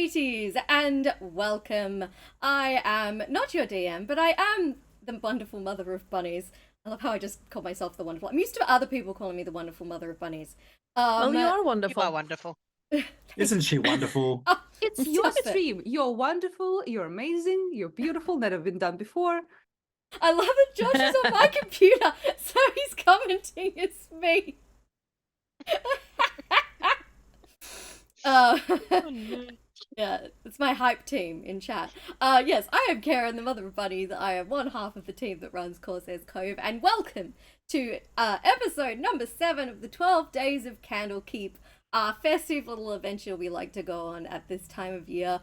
mateys, and welcome. I am not your DM, but I am the wonderful mother of bunnies. I love how I just called myself the wonderful. I'm used to other people calling me the wonderful mother of bunnies. Well, you are You wonderful. are wonderful. Isn't she wonderful? Oh, It's your stop it. stream. You're wonderful. You're amazing. You're beautiful. Never been done before. I love that Josh is on my computer, so he's commenting it's me. Yeah, it's my hype team in chat. Yes, I am Karen, the mother of bunnies. I am one half of the team that runs Corsairs Cove, and welcome to episode number 7 of the 12 Days of Candlekeep, our festive little adventure we like to go on at this time of year.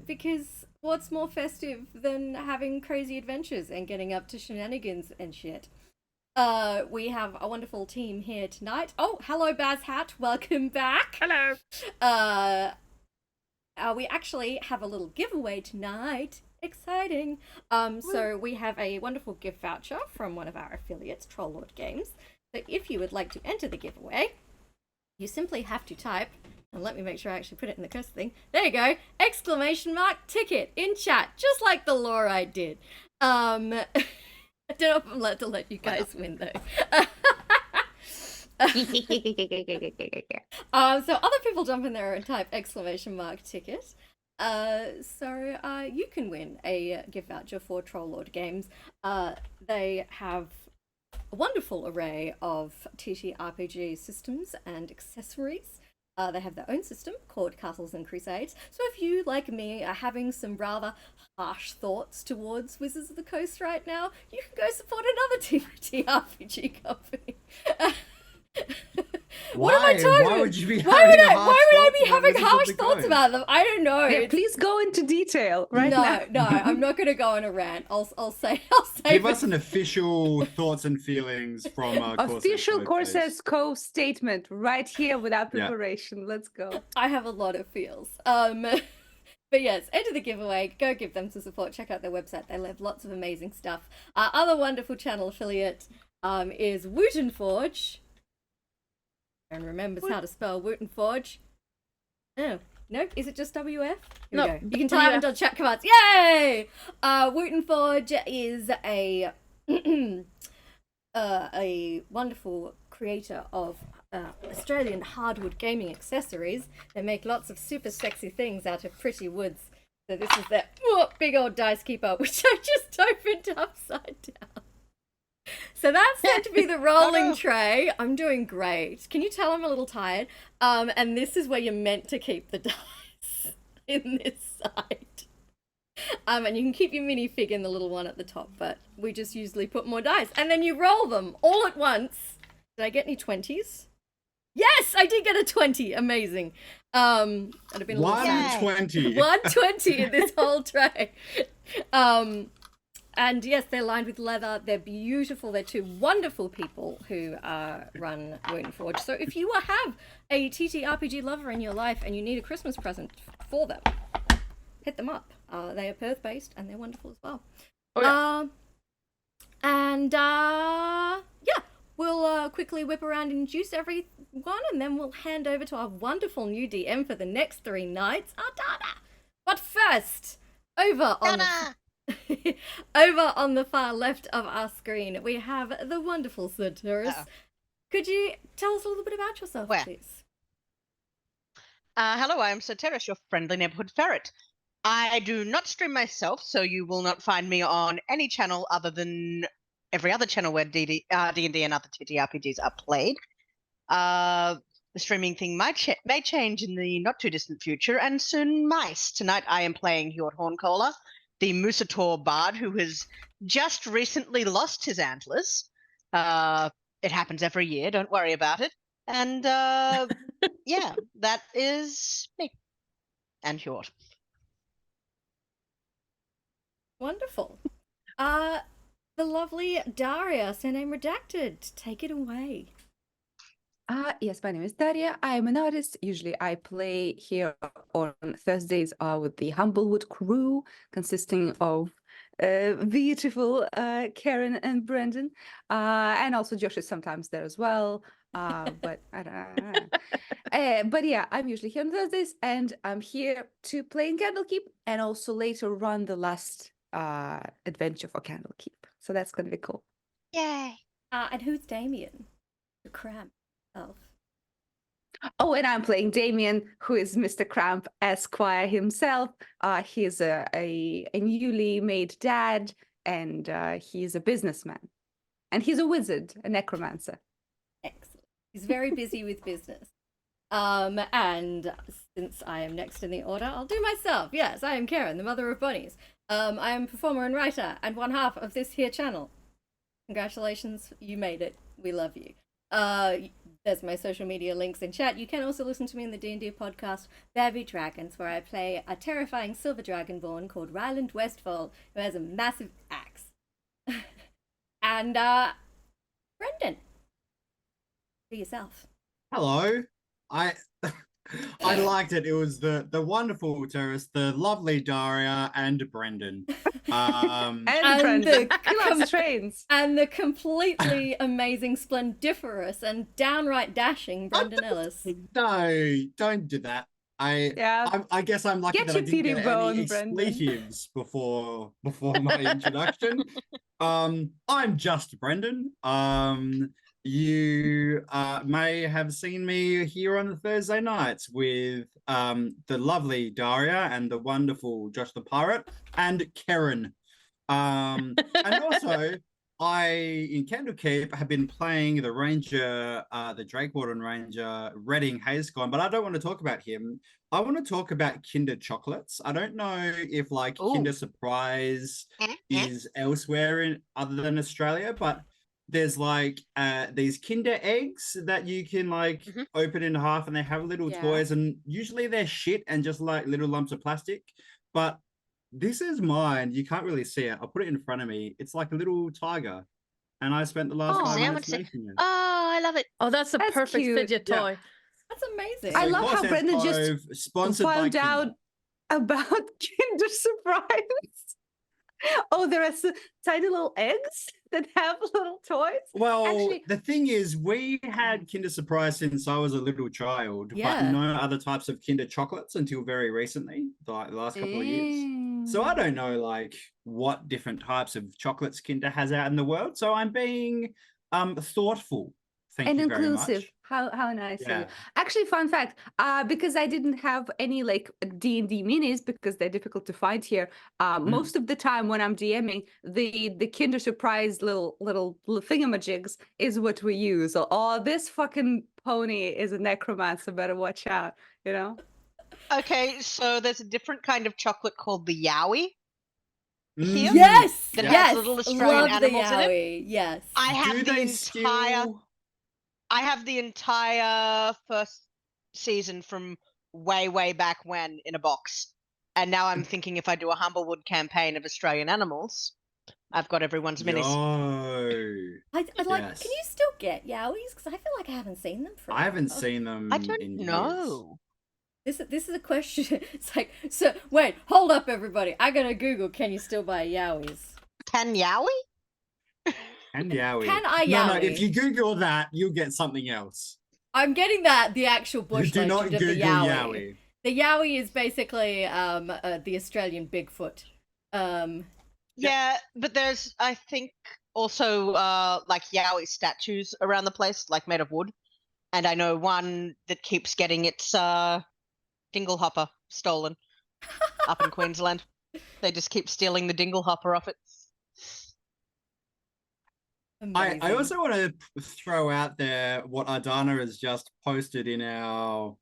Because what's more festive than having crazy adventures and getting up to shenanigans and shit? We have a wonderful team here tonight. Oh, hello, Baz Hat. Welcome back. Hello. We actually have a little giveaway tonight. Exciting. So we have a wonderful gift voucher from one of our affiliates, Trollord Games. So if you would like to enter the giveaway, you simply have to type, and let me make sure I actually put it in the cursor thing. There you go! ! Ticket in chat, just like the lore I did. I don't know if I'm allowed to let you guys win though. So other people jump in there and type ! Ticket. So you can win a gift voucher for Trollord Games. They have a wonderful array of TTRPG systems and accessories. They have their own system called Castles and Crusades. So if you, like me, are having some rather harsh thoughts towards Wizards of the Coast right now, you can go support another TTRPG company. What am I talking Why would you be Why would having I be having Wizards of harsh the thoughts Coast? about them? I don't know. Yeah, please go into detail right now. No, I'm not going to go on a rant. I'll say. Give us an official thoughts and feelings from Official Corsairs Corsairs Cove statement right here without Yeah. preparation. Let's go. I have a lot of feels. But yes, enter the giveaway. Go give them some support. Check out their website. They have lots of amazing stuff. Our other wonderful channel affiliate is Wooten Forge. And remembers how to spell Wooten Forge. Oh, no, is it just WF? Here we No, go. You can type into chat commands. Yay! Wooten Forge is a a wonderful creator of Australian hardwood gaming accessories. They make lots of super sexy things out of pretty woods. So this is their big old dice keeper, which I just opened upside down. So that's meant to be the rolling tray. I'm doing great. Can you tell I'm a little tired? And this is where you're meant to keep the dice in this side. And you can keep your minifig in the little one at the top, but we just usually put more dice. And then you roll them all at once. Did I get any 20s? Yes, I did get a 20. Amazing. That'd have been a little sad. 120. 120 in this whole tray. And yes, they're lined with leather. They're beautiful. They're two wonderful people who run Wooten Forge. So if you have a TTRPG lover in your life and you need a Christmas present for them, hit them up. They are Perth-based and they're wonderful as well. Oh, yeah. Yeah, we'll quickly whip around and introduce everyone, and then we'll hand over to our wonderful new DM for the next 3 nights, Ardanna. But first, over on the far left of our screen, we have the wonderful Sir Terris. Could you tell us a little bit about yourself, please? Hello, I'm Sir Terris, your friendly neighborhood ferret. I do not stream myself, so you will not find me on any channel other than every other channel where D&D and other TTRPGs are played. The streaming thing may change in the not-too-distant future, and soon mice. Tonight I am playing Hjort Horncaller, the Musator bard who has just recently lost his antlers. It happens every year, don't worry about it. And yeah, that is me. And Hjort. Wonderful. The lovely Daria Surname Redacted. Take it away. Yes, my name is Daria. I'm an artist. Usually I play here on Thursdays with the Humblewood crew, consisting of beautiful Karen and Brendan. And also Josh is sometimes there as well. But I don't know. But yeah, I'm usually here on Thursdays, and I'm here to play in Candlekeep, and also later run the last adventure for Candlekeep. So that's gonna be cool. Yay. And who's Damien? The cramp elf. Oh, and I'm playing Damien, who is Mr. Cramp Esquire himself. He's a newly made dad, and he's a businessman. And he's a wizard, a necromancer. Excellent. He's very busy with business. And since I am next in the order, I'll do myself. Yes, I am Karen, the mother of Bunnies. I am a performer and writer, and one half of this here channel. Congratulations, you made it. We love you. There's my social media links in chat. You can also listen to me in the D&D podcast, There Be Dragons, where I play a terrifying silver dragonborn called Ryland Westfall, who has a massive axe. And, Brendan, be yourself. Hello. I liked it. It was the wonderful Terris, the lovely Daria, and Brendan. And Brendan. He loves trains. And the completely amazing, splendiferous, and downright dashing Brendan Ellis. No, don't do that. I guess I'm lucky Get that I your didn't Peter get Bone, any Brendan. expletives before my introduction. I'm just Brendan. You may have seen me here on the Thursday nights with the lovely Daria and the wonderful Josh the Pirate and Karen. And also, I, in Candlekeep, have been playing the Ranger, the Drakewarden Ranger, Redding Hazegone, but I don't want to talk about him. I want to talk about Kinder Chocolates. I don't know if, like, Kinder Surprise is elsewhere in other than Australia, but there's, like, these Kinder eggs that you can, like, open in half, and they have little toys, and usually they're shit and just, like, little lumps of plastic, but this is mine. You can't really see it. I'll put it in front of me. It's like a little tiger. And I spent the last 5 minutes making it. Oh, I love it. Oh, that's a perfect cute. fidget toy. That's amazing. I love how Brendan just sponsored found by out about Kinder Surprise. Oh, there are tiny little eggs that have little toys. Well, Actually, the thing is, we had Kinder Surprise since I was a little child, but no other types of Kinder chocolates until very recently, like the last couple of years. So I don't know, like, what different types of chocolates Kinder has out in the world. So I'm being thoughtful. Thank and you very inclusive. Much. How nice of you. Actually, fun fact, because I didn't have any like D&D minis because they're difficult to find here. Most of the time when I'm DMing, the Kinder Surprise little thingamajigs is what we use. Oh, this fucking pony is a necromancer. Better watch out. You know. Okay, so there's a different kind of chocolate called the Yowie. Here? Yes, that has little Australian love the animals in it. Yowie. Yes. I have Do the they entire. still... I have the entire first season from way back when in a box, and now I'm thinking if I do a Humblewood campaign of Australian animals, I've got everyone's minis. I'd like. Can you still get Yowies? Because I feel like I haven't seen them for. I haven't seen them. I don't in know. This is a question. It's like, so wait, hold up, everybody. I gotta Google. Can you still buy Yowies? Can Yowie? And Yowie. Can I Yowie? No, if you Google that, you'll get something else. I'm getting the actual bush You do not legend of Google the Yowie. Yowie. The Yowie is basically the Australian Bigfoot. Yeah, but there's I think also like Yowie statues around the place, like made of wood. And I know one that keeps getting its dinglehopper stolen up in Queensland. They just keep stealing the dinglehopper off it. I also want to throw out there what Ardanna has just posted in our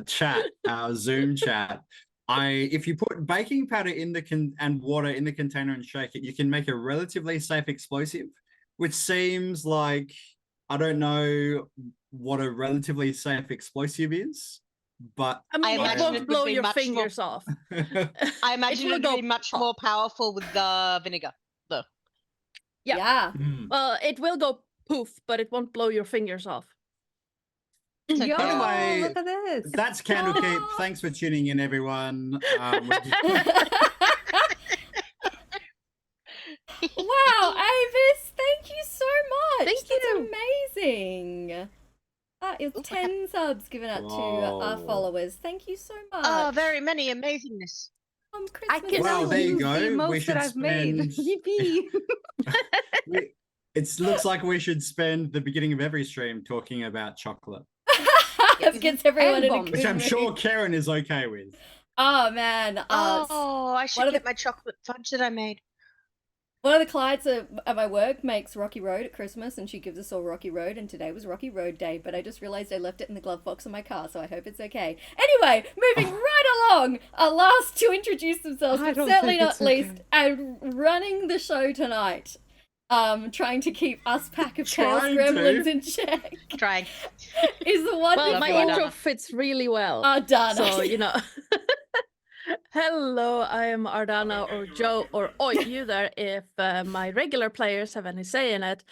chat, our Zoom chat. If you put baking powder in the and water in the container and shake it, you can make a relatively safe explosive, which seems like, I don't know what a relatively safe explosive is, but I mean, it won't blow your fingers off. I imagine it would be much more powerful with the vinegar, though. Yeah. Well, it will go poof, but it won't blow your fingers off. Yo, anyway, look at this. That's Candlekeep. Thanks for tuning in, everyone. Wow, Avis, thank you so much. Thank That's you. amazing. That is 10 subs given out to our Whoa. followers. Thank you so much. Oh, very many amazingness. Christmas I can Well, there you use go. the We most should that I've made. spend- Yippee! It looks like we should spend the beginning of every stream talking about chocolate, It gets everyone And in a bombs. good which I'm mood. sure Karen is okay with. Oh man, Oh, I one should of get the- my chocolate fudge that I made. one of the clients at my work makes Rocky Road at Christmas, and she gives us all Rocky Road, and today was Rocky Road Day, but I just realised I left it in the glove box of my car, so I hope it's okay. Anyway, moving right along, our last to introduce themselves, I but don't certainly think not it's least, okay. and running the show tonight, trying to keep us pack of chaos Trying to. gremlins in check, Trying. is the Well, wonderful my you, Ardanna. intro fits really well. Ardanna. So, you know. Hello, I am Ardanna or Joe or Oi, you there if my regular players have any say in it.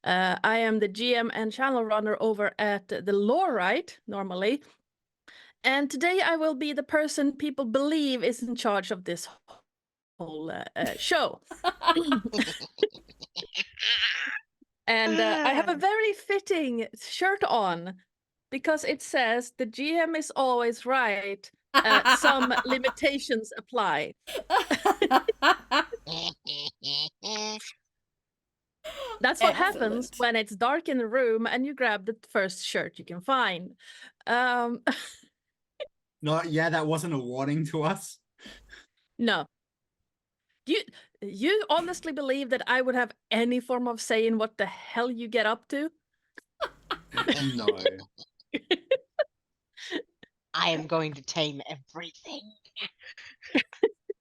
I am the GM and channel runner over at the Lore Right, normally. And today I will be the person people believe is in charge of this whole show. And I have a very fitting shirt on because it says the GM is always right. Some limitations apply. That's what happens Excellent. when it's dark in the room and you grab the first shirt you can find. No, yeah, that wasn't a warning to us. No. You honestly believe that I would have any form of say in what the hell you get up to? No. I am going to tame everything.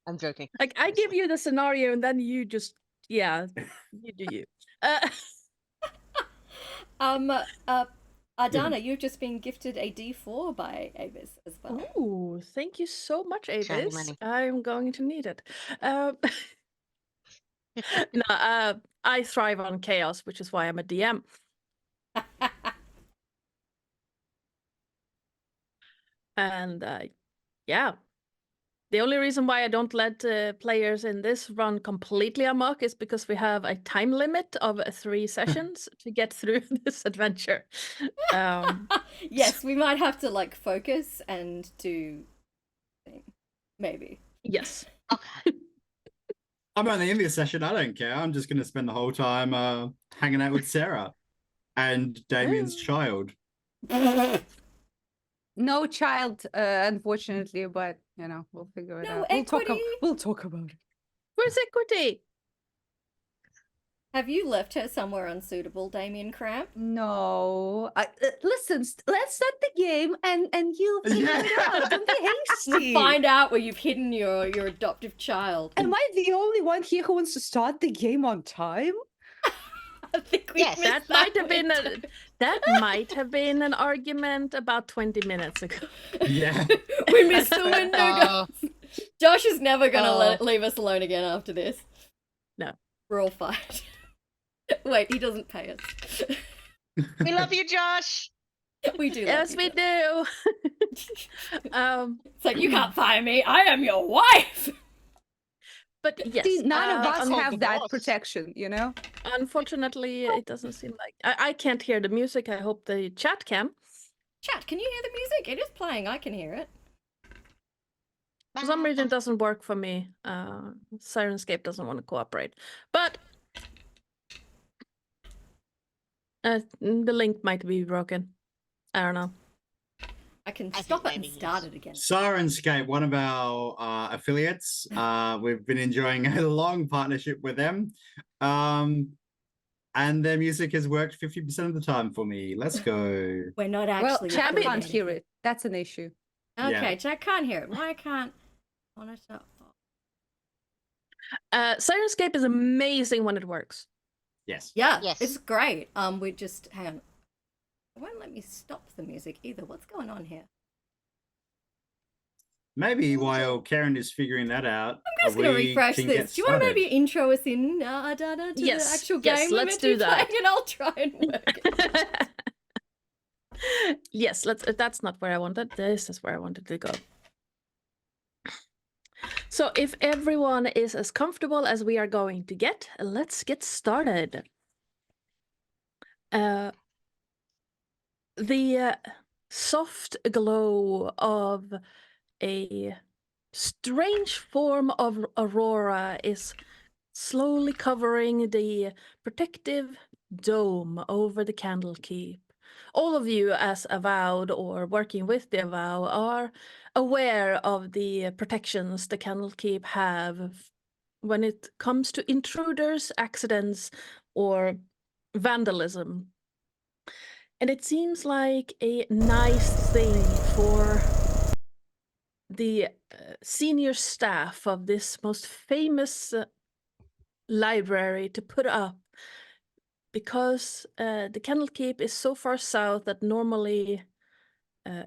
I'm joking. Like, I give you the scenario and then you just, yeah, you do you. Ardanna, you've just been gifted a D4 by Avis as well. Oh, thank you so much, Shiny Avis. money. I'm going to need it. No, I thrive on chaos, which is why I'm a DM. And yeah, the only reason why I don't let players in this run completely amok is because we have a time limit of 3 sessions to get through this adventure. Yes, we might have to like focus and do maybe. Yes. Okay. I'm only in this session. I don't care. I'm just going to spend the whole time hanging out with Sarah and Damien's child. No child, unfortunately, but you know, we'll figure it No out. equity? We'll talk about it. Where's equity? Have you left her somewhere unsuitable, Damien Cramp? No, listen. Let's start the game, and you figure it Yeah. out. Don't be hasty. Find out where you've hidden your adoptive child. Am I the only one here who wants to start the game on time? I think we Yes, missed That might have one. been that might have been an argument about 20 minutes ago. Yeah. We missed the window, guys. Oh, Josh is never gonna Oh. leave us alone again after this. No. We're all fired. Wait, he doesn't pay us. we love you, Josh. We do. Yes, love we you, do. It's like, you can't fire me. I am your wife. But yes, See, none of us called have that divorce. protection, you know. unfortunately, it doesn't seem like I can't hear the music. I hope the chat can. Chat, can you hear the music? It is playing. I can hear it. For some reason, it doesn't work for me. Sirenscape doesn't want to cooperate, but the link might be broken. I don't know. I can I stop think it and maybe start yes. it again. Sirenscape, one of our affiliates. We've been enjoying a long partnership with them. And their music has worked 50% of the time for me. Let's go. We're not Well, actually. chat recording can't hear anything. it. That's an issue. Okay, Yeah. chat can't hear it. Why can't monitor? Sirenscape is amazing when it works. Yes. Yeah, Yes. it's great. We just hang on. It won't let me stop the music either. What's going on here? Maybe while Karen is figuring that out, I'm just gonna refresh can this. get Do you want to started. maybe intro us in, Ardanna, to Yes, the actual yes, game we're let's meant do to be that. playing, and I'll try and work it. Yes, let's. That's not where I wanted. This is where I wanted to go. So, if everyone is as comfortable as we are going to get, let's get started. The soft glow of a strange form of aurora is slowly covering the protective dome over the Candlekeep. All of you, as avowed or working with the avow, are aware of the protections the Candlekeep have when it comes to intruders, accidents, or vandalism. And it seems like a nice thing for the senior staff of this most famous library to put up, because the Candlekeep is so far south that normally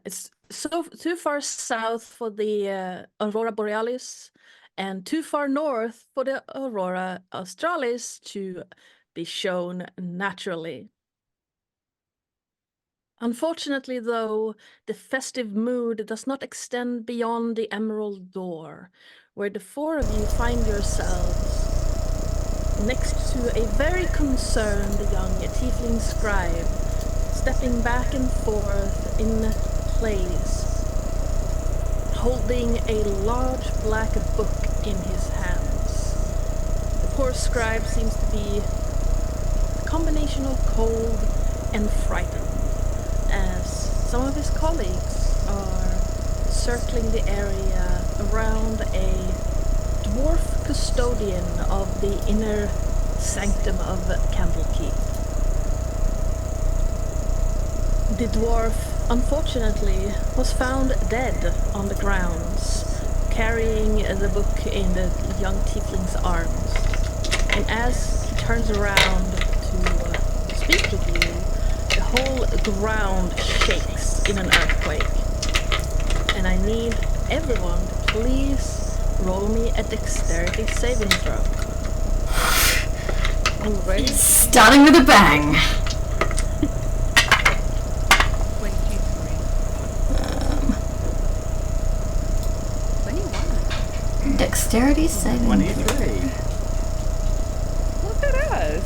it's so too far south for the Aurora Borealis and too far north for the Aurora Australis to be shown naturally. Unfortunately, though, the festive mood does not extend beyond the Emerald Door, where the four of you find yourselves next to a very concerned young tiefling scribe, stepping back and forth in place, holding a large black book in his hands. The poor scribe seems to be a combination of cold and frightened, as some of his colleagues are circling the area around a dwarf custodian of the inner sanctum of Candlekeep. The dwarf, unfortunately, was found dead on the grounds, carrying the book in the young tiefling's arms. And as he turns around to speak with you, the whole ground shakes in an earthquake. And I need everyone to please roll me a dexterity saving throw. Alright. Starting with a bang. 23. 21. Dexterity saving. 23. Look at us.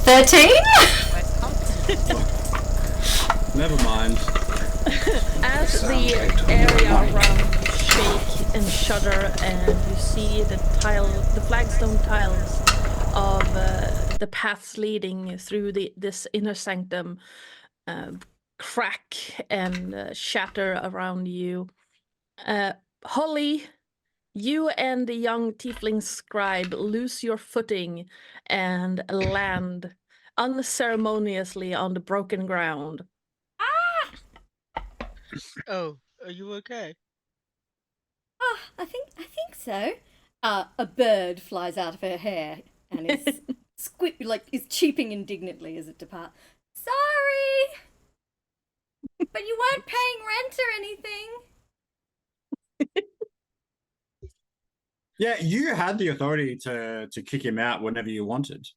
13? Never mind. As the area around shake and shudder, and you see the flagstone tiles of the paths leading through this inner sanctum crack and shatter around you. Holly, you and the young tiefling scribe lose your footing and land unceremoniously on the broken ground. Oh, are you okay? Oh, I think so. A bird flies out of her hair and is is cheeping indignantly as it departs. Sorry, but you weren't paying rent or anything. Yeah, you had the authority to kick him out whenever you wanted.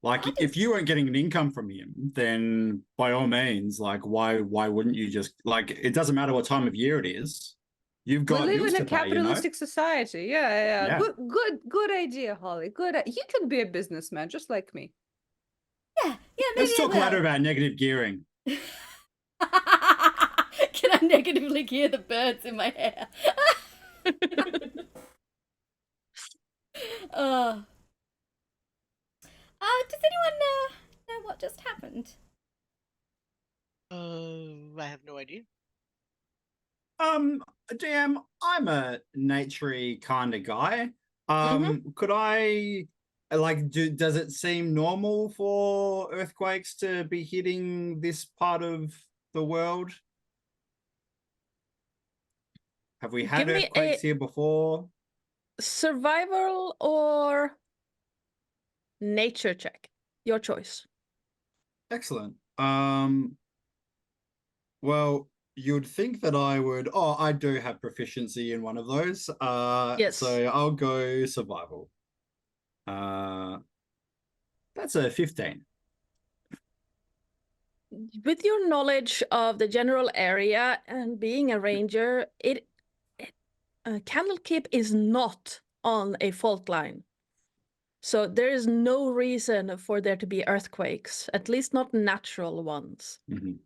Like, if you weren't getting an income from him, then by all means, like, why wouldn't you just, like, it doesn't matter what time of year it is. You've got We live bills in a to pay, capitalistic society. Yeah. Yeah. Good idea, Holly. You can be a businessman just like me. Yeah, maybe Let's talk I will. later about negative gearing. Can I negatively gear the birds in my hair? Does anyone know what just happened? I have no idea. DM, I'm a naturey kind of guy. Could I, like, does it seem normal for earthquakes to be hitting this part of the world? Have we had Give me earthquakes here before? Survival or nature check? Your choice. Excellent. Well, you'd think that I would. Oh, I do have proficiency in one of those. Yes. So I'll go survival. That's a 15. With your knowledge of the general area and being a ranger, Candlekeep is not on a fault line. So there is no reason for there to be earthquakes, at least not natural ones. Mhm.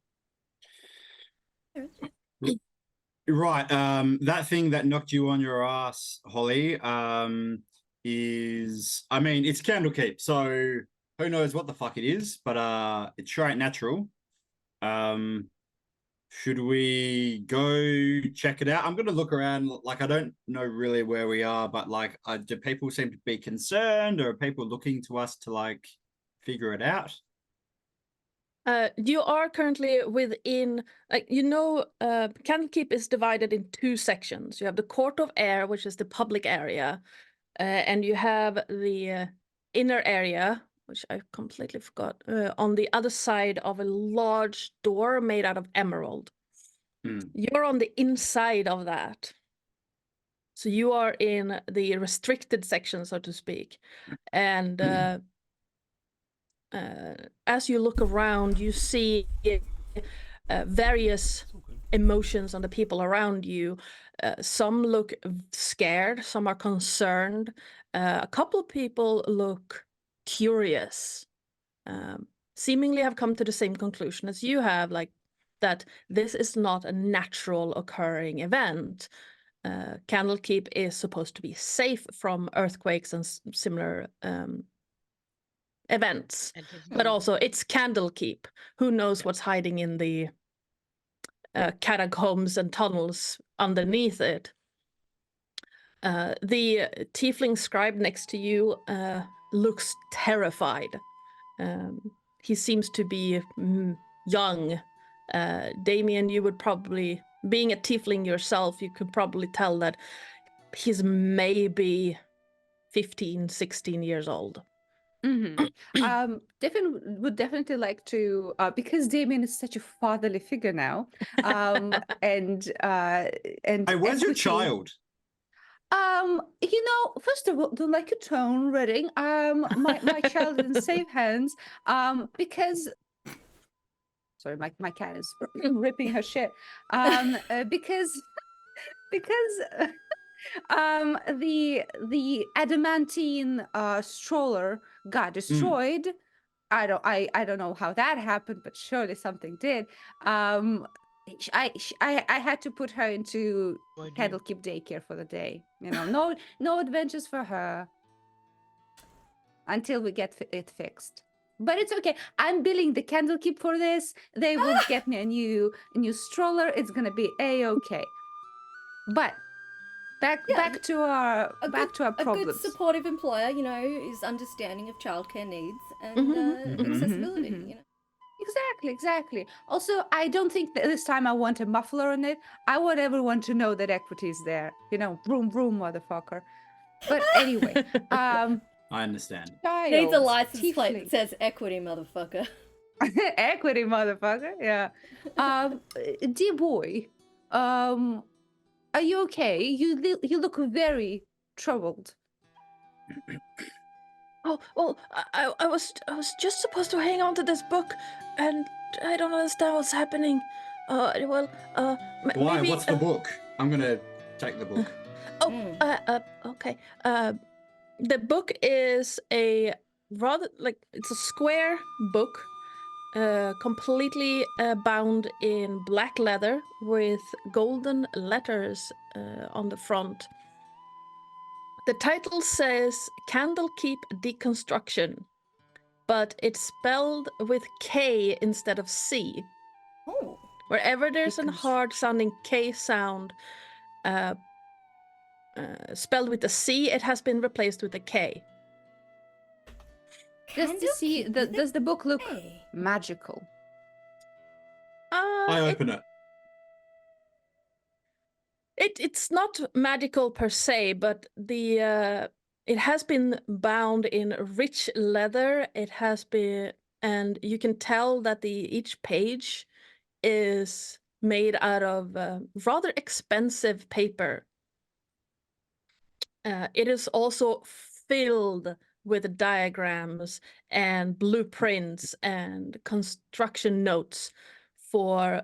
Right. That thing that knocked you on your ass, Holly, is, I mean, it's Candlekeep, so who knows what the fuck it is, but it sure ain't natural. Should we go check it out? I'm gonna look around. Like, I don't know really where we are, but like, do people seem to be concerned, or are people looking to us to like figure it out? You are currently within, Candlekeep is divided in two sections. You have the Court of Air, which is the public area, and you have the inner area, which I completely forgot, on the other side of a large door made out of emerald. You're on the inside of that. So you are in the restricted section, so to speak. And as you look around, you see various emotions on the people around you. Some look scared, some are concerned. A couple of people look curious, seemingly have come to the same conclusion as you have, like that this is not a natural occurring event. Candlekeep is supposed to be safe from earthquakes and similar events, but also it's Candlekeep. Who knows what's hiding in the catacombs and tunnels underneath it? The tiefling scribe next to you looks terrified. He seems to be young. Damien, you would probably, being a tiefling yourself, you could probably tell that he's maybe 15, 16 years old. Would definitely like to, because Damien is such a fatherly figure now, and Hey, where's your child? First of all, don't like your tone, Reading. My child is in safe hands. Because sorry, my cat is ripping her shit. Because the adamantine stroller got destroyed. I don't know how that happened, but surely something did. I had to put her into Candlekeep daycare for the day. No adventures for her until we get it fixed. But it's okay. I'm billing the Candlekeep for this. They will get me a new stroller. It's gonna be a-okay. But back to our problems. A good supportive employer, is understanding of childcare needs and accessibility. Exactly. Also, I don't think that this time I want a muffler on it. I want everyone to know that equity is there. Vroom vroom, motherfucker. But anyway, I understand. Needs a license plate that says equity, motherfucker. Equity, motherfucker. Yeah. Dear boy, are you okay? You look very troubled. Oh, well, I was just supposed to hang on to this book, and I don't understand what's happening. Why? Maybe, What's the book? I'm gonna take the book. Okay. The book is a rather, it's a square book, completely bound in black leather with golden letters on the front. The title says Candlekeep Deconstruction, but it's spelled with K instead of C. Oh. Wherever there's a hard-sounding K sound spelled with a C, it has been replaced with a K. Does the book look magical? I open it. It's not magical per se, but it has been bound in rich leather. It has been, and you can tell that each page is made out of rather expensive paper. It is also filled with diagrams and blueprints and construction notes for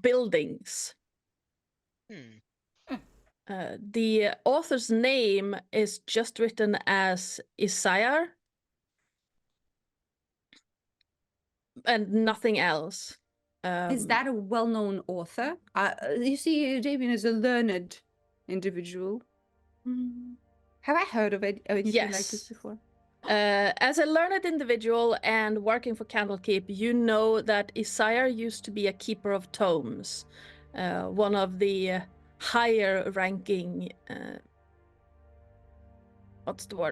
buildings. the author's name is just written as Isaiah and nothing else. Is that a well-known author? You see, Damien is a learned individual. Have I heard of anything like this Yes. before? As a learned individual and working for Candlekeep, you know that Isaiah used to be a keeper of tomes, one of the higher ranking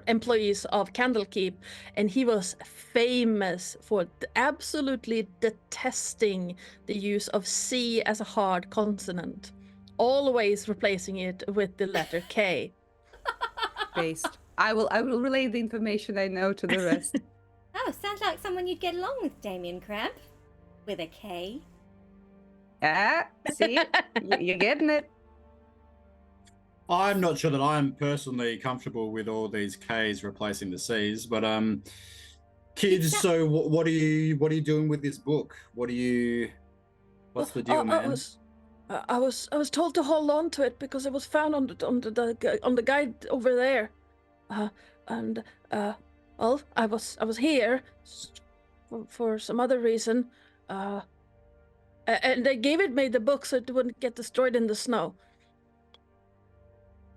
employees of Candlekeep, and he was famous for absolutely detesting the use of C as a hard consonant, always replacing it with the letter K. Based. I will relay the information I know to the rest. Oh, sounds like someone you'd get along with, Damien Crab. With a K. See? You're getting it. I'm not sure that I'm personally comfortable with all these K's replacing the C's, but kids. So what are you doing with this book? What's the deal, man? I was told to hold on to it because it was found on the guide over there, and well, I was here for some other reason, and they gave me the book so it wouldn't get destroyed in the snow.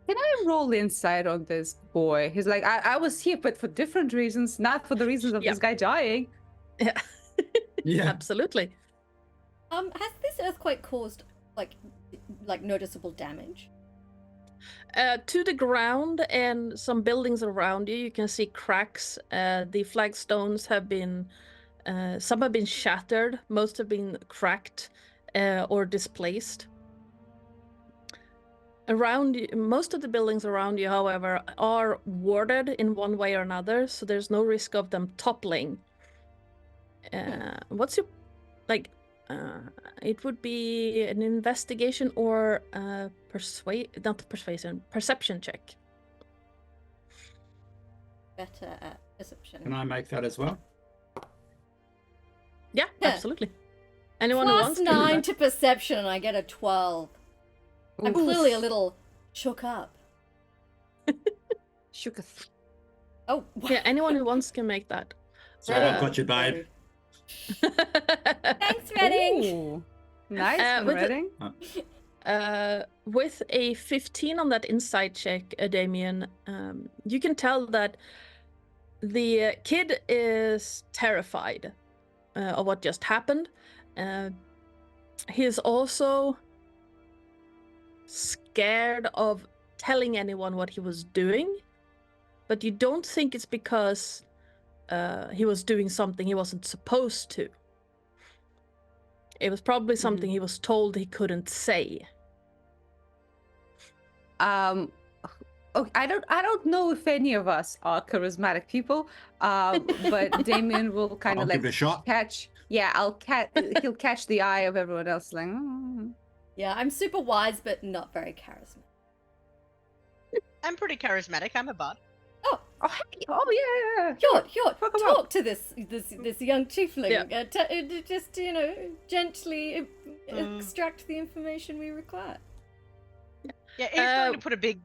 Can I roll insight on this boy? He's like, I was here, but for different reasons, not for the reasons of this guy dying. Yeah, Yeah, absolutely. Has this earthquake caused like noticeable damage? To the ground and some buildings around you, you can see cracks. The flagstones have been, some have been shattered, most have been cracked or displaced. Around you, most of the buildings around you, however, are warded in one way or another, so there's no risk of them toppling. What's your, it would be an investigation or perception check. Better at perception. can I make that as well? Yeah, absolutely. Anyone who Plus wants to do 9 that. to perception, and I get a 12. I'm clearly a little shook up. Shooketh. Oh, wow. Yeah, anyone who wants can make that. Sorry, I've got you, babe. Thanks, Redding. Ooh. Nice one, with the- Redding. With a 15 on that insight check, Damien, you can tell that the kid is terrified of what just happened. He is also scared of telling anyone what he was doing, but you don't think it's because he was doing something he wasn't supposed to. It was probably something he was told he couldn't say. Okay, I don't know if any of us are charismatic people, but Damien will kind I'll of give it a shot. catch. Yeah, he'll catch the eye of everyone else, like. Yeah, I'm super wise, but not very charismatic. I'm pretty charismatic. I'm a bard. Oh, hey, yeah. Hjort, Fuck 'em talk to this young chiefling. Yeah. Just gently extract the information we require. Yeah, he's going to put a big.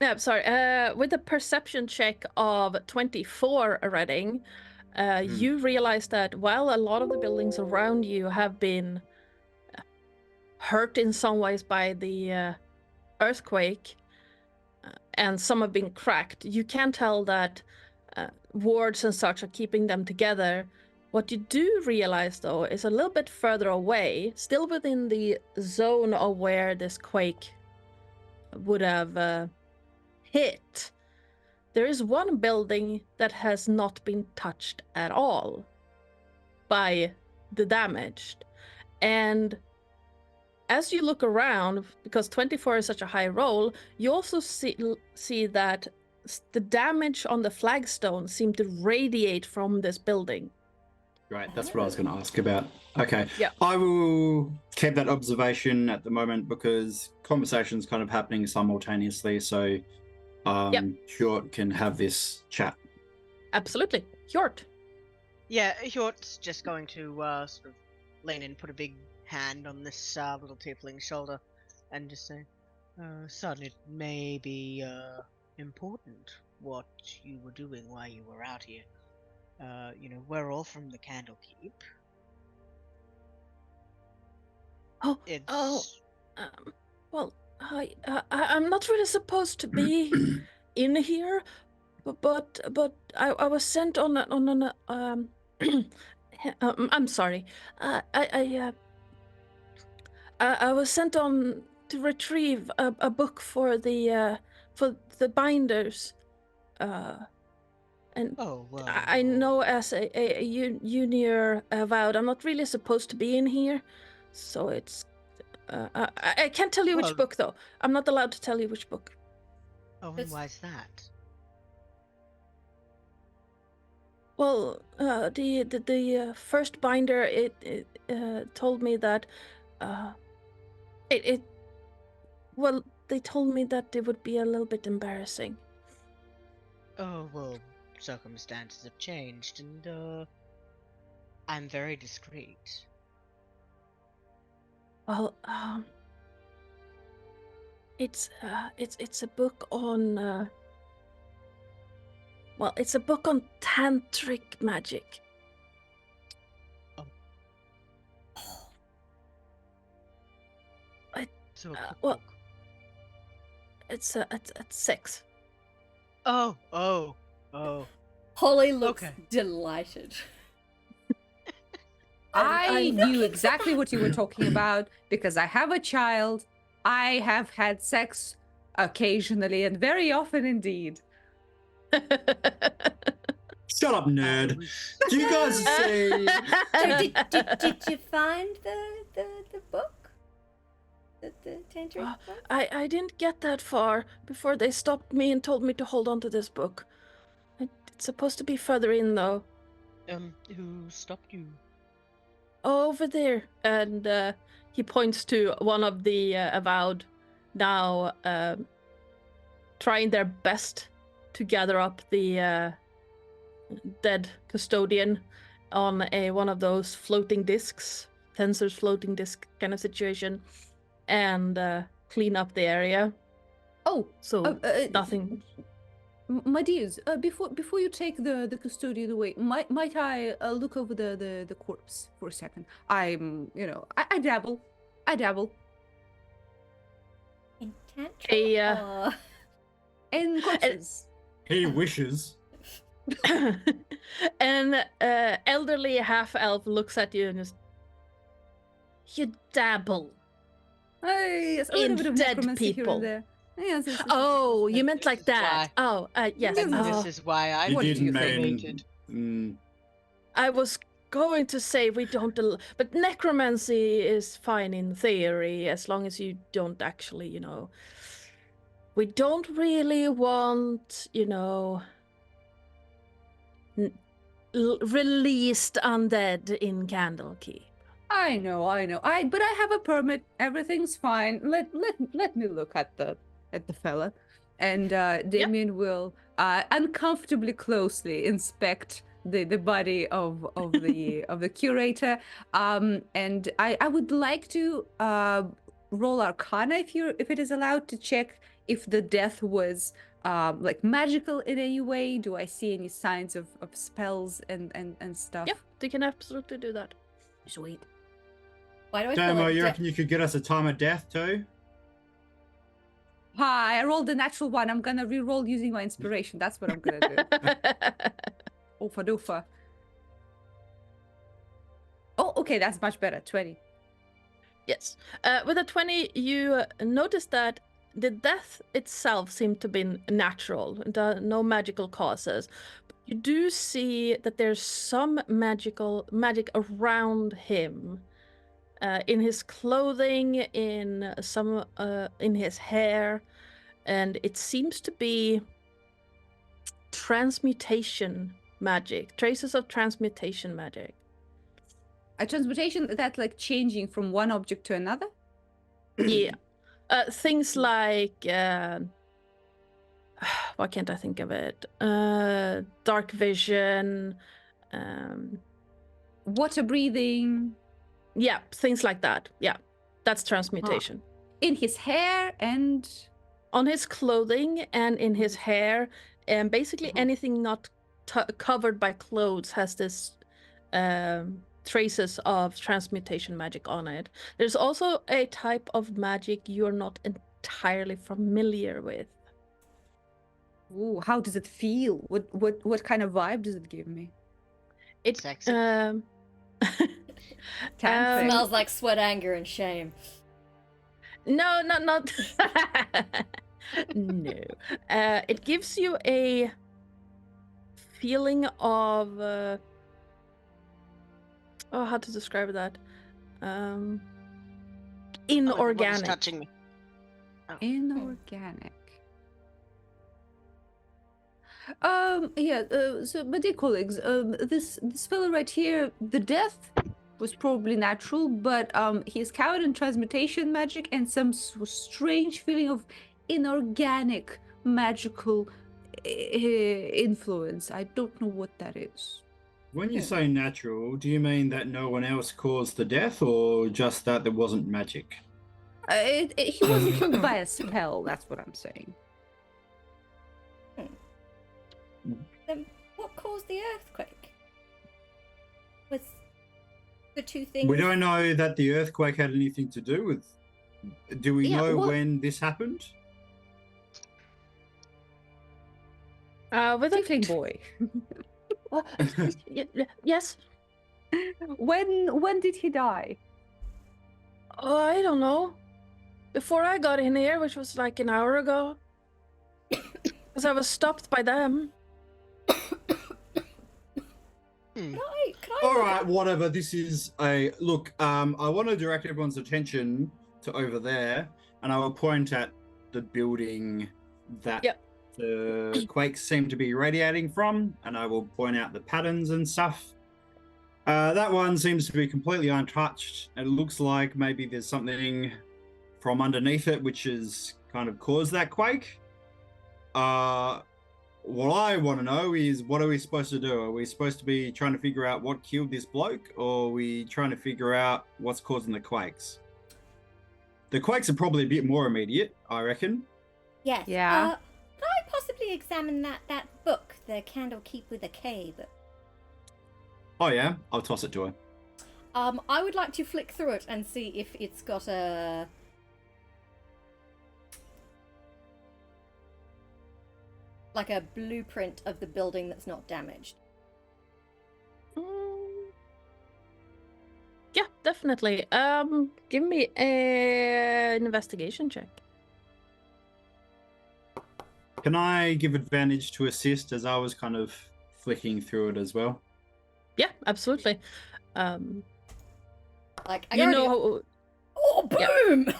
Yeah, sorry. With a perception check of 24, Redding, you realize that while a lot of the buildings around you have been hurt in some ways by the earthquake, and some have been cracked, you can tell that wards and such are keeping them together. What you do realize, though, is a little bit further away, still within the zone of where this quake would have hit, there is one building that has not been touched at all by the damage. And as you look around, because 24 is such a high roll, you also see that the damage on the flagstone seemed to radiate from this building. Right, that's what I was going to ask about. Okay. Yeah. I will keep that observation at the moment because conversation's kind of happening simultaneously, so Hjort can have this chat. Absolutely. Hjort. Yeah, Hjort's just going to sort of lean in, put a big hand on this little tiefling's shoulder, and just say, Son, it may be important what you were doing while you were out here. We're all from the Candlekeep. Oh, It's well, I'm not really supposed to be in here, but I was sent on an I'm sorry. I was sent on to retrieve a book for the binders, and oh well. I know as a junior avowed, I'm not really supposed to be in here, so it's. I can't tell you Well- which book though. I'm not allowed to tell you which book. Oh, and It's- why's that? Well, the first binder it told me that well, they told me that it would be a little bit embarrassing. Oh well, circumstances have changed, and I'm very discreet. Well, it's a book on well, it's a book on tantric magic. So a well- cookbook. It's sex. Oh. Holly looks Okay. delighted. I knew exactly what you were talking about because I have a child. I have had sex occasionally and very often indeed. Shut up, nerd. was- Do you guys see? Did you find the book? The tantric book? I didn't get that far before they stopped me and told me to hold on to this book. It's supposed to be further in though. Who stopped you? Over there, and he points to one of the avowed now trying their best to gather up the dead custodian on one of those floating discs, Tensor's floating disc kind of situation, and clean up the area. Oh, So nothing. My dears, before you take the custodian away, might I look over the corpse for a second? I'm, I dabble. In tantric? A, or- In corpses. He wishes. An elderly half elf looks at you and is, you dabble. Yes, a in little bit of dead necromancy here people. and there. Yes, yes, yes, Oh, yes, you yes. meant like that. Oh, yes. Yes, Oh, This is why I He What do didn't you think? mean. Mm, I was going to say we don't, but necromancy is fine in theory as long as you don't actually, we don't really want, released undead in Candlekeep. I know. But I have a permit. Everything's fine. Let me look at the fella, and Damien will uncomfortably closely inspect the body of the curator. And I would like to roll Arcana if it is allowed, to check if the death was like magical in any way. Do I see any signs of spells and stuff? Yep, you can absolutely do that. Sweet. Why do I feel Damo, like you reckon you could get us a time of death too? Hi, I rolled a natural one. I'm gonna re-roll using my inspiration. That's what I'm gonna do. Oofa doofa. Oh, okay, that's much better. 20. Yes. With a 20, you notice that the death itself seemed to be natural, no magical causes. But you do see that there's some magic around him, in his clothing, in his hair, and it seems to be transmutation magic, traces of transmutation magic. A transmutation, that's like changing from one object to another? Yeah. Things like why can't I think of it? Dark vision, Water breathing. yeah, things like that. Yeah, that's transmutation. in his hair and On his clothing and in his hair, and basically anything not covered by clothes has this traces of transmutation magic on it. There's also a type of magic you're not entirely familiar with. ooh, how does it feel? What kind of vibe does it give me? It's Sexy. Can't say. Smells like sweat, anger, and shame. No, not no. It gives you a feeling of how to describe that? Oh, what is Inorganic. touching me? Inorganic. Yeah, so my dear colleagues, this fellow right here, the death was probably natural, but he's covered in transmutation magic and some strange feeling of inorganic magical influence. I don't know what that is. When you say natural, do you mean that no one else caused the death, or just that there wasn't magic? He wasn't killed by a spell, that's what I'm saying. Then what caused the earthquake? Was the two things? We don't know that the earthquake had anything to do with. Do we Yeah, know what- when this happened? With a Tiefling boy. yes. When did he die? Oh, I don't know. Before I got in here, which was like an hour ago, because I was stopped by them. Could I All right, whatever. This is a look. I want to direct everyone's attention to over there, and I will point at the building that Yep. the quakes seem to be radiating from, and I will point out the patterns and stuff. That one seems to be completely untouched. It looks like maybe there's something from underneath it which has kind of caused that quake. What I want to know is, what are we supposed to do? Are we supposed to be trying to figure out what killed this bloke, or are we trying to figure out what's causing the quakes? The quakes are probably a bit more immediate, I reckon. Yes. Yeah. Could I possibly examine that book, the Candlekeep with a K? But Oh yeah, I'll toss it to her. I would like to flick through it and see if it's got a like a blueprint of the building that's not damaged. Yeah, definitely. Give me an investigation check. Can I give advantage to assist, as I was kind of flicking through it as well? Yeah, absolutely. Like I You already- know, Oh, Yeah. boom!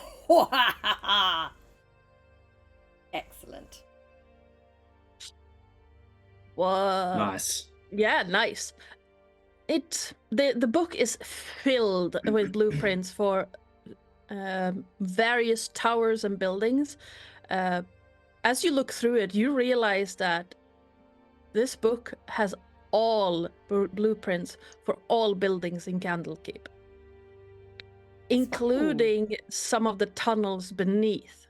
Excellent. what? Nice. Yeah, nice. The book is filled with blueprints for various towers and buildings. As you look through it, you realize that this book has all blueprints for all buildings in Candlekeep, including some of the tunnels beneath.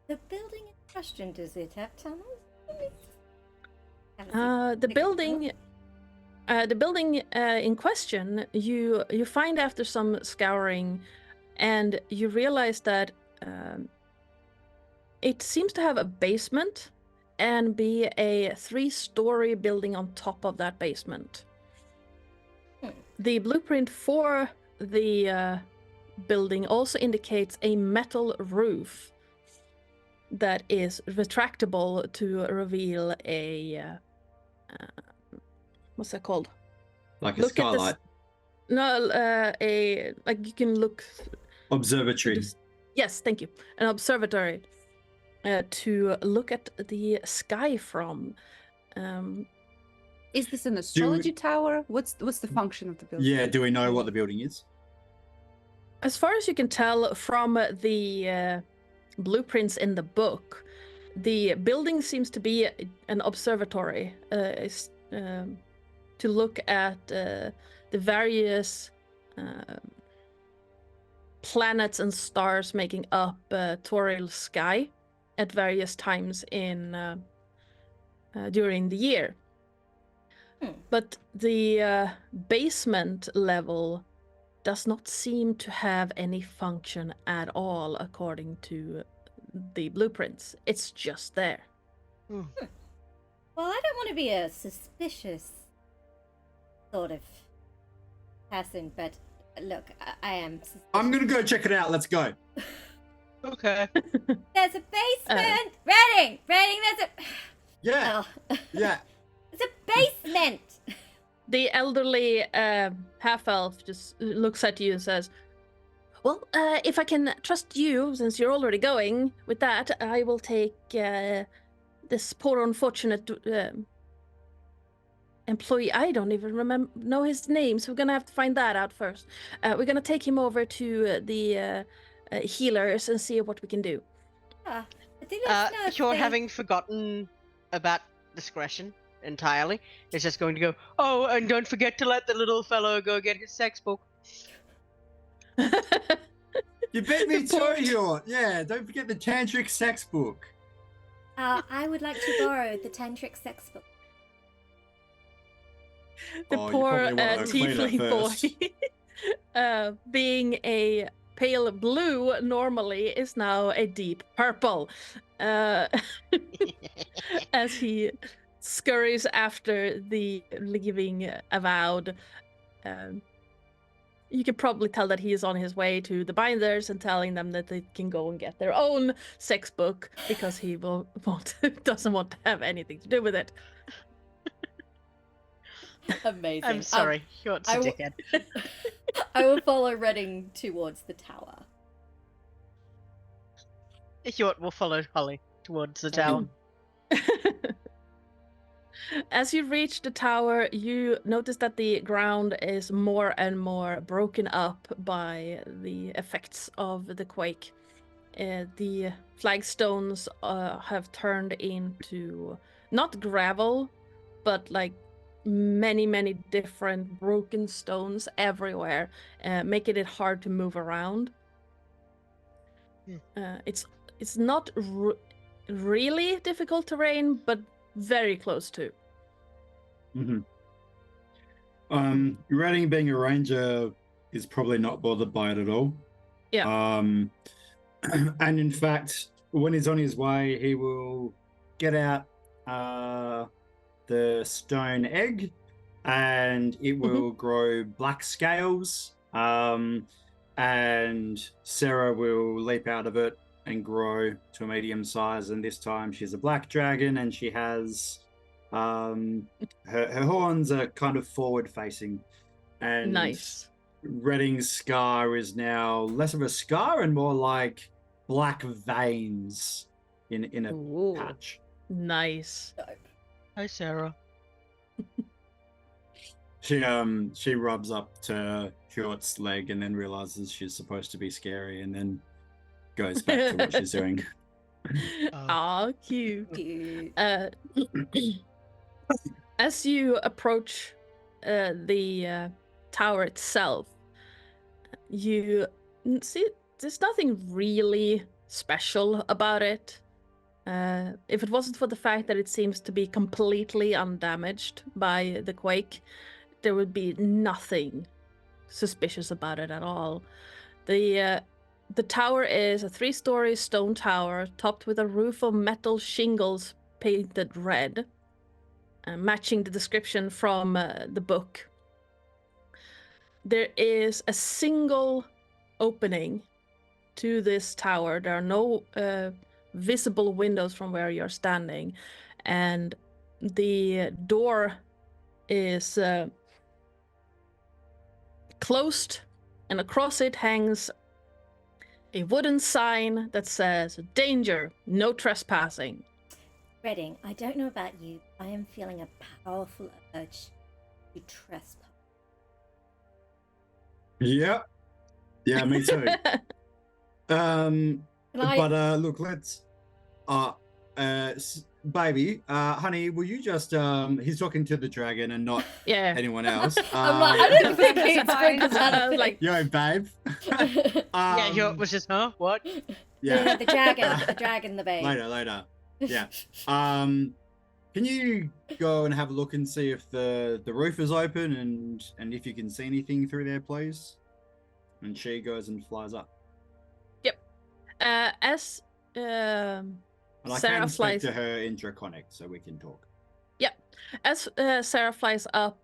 The building in question, does it have tunnels? The building in question, you find after some scouring, and you realize that it seems to have a basement and be a 3-story building on top of that basement. The blueprint for the building also indicates a metal roof that is retractable to reveal a what's that called? Like a Look at the skylight. a like you can look. Observatory. Yes, thank you. An observatory to look at the sky from. Is this an astrology tower? What's the function of the building? Yeah, do we know what the building is? As far as you can tell from the blueprints in the book, the building seems to be an observatory to look at the various planets and stars making up Toril sky at various times in during the year. But the basement level does not seem to have any function at all, according to the blueprints. It's just there. Well, I don't want to be a suspicious sort of person, but look, I am suspicious. I'm gonna go check it out. Let's go. Okay. There's a basement! Reading! There's a... Yeah. Oh. Yeah. It's a basement! The elderly half-elf just looks at you and says, well, if I can trust you, since you're already going with that, I will take this poor unfortunate employee. I don't even know his name, so we're gonna have to find that out first. We're gonna take him over to the healers and see what we can do. I think that's not You're fair. having forgotten about discretion entirely. It's just going to go, oh, and don't forget to let the little fellow go get his sex book. You beat me to Report. it. Yeah, don't forget the tantric sex book. I would like to borrow the tantric sex book. The Oh, you poor probably wanna clean it tiefling boy, being a pale blue normally, is now a deep purple. As he scurries after the leaving avowed. You can probably tell that he is on his way to the binders and telling them that they can go and get their own sex book because he doesn't want to have anything to do with it. Amazing. I'm sorry, you're a I w- dickhead. I will follow Reading towards the tower. Hjort will follow Holly towards the tower. As you reach the tower, you notice that the ground is more and more broken up by the effects of the quake. The flagstones have turned into not gravel, but like many different broken stones everywhere, making it hard to move around. It's not really difficult terrain, but very close to. Reading being a ranger is probably not bothered by it at all. Yeah. And in fact, when he's on his way, he will get out the stone egg, and it will grow black scales. And Sarah will leap out of it and grow to a medium size. And this time she's a black dragon, and she has her horns are kind of forward facing. And Nice. Redding's scar is now less of a scar and more like black veins in a Ooh, patch. nice. Hi, Sarah. She rubs up to Hjort's leg and then realizes she's supposed to be scary and then goes back to what she's doing. Aw, cute. Cute. As you approach the tower itself, you see there's nothing really special about it. If it wasn't for the fact that it seems to be completely undamaged by the quake, there would be nothing suspicious about it at all. The tower is a 3-story stone tower topped with a roof of metal shingles painted red, matching the description from the book. There is a single opening to this tower. There are no visible windows from where you're standing, and the door is closed, and across it hangs a wooden sign that says, "Danger, no trespassing." Reading, I don't know about you. I am feeling a powerful urge to trespass. Yep. Yeah, me too. Can I- But look, let's baby, honey, will you just he's talking to the dragon and not Yeah. anyone else. I'm like, I don't think he's Fine. going to Like, Yo, babe. Yeah, you was just, huh? What? yeah, the dragon, the babe. Later. Yeah. Can you go and have a look and see if the roof is open and if you can see anything through there, please? And she goes and flies up. as And I Sarah can speak flies. to her in Draconic so we can talk. As Sarah flies up,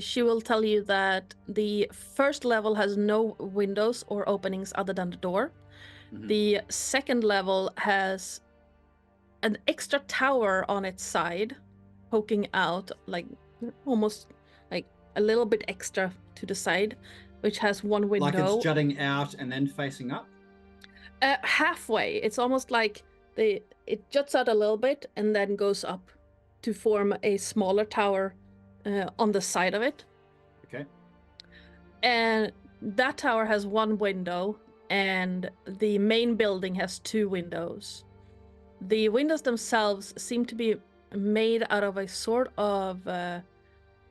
she will tell you that the first level has no windows or openings other than the door. Mhm. The second level has an extra tower on its side, poking out, like almost like a little bit extra to the side, which has one window. Like it's jutting out and then facing up? Halfway. It's almost like it juts out a little bit and then goes up to form a smaller tower on the side of it. Okay. And that tower has one window, and the main building has two windows. The windows themselves seem to be made out of a sort of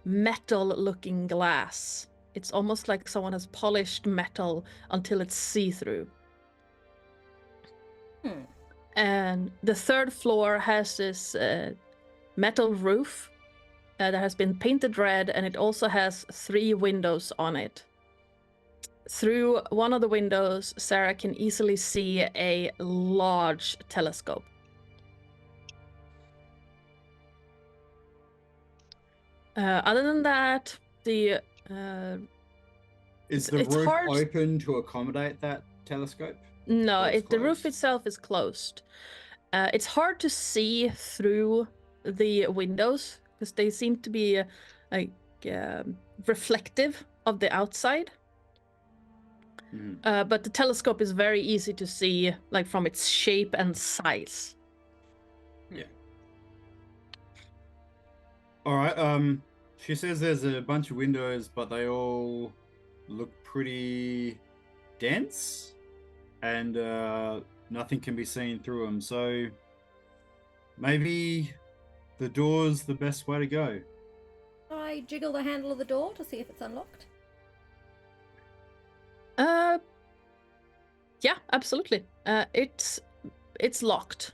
metal-looking glass. It's almost like someone has polished metal until it's see-through. And the third floor has this metal roof that has been painted red, and it also has 3 windows on it. Through one of the windows, Sarah can easily see a large telescope. Other than that, the Is the it's roof hard- open to accommodate that telescope? no, Or it's the roof closed? itself is closed. It's hard to see through the windows because they seem to be like reflective of the outside. Mhm. But the telescope is very easy to see, like from its shape and size. All right. She says there's a bunch of windows, but they all look pretty dense, and nothing can be seen through them. So maybe the door's the best way to go. I jiggle the handle of the door to see if it's unlocked. Yeah, absolutely. It's locked,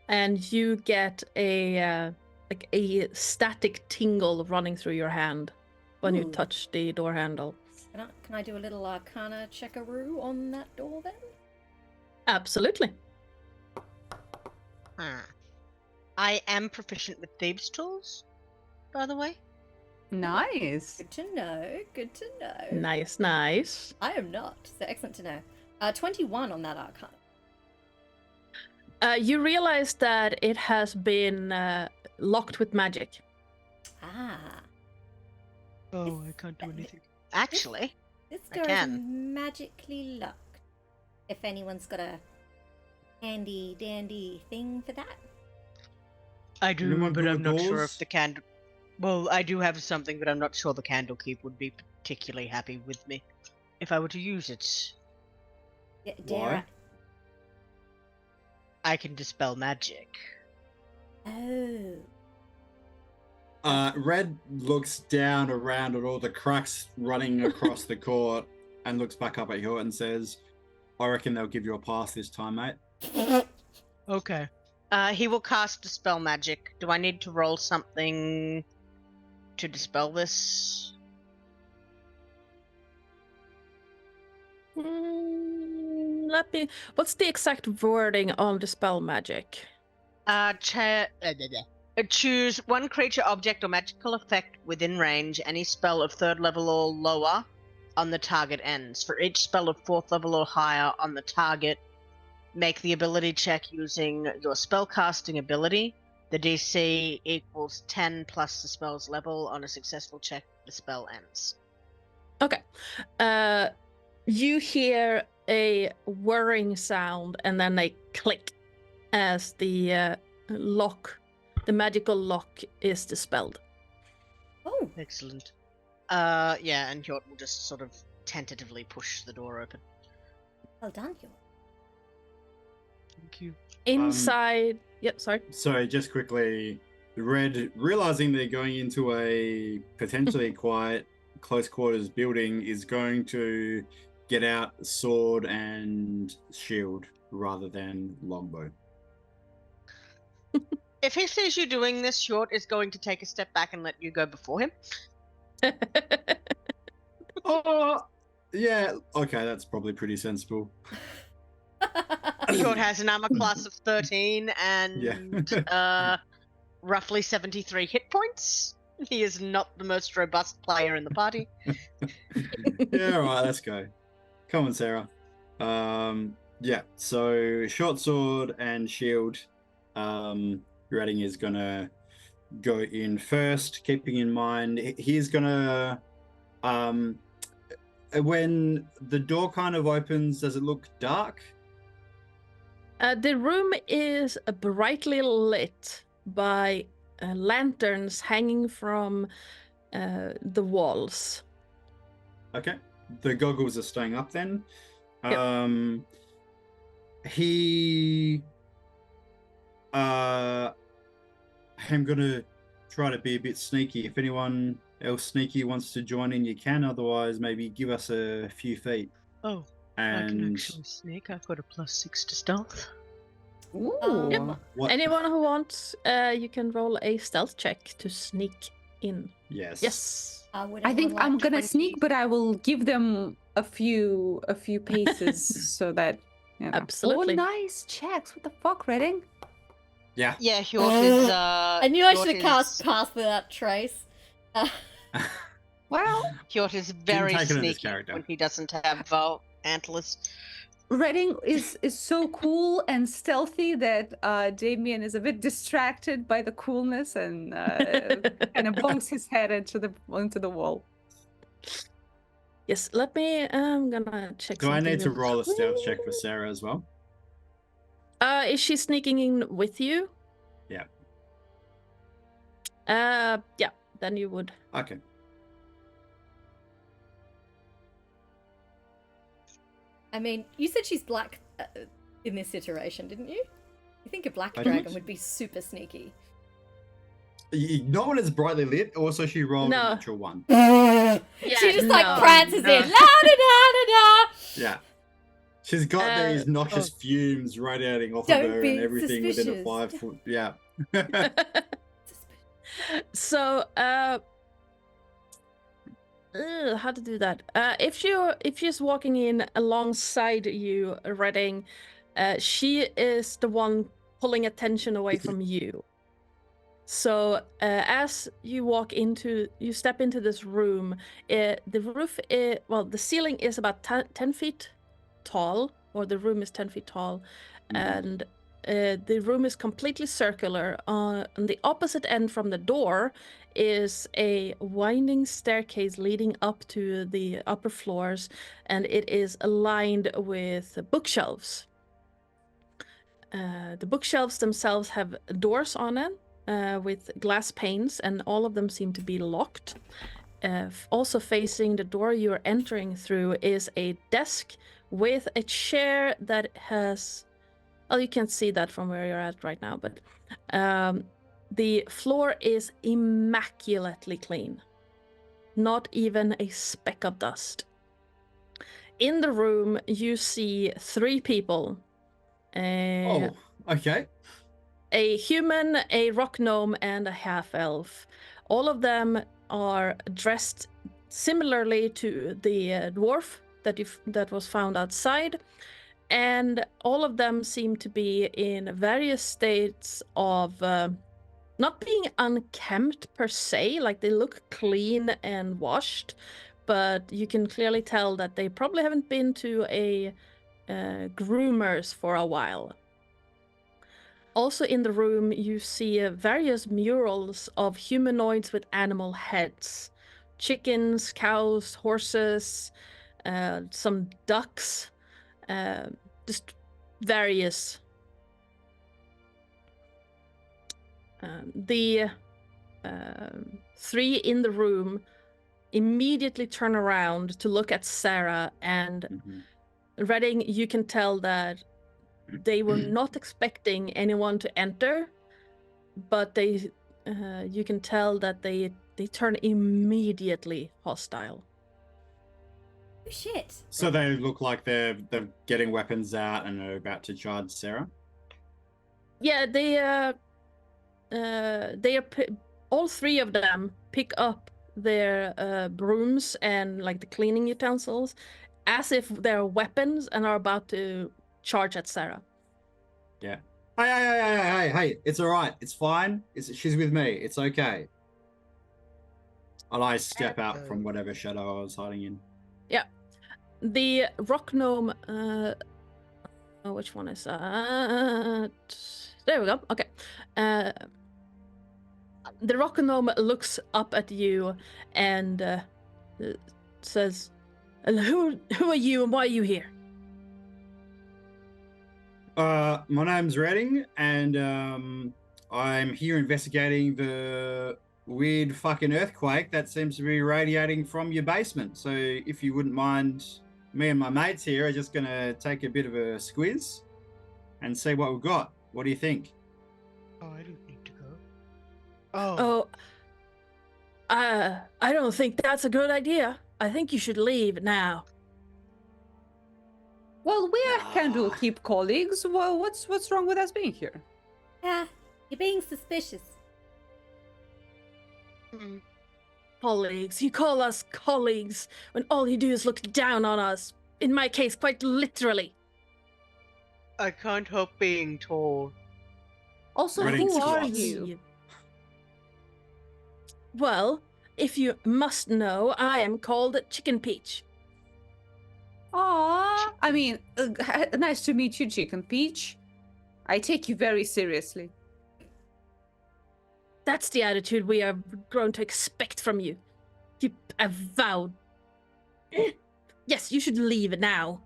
and you get a like a static tingle running through your hand when you Ooh. touch the door handle. Can I do a little Arcana checkaroo on that door then? Absolutely. I am proficient with thieves' tools, by the way. Nice. Good to know. Good to know. Nice, nice. I am not, so excellent to know. 21 on that Arcana. You realize that it has been locked with magic. Ah, Oh, I can't do anything. Actually, this I door is can. magically locked. If anyone's got a handy dandy thing for that. I do, Anyone but good I'm with not sure doors? if the candle. Well, I do have something, but I'm not sure the Candlekeep would be particularly happy with me if I were to use it. Dare I can dispel magic. Oh. Red looks down around at all the cracks running across the court and looks back up at you and says, I reckon they'll give you a pass this time, mate. Okay. He will cast dispel magic. Do I need to roll something to dispel this? What's the exact wording on the spell magic? Choose one creature, object, or magical effect within range. Any spell of 3rd level or lower on the target ends. For each spell of 4th level or higher on the target, make the ability check using your spellcasting ability. The DC equals 10 plus the spell's level. On a successful check, the spell ends. Okay. You hear a whirring sound and then a click as the magical lock is dispelled. Oh, Excellent. Yeah, and Hjort will just sort of tentatively push the door open. well done, you. Thank you. Inside. Yep, sorry. So just quickly, Red, realizing they're going into a potentially quite close quarters building, is going to get out sword and shield rather than longbow. If he sees you doing this, Short is going to take a step back and let you go before him. Oh, yeah. Okay, that's probably pretty sensible. Short has an armor class of 13 and Yeah. roughly 73 hit points. He is not the most robust player in the party. Yeah, all right, let's go. Come on, Sarah. Yeah, so short sword and shield. Redding is gonna go in first, keeping in mind he's gonna when the door kind of opens, does it look dark? The room is brightly lit by lanterns hanging from the walls. Okay. The goggles are staying up then. Yep. I'm gonna try to be a bit sneaky. If anyone else sneaky wants to join in, you can. Otherwise, maybe give us a few feet. Oh, I can actually sneak. I've got a +6 to stealth. Ooh. What? Anyone who wants, you can roll a stealth check to sneak in. Yes. Yes. I think I'm gonna sneak, but I will give them a few paces so that. You know. Absolutely. Oh, nice checks. What the fuck, Redding? Yeah. Yeah, Hjort is. I knew I should have cast Pass without trace. Well, Hjort is very take it in this sneaky character. when he doesn't have antlers. Redding is so cool and stealthy that Damien is a bit distracted by the coolness and kind of bonks his head into the wall. Yes, let me. I'm gonna check. Do I need to something roll a stealth quick. check for Sarah as well? Is she sneaking in with you? Yeah. Yeah. Then you would. Okay. I mean, you said she's black in this iteration, didn't you? You think a black I dragon did. would be super sneaky. No one is brightly lit. Also, she rolled No. a natural 1. Yeah, She just like no, prances no. in. La da da da da. Yeah. She's got these noxious fumes radiating off Don't of her be and everything within a suspicious. 5 foot. Yeah. So, how to do that? If she's walking in alongside you, Redding, she is the one pulling attention away from you. So as you step into this room, the ceiling is about 10 feet tall, or the room is 10 feet tall, and the room is completely circular. On the opposite end from the door is a winding staircase leading up to the upper floors, and it is aligned with bookshelves. The bookshelves themselves have doors on it with glass panes, and all of them seem to be locked. Also facing the door you are entering through is a desk with a chair that has... Well, you can't see that from where you're at right now, but the floor is immaculately clean. Not even a speck of dust. In the room, you see 3 people. Oh, okay. A human, a rock gnome, and a half-elf. All of them are dressed similarly to the dwarf that was found outside, and all of them seem to be in various states of not being unkempt per se, like they look clean and washed, but you can clearly tell that they probably haven't been to a groomers for a while. Also in the room, you see various murals of humanoids with animal heads. Chickens, cows, horses, some ducks, just various. The 3 in the room immediately turn around to look at Sarah, and Redding, you can tell that they were not expecting anyone to enter, but they you can tell that they turn immediately hostile. Oh, shit. So they look like they're getting weapons out and are about to charge Sarah. Yeah, they are all three of them pick up their brooms and like the cleaning utensils as if they're weapons and are about to charge at Sarah. Yeah. Hey! It's all right. It's fine. She's with me. It's okay. And I step out from whatever shadow I was hiding in. Yeah, the rock gnome. Which one is that? There we go. Okay. The rock gnome looks up at you and says, "Who are you and why are you here?" My name's Redding, and I'm here investigating the weird fucking earthquake that seems to be radiating from your basement. So if you wouldn't mind, me and my mates here are just gonna take a bit of a squiz and see what we've got. What do you think? Oh, I don't need to go. I don't think that's a good idea. I think you should leave now. Well, we are Candlekeep colleagues. Well, what's wrong with us being here? Yeah, you're being suspicious. Colleagues, you call us colleagues when all you do is look down on us. In my case, quite literally. I can't help being tall. Also, Redding's who are class. you? Well, if you must know, I am called Chicken Peach. Aw, I mean, nice to meet you, Chicken Peach. I take you very seriously. That's the attitude we have grown to expect from you. You avowed. Yes, you should leave now.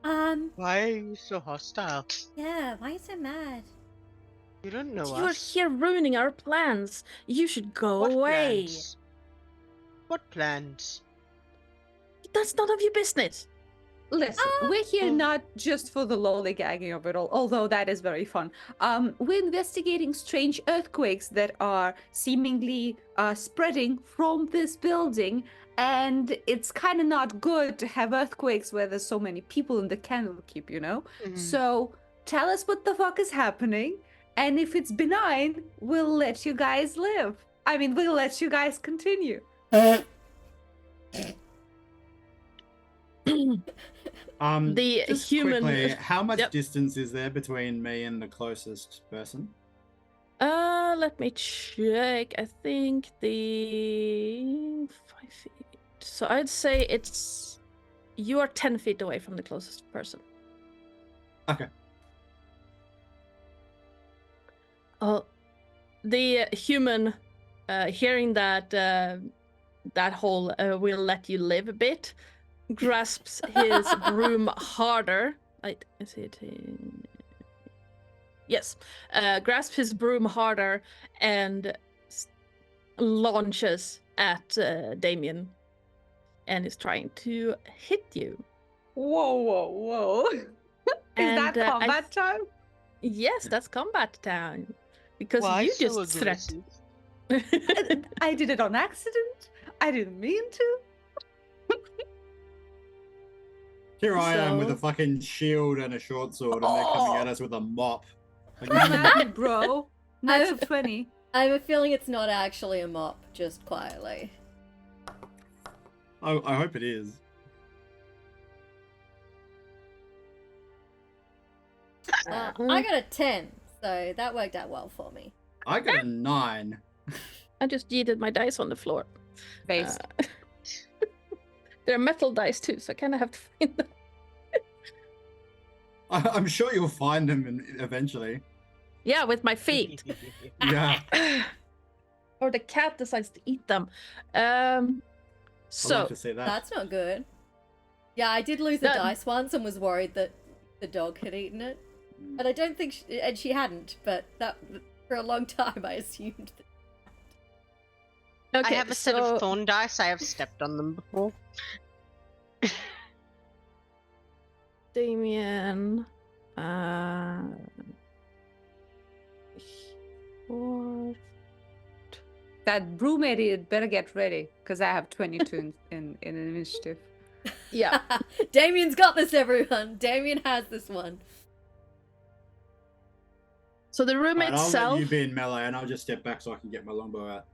Why are you so hostile? Yeah, why are you so mad? You don't know You're us. here ruining our plans. You should go What away. plans? What plans? That's none of your business. Listen, we're here not just for the lollygagging of it all, although that is very fun. We're investigating strange earthquakes that are seemingly spreading from this building, and it's kind of not good to have earthquakes where there's so many people in the Candlekeep, you know? So tell us what the fuck is happening, and if it's benign, we'll let you guys live. I mean, we'll let you guys continue. The just human- quickly, how much Yep. distance is there between me and the closest person? Let me check. I think the 5 feet. So I'd say you are 10 feet away from the closest person. Okay. The human, hearing that that whole "we'll let you live" a bit, grasps his broom harder. Is it? Yes, grasps his broom harder and launches at Damien, and is trying to hit you. Whoa. Is And, that combat time? Yes, that's combat time. Because Why you so just threat. aggressive? I did it on accident. I didn't mean to. Here I am with a So- fucking shield and a short sword, and they're coming at us with a mop. Like, Mad, bro. Not so funny. I have a feeling it's not actually a mop, just quietly. I hope it is. I got a 10, so that worked out well for me. I got a 9. I just yeeted my dice on the floor. Base. They're metal dice too, so I kind of have to find them. I'm sure you'll find them eventually. Yeah, with my feet. Yeah. Or the cat decides to eat them. I'd So like to see that. That's not good. Yeah, I did lose a That- dice once and was worried that the dog had eaten it. And I don't think she hadn't, but that for a long time I assumed. okay, I have a set of thorn dice. I have stepped on them before. Damien. Four. That broom idiot better get ready, because I have 22 in initiative. Yeah. Damien's got this, everyone. Damien has this one. So the room Right, I'll let itself. you be in melee, and I'll just step back so I can get my longbow out.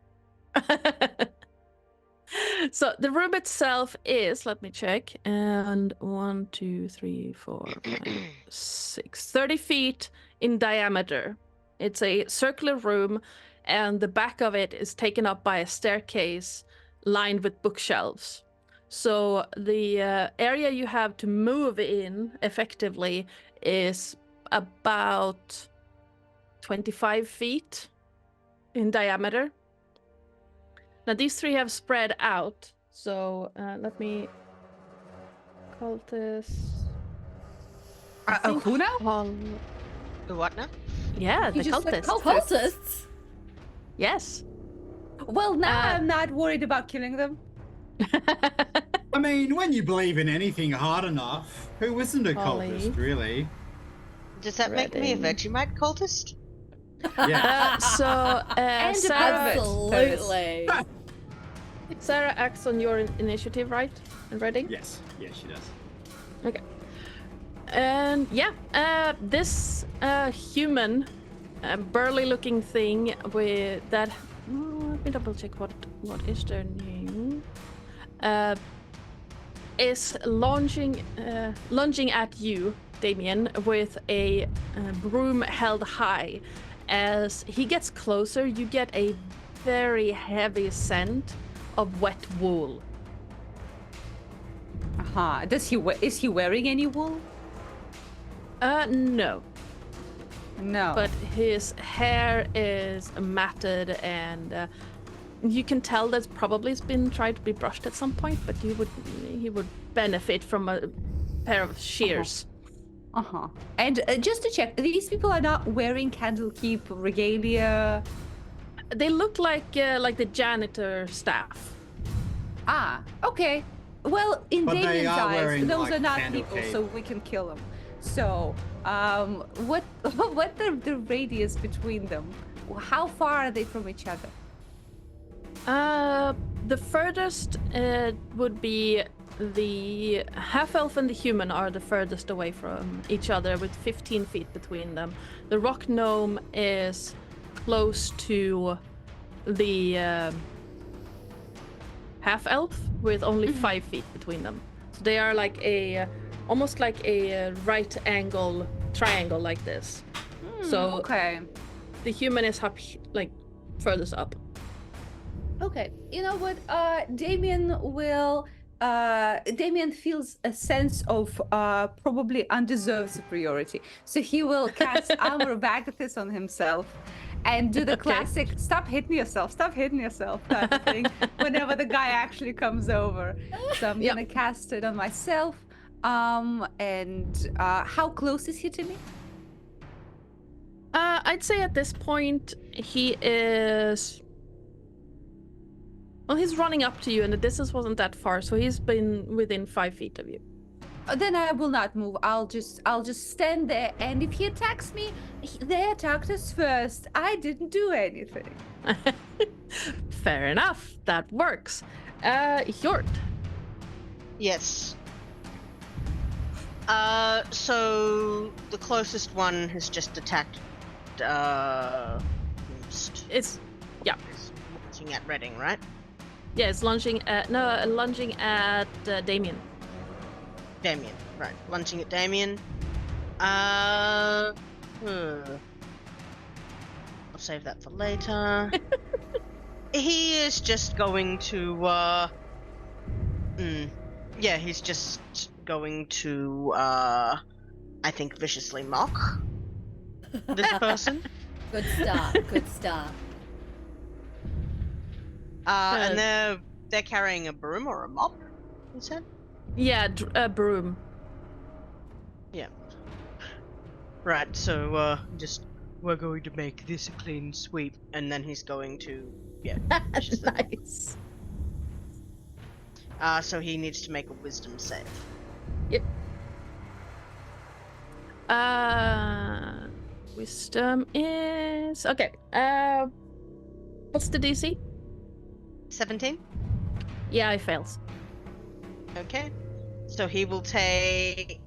So the room itself is, let me check, and 1, 2, 3, 4, 5, 6, 30 feet in diameter. It's a circular room, and the back of it is taken up by a staircase lined with bookshelves. So the area you have to move in effectively is about 25 feet in diameter. Now these three have spread out, so let me call this. Who now? The what now? Yeah, You the just said cultists. Cultists? Yes. Well, now Uh, I'm not worried about killing them. I mean, when you believe in anything hard enough, who isn't a Holly. cultist, really? Does that make me a Reading. Vegemite cultist? Yeah. And a Sarah, pervert. Absolutely. Sarah acts on your initiative, right? And Reading? Yes, she does. Okay. And yeah, this human, burly-looking thing with that. Let me double check what is their name. Is lunging at you, Damien, with a broom held high. As he gets closer, you get a very heavy scent of wet wool. Is he wearing any wool? No. No. But his hair is matted, and you can tell that's probably been tried to be brushed at some point. But he would benefit from a pair of shears. And just to check, these people are not wearing Candlekeep regalia. They look like the janitor staff. Ah, okay. Well, in But they Damien's are eyes, wearing, those like, are not people, Candlekeep. so we can kill them. So, what the radius between them? How far are they from each other? The furthest would be the half-elf and the human are the furthest away from each other, with 15 feet between them. The rock gnome is close to the half-elf, with only 5 feet between them. So they are like almost like a right angle triangle like this. So Okay. the human is up, like furthest up. Okay. You know what? Damien feels a sense of probably undeserved superiority. So he will cast Armor of Agathis on himself and do the Okay. classic stop hitting yourself type of thing whenever the guy actually comes over. So I'm Yep. gonna cast it on myself. And how close is he to me? I'd say at this point he is. Well, he's running up to you, and the distance wasn't that far, so he's been within 5 feet of you. Then I will not move. I'll just stand there, and if he attacks me, they attacked us first. I didn't do anything. Fair enough. That works. Hjort. Yes. So the closest one has just attacked. It's yeah. Is launching at Reading, right? Yeah, it's lunging at Damien. Damien, right? Lunging at Damien. I'll save that for later. He is just going to. Yeah, he's just going to. I think viciously mock this person. Good start. Good start. And they're carrying a broom or a mop. You said. Yeah, a broom. Yeah. Right. So we're going to make this a clean sweep, and then he's going to viciously mock. Nice. So he needs to make a wisdom save. Yep. Wisdom is okay. What's the DC? 17. Yeah, it fails. Okay. So he will take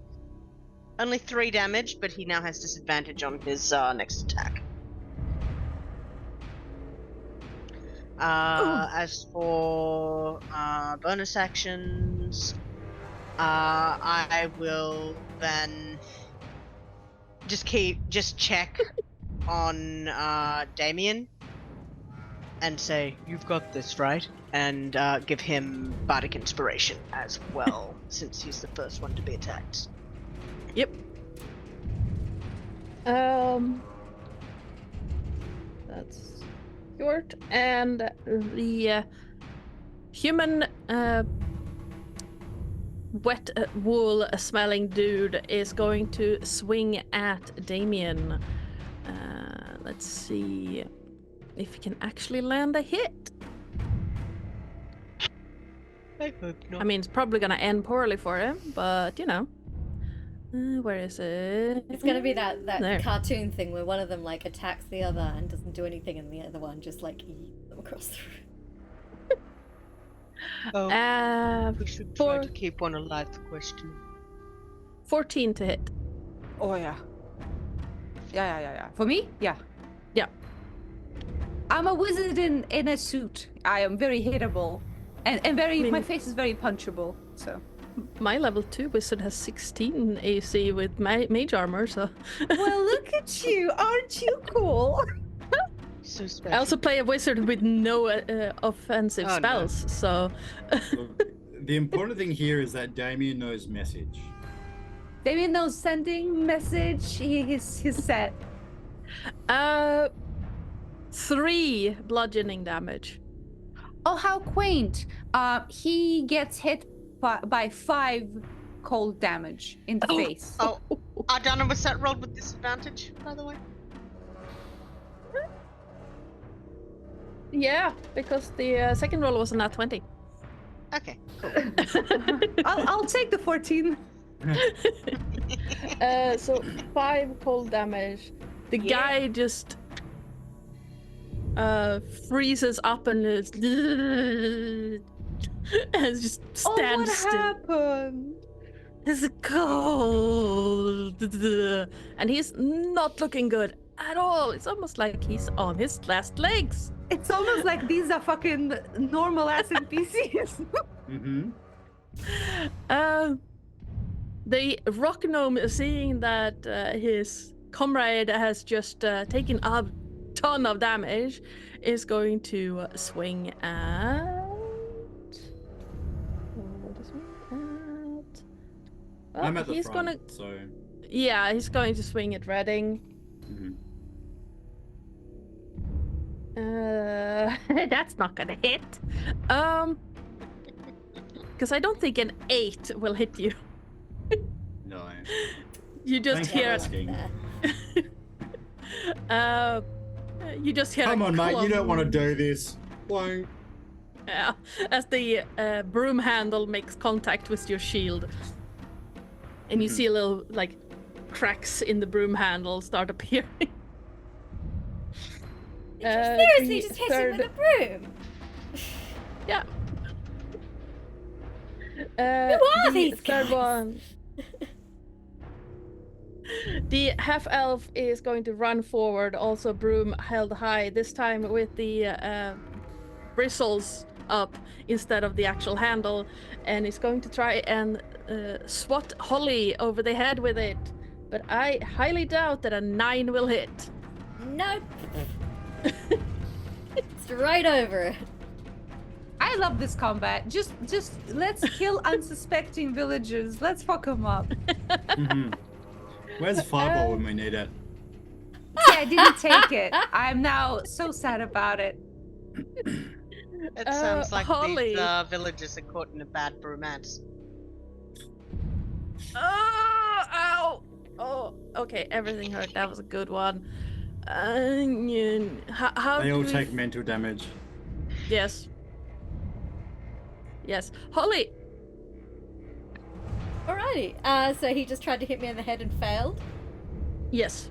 only 3 damage, but he now has disadvantage on his next attack. As for bonus actions, I will then just check on Damien and say, "You've got this, right?" And give him bardic inspiration as well, since he's the first one to be attacked. Yep. That's short, and the human wet wool smelling dude is going to swing at Damien. Let's see if he can actually land a hit. I hope not. I mean, it's probably gonna end poorly for him, but you know. Where is it? It's gonna be that There. cartoon thing where one of them like attacks the other and doesn't do anything, and the other one just like eats them across the room. We should try try to to keep one alive. Question. 14 to hit. Oh yeah. Yeah. For me? Yeah. Yeah. I'm a wizard in a suit. I am very hittable. And very I mean- my face is very punchable, so. My level 2 wizard has 16 AC with mage armor, so. Well, look at you. Aren't you cool? So special. I also play a wizard with no offensive Oh, no. spells, so. Look, the important thing here is that Damien knows message. Damien knows sending message. He's set. 3 bludgeoning damage. Oh, how quaint. He gets hit by 5 cold damage in the face. Oh, Ardanna, was that rolled with disadvantage, by the way? Yeah, because the second roll was a nat 20. Okay, cool. I'll take the 14. So 5 cold damage. The guy just freezes up and is and just Oh, stands what still. happened? It's cold, and he's not looking good at all. It's almost like he's on his last legs. It's almost like these are fucking normal ass NPCs. Mm-hmm. The rock gnome, seeing that his comrade has just taken a ton of damage, is going to swing at. What is swing at? Well, I'm at the he's front, gonna. so. Yeah, he's going to swing at Redding. Mhm. That's not gonna hit. Because I don't think an 8 will hit you. No. You just Thanks for hear. asking. You just hear. Come a on, mate. You don't want to clunk. do this. Won't. Yeah, as the broom handle makes contact with your shield, and you see a little like cracks in the broom handle start appearing. Did you seriously the just hit him with a broom? Yeah. Who are the these third guys? one. The half elf is going to run forward, also broom held high, this time with the bristles up instead of the actual handle, and is going to try and swat Holly over the head with it. But I highly doubt that a 9 will hit. Nope. Straight over it. I love this combat. Just let's kill unsuspecting villagers. Let's fuck them up. Mhm. Where's Fireball when we need it? See, I didn't take it. I'm now so sad about it. It sounds like Holly. these villagers are caught in a bad bromance. Oh, ow! Oh, okay, everything hurt. That was a good one. How They do all we- take mental damage. Yes. Yes. Holly! Alrighty. So he just tried to hit me in the head and failed. Yes.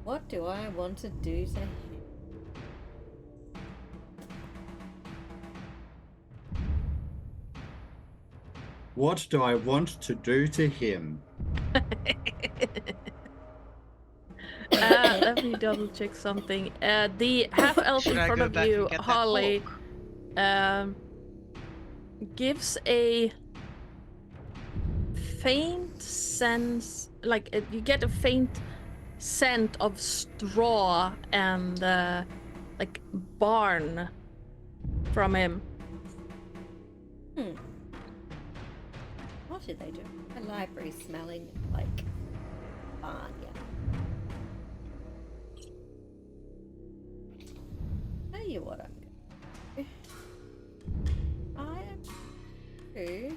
What do I want to do to him? What do I want to do to him? Let me double check something. The half elf in Should I front go of back you, and get that Holly, Quokk? gives a faint sense, like you get a faint scent of straw and like barn from him. What did they do? A library smelling like barn, yeah. Tell you what I'm gonna do. I am to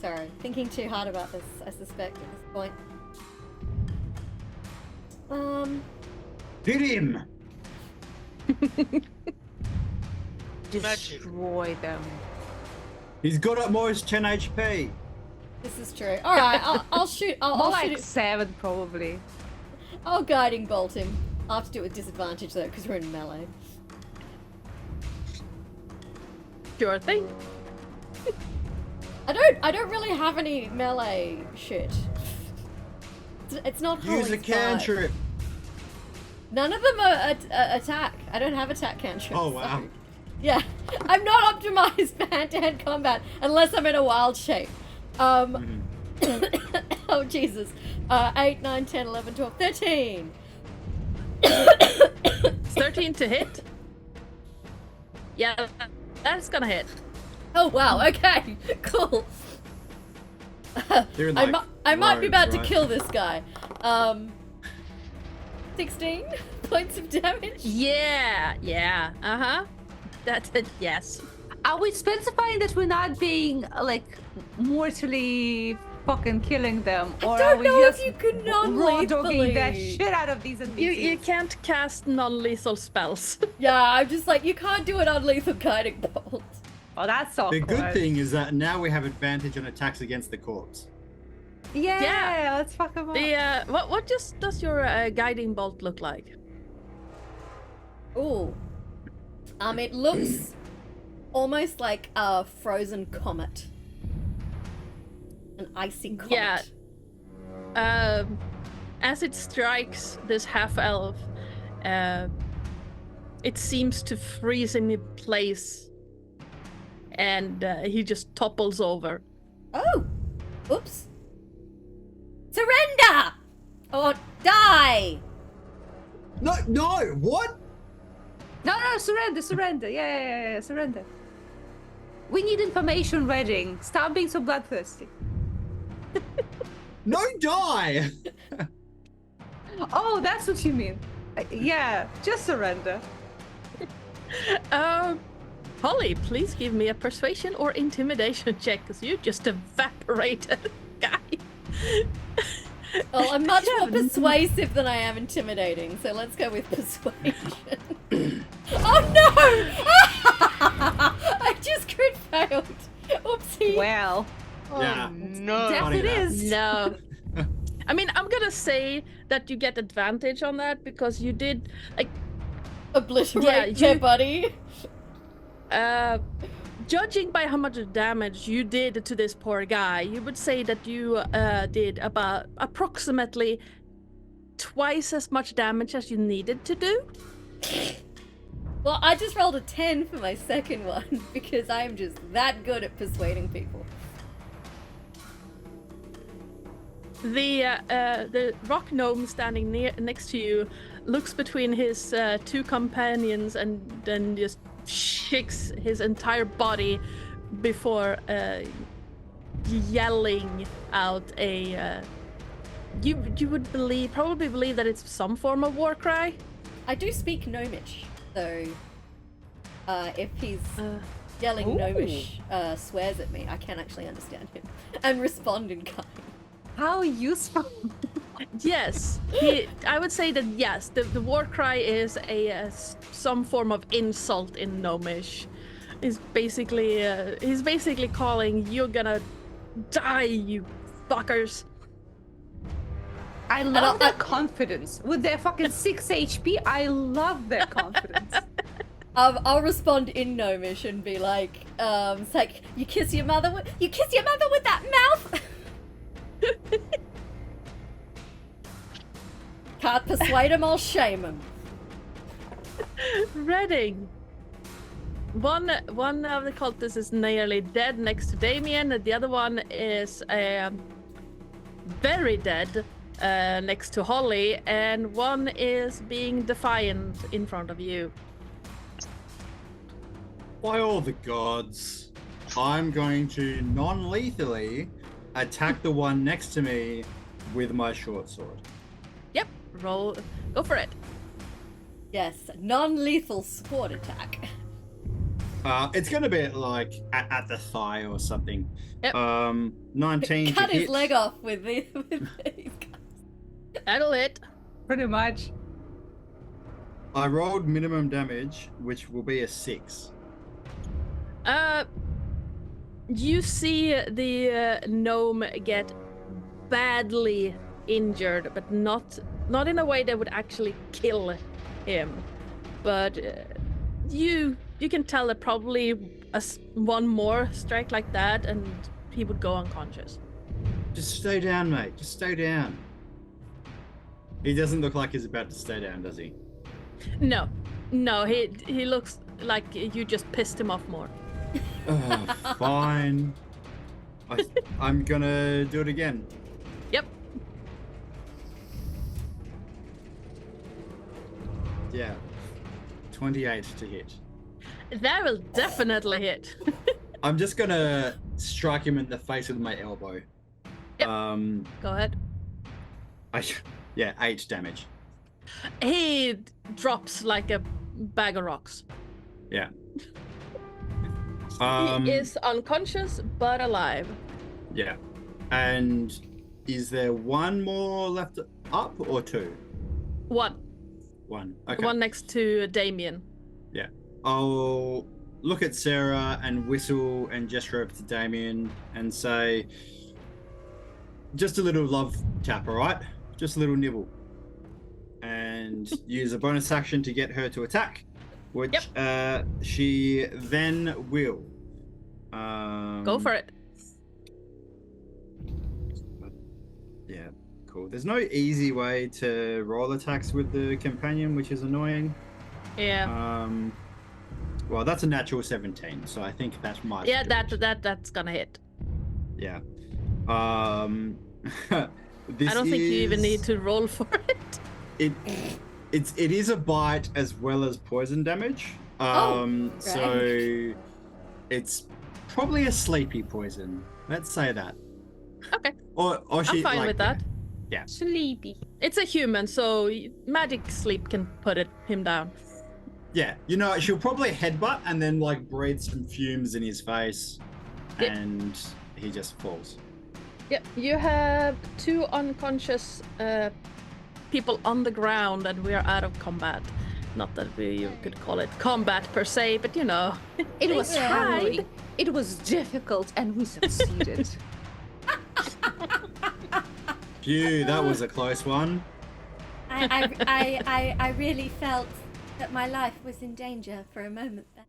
Sorry. Thinking too hard about this, I suspect, at this point. Hit him! Destroy them. He's got at most 10 HP. This is true. Alright, I'll shoot. More I'll like shoot. 7 probably. I'll guiding bolt him. I'll have to do it with disadvantage though, because we're in melee. Sure thing. I don't really have any melee shit. It's not Use Holy a cantrip. None of them are attack. I don't have attack cantrips. Oh, wow. Sorry. Yeah, I'm not optimized for hand-to-hand combat unless I'm in a wild shape. Oh Jesus. 8, 9, 10, 11, 12, 13. 13 to hit. Yeah, that's gonna hit. Oh wow. Okay. Cool. They're I like might be rogues, about to right? kill this guy. 16 points of damage. Yeah. Uh-huh. That's it, yes. Are we specifying that we're not being like mortally fucking killing them, or I are don't we know if just you could raw dogging that non-lethally. shit out of these NPCs? You can't cast non-lethal spells. Yeah, I'm just like, you can't do it on lethal guiding bolt. Oh, that's The awkward. good thing is that now we have advantage on attacks against the corpse. Yeah, Yeah. let's fuck them up. The what just does your guiding bolt look like? Ooh. It looks almost like a frozen comet. An icy comet. Yeah. As it strikes this half elf, it seems to freeze him in place, and he just topples over. Oh! Oops. Surrender! Or die! No, what? No, surrender. Yeah, surrender. We need information, Redding. Stop being so bloodthirsty. No, die! Oh, that's what you mean. Yeah, just surrender. Holly, please give me a persuasion or intimidation check, because you just evaporated, guy. Well, I'm much more persuasive than I am intimidating, so let's go with persuasion. Oh no! I just crit failed. Oopsie. Well, Yeah. No. death funny it that. is. No. I mean, I'm gonna say that you get advantage on that because you did, like, Obliterate Yeah, their you- buddy. judging by how much damage you did to this poor guy, you would say that you did about approximately twice as much damage as you needed to do. Well, I just rolled a 10 for my second one because I am just that good at persuading people. The rock gnome standing next to you looks between his two companions and then just shakes his entire body before yelling out a you would probably believe that it's some form of war cry. I do speak Gnomish, so if he's yelling Ooh. Gnomish swears at me, I can actually understand him and respond in kind. How useful. Yes, I would say that yes. The war cry is some form of insult in Gnomish. He's basically calling, "You're gonna die, you fuckers." I love their confidence. With their fucking 6 HP, I love their confidence. I'll respond in Gnomish and be like, it's like, you kiss your mother with that mouth. Can't persuade him, I'll shame him. Reading. One of the cultists is nearly dead next to Damien, and the other one is very dead next to Holly, and one is being defiant in front of you. By all the gods, I'm going to non-lethally attack the one next to me with my short sword. Yep, roll. Go for it. Yes, non-lethal sword attack. It's going to be like at the thigh or something. Yep. 19 Cut to his hit. leg off with these guys. That'll hit. Pretty much. I rolled minimum damage, which will be a 6. You see the gnome get badly injured, but not in a way that would actually kill him. But you can tell that probably one more strike like that, and he would go unconscious. Just stay down, mate. Just stay down. He doesn't look like he's about to stay down, does he? No, he looks like you just pissed him off more. Fine. I'm gonna do it again. Yep. Yeah. 28 to hit. That will definitely hit. I'm just gonna strike him in the face with my elbow. Yep. Go ahead. 8 damage. He drops like a bag of rocks. Yeah. He is unconscious but alive. Yeah. And is there one more left up or 2? One. Okay. One next to Damien. Yeah. I'll look at Sarah and whistle and gesture over to Damien and say, just a little love tap, all right? Just a little nibble. And use a bonus action to get her to attack, which she then will. Go for it. Yeah, cool. There's no easy way to roll attacks with the companion, which is annoying. Yeah. Well, that's a natural 17, so I think that might. Yeah, that's gonna hit. Yeah. I don't think you even need to roll for it. It is a bite as well as poison damage. Right. So it's probably a sleepy poison. Let's say that. Okay. Or she, I'm fine with that. Yeah. Sleepy. It's a human, so magic sleep can put him down. Yeah. You know, she'll probably headbutt and then like breathe some fumes in his face, and he just falls. Yep. You have 2 unconscious people on the ground, and we are out of combat. Not that you could call it combat per se, but you know. It was Yeah. hard. It was difficult, and we succeeded. Phew, that was a close one. I really felt that my life was in danger for a moment there.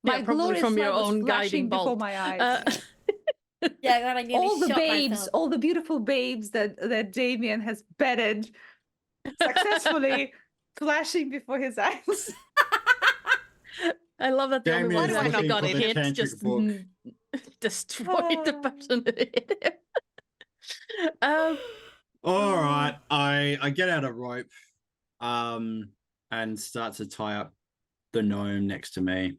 Yeah, My probably glorious from your light was own flashing guiding before bolt. my eyes. Yeah, that I nearly All the shot babes, myself. all the beautiful babes that Damien has bedded successfully flashing before his eyes. I love that the only Damien one is who actually looking got for the hit tantric just book. destroyed the person who hit him. All right, I get out a rope, and start to tie up the gnome next to me.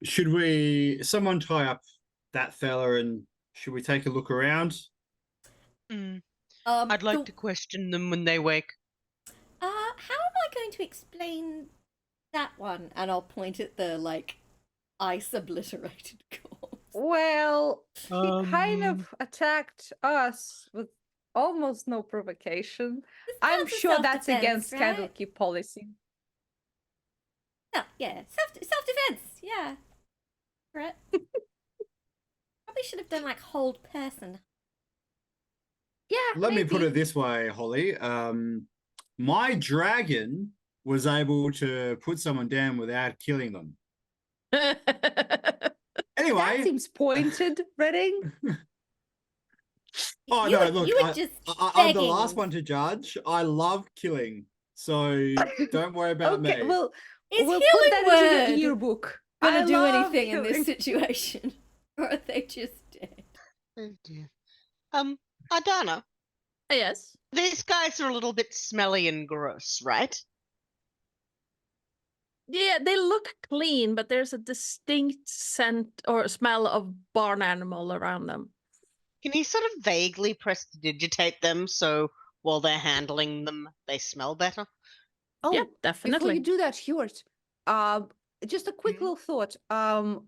Should someone tie up that fella, and should we take a look around? I'd like to question them when they wake. How am I going to explain that one? And I'll point at the ice obliterated corpse. Well, he kind Um. of attacked us with almost no provocation. I'm That's a sure that's self-defense, against right? Candlekeep policy. Oh, yeah, self-defense. Yeah. Right. Probably should have done like hold person. Yeah, Let me put maybe. it this way, Holly. My dragon was able to put someone down without killing them. That Anyway, seems pointed, Redding. oh You no, were, look, you were just I'm the last begging. one to judge. I love killing, so don't worry about Okay, me. well, Is we'll put healing that into word the yearbook. gonna I do love anything in this healing. situation? Or are they just dead? Oh dear. Ardanna, Yes. these guys are a little bit smelly and gross, right? Yeah, they look clean, but there's a distinct scent or smell of barn animal around them. Can you sort of vaguely prestidigitate them so while they're handling them, they smell better? Oh, Yeah, before definitely. you do that, Hewart, just a quick Mhm. little thought.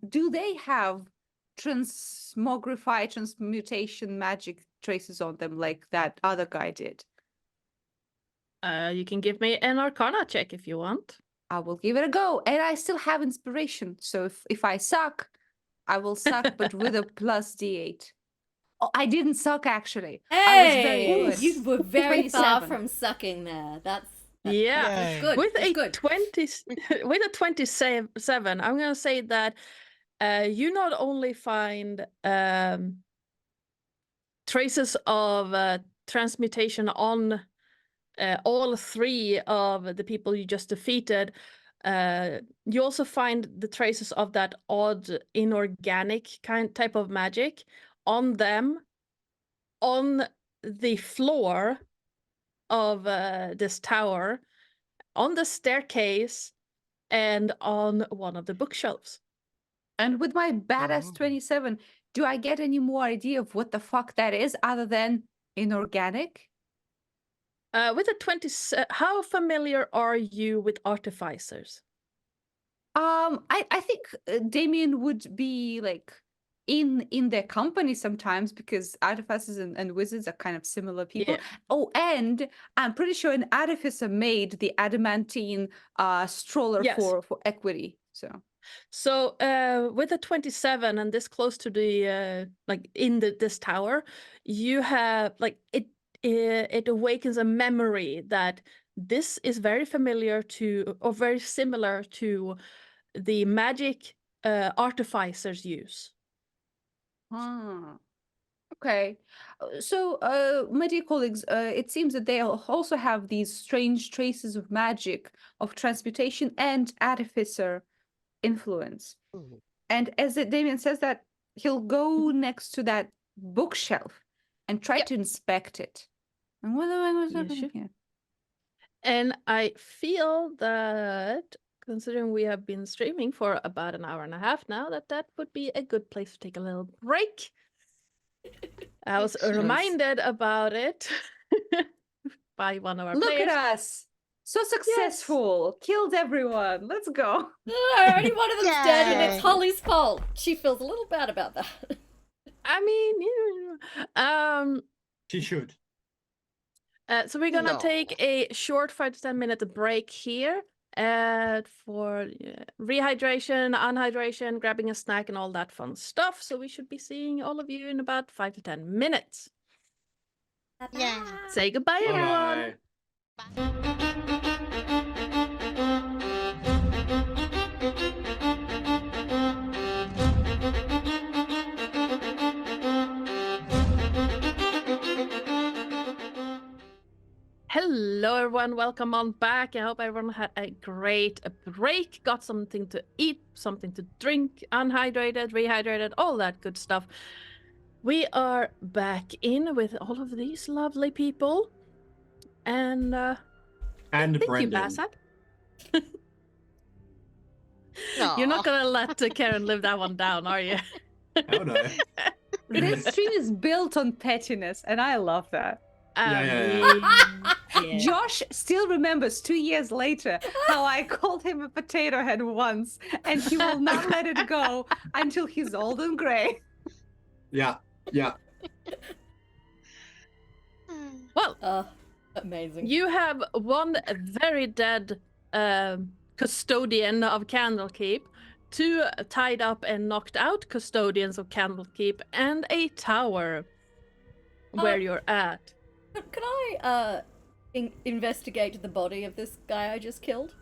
Do they have transmutation magic traces on them like that other guy did? You can give me an Arcana check if you want. I will give it a go. And I still have inspiration. So if I suck, I will suck, but with a plus d8. Oh, I didn't suck actually. I was very Hey, good. you were very far 27. from sucking there. That's Yeah. Yay. good. With That's a good. 20, with a 27, I'm gonna say that you not only find traces of transmutation on all three of the people you just defeated. You also find the traces of that odd inorganic type of magic on them, on the floor of this tower, on the staircase, and on one of the bookshelves. And with my badass Oh. 27, do I get any more idea of what the fuck that is other than inorganic? With a 20, how familiar are you with artificers? I think Damien would be like in their company sometimes because artificers and wizards are kind of similar people. Yeah. Oh, and I'm pretty sure an artificer made the adamantine stroller Yes. for equity. So with a 27 and this close to the like in this tower, you have like it awakens a memory that this is very familiar to or very similar to the magic artificers use. Okay. So, my dear colleagues, it seems that they also have these strange traces of magic, of transmutation and artificer influence. Ooh. And as Damien says that, he'll go next to that bookshelf and try Yep. to inspect it. And what am I Yeah, doing sure. here? And I feel that considering we have been streaming for about an hour and a half now, that would be a good place to take a little break. I was Excellent. reminded about it by one of our Look players. at us! So successful! Killed everyone! Let's go! Oh, only one of them's dead, and Yay. it's Holly's fault. She feels a little bad about that. I mean, She should. so we're gonna No. take a short 5 to 10 minute break here for rehydration, unhydration, grabbing a snack, and all that fun stuff. So we should be seeing all of you in about 5 to 10 minutes. Yeah. Say goodbye, everyone. Bye. Hello, everyone. Welcome on back. I hope everyone had a great break, got something to eat, something to drink, unhydrated, rehydrated, all that good stuff. We are back in with all of these lovely people. And And thank Brendan. you, Bassett. You're not going to let Karen live that one down, are you? Hell no. This stream is built on pettiness, and I love that. I Yeah. mean, Yeah. Josh still remembers 2 years later how I called him a potato head once, and he will not let it go until he's old and gray. Yeah, yeah. Well, Amazing. you have one very dead custodian of Candlekeep, 2 tied up and knocked out custodians of Candlekeep, and a tower where you're at. Can I investigate the body of this guy I just killed?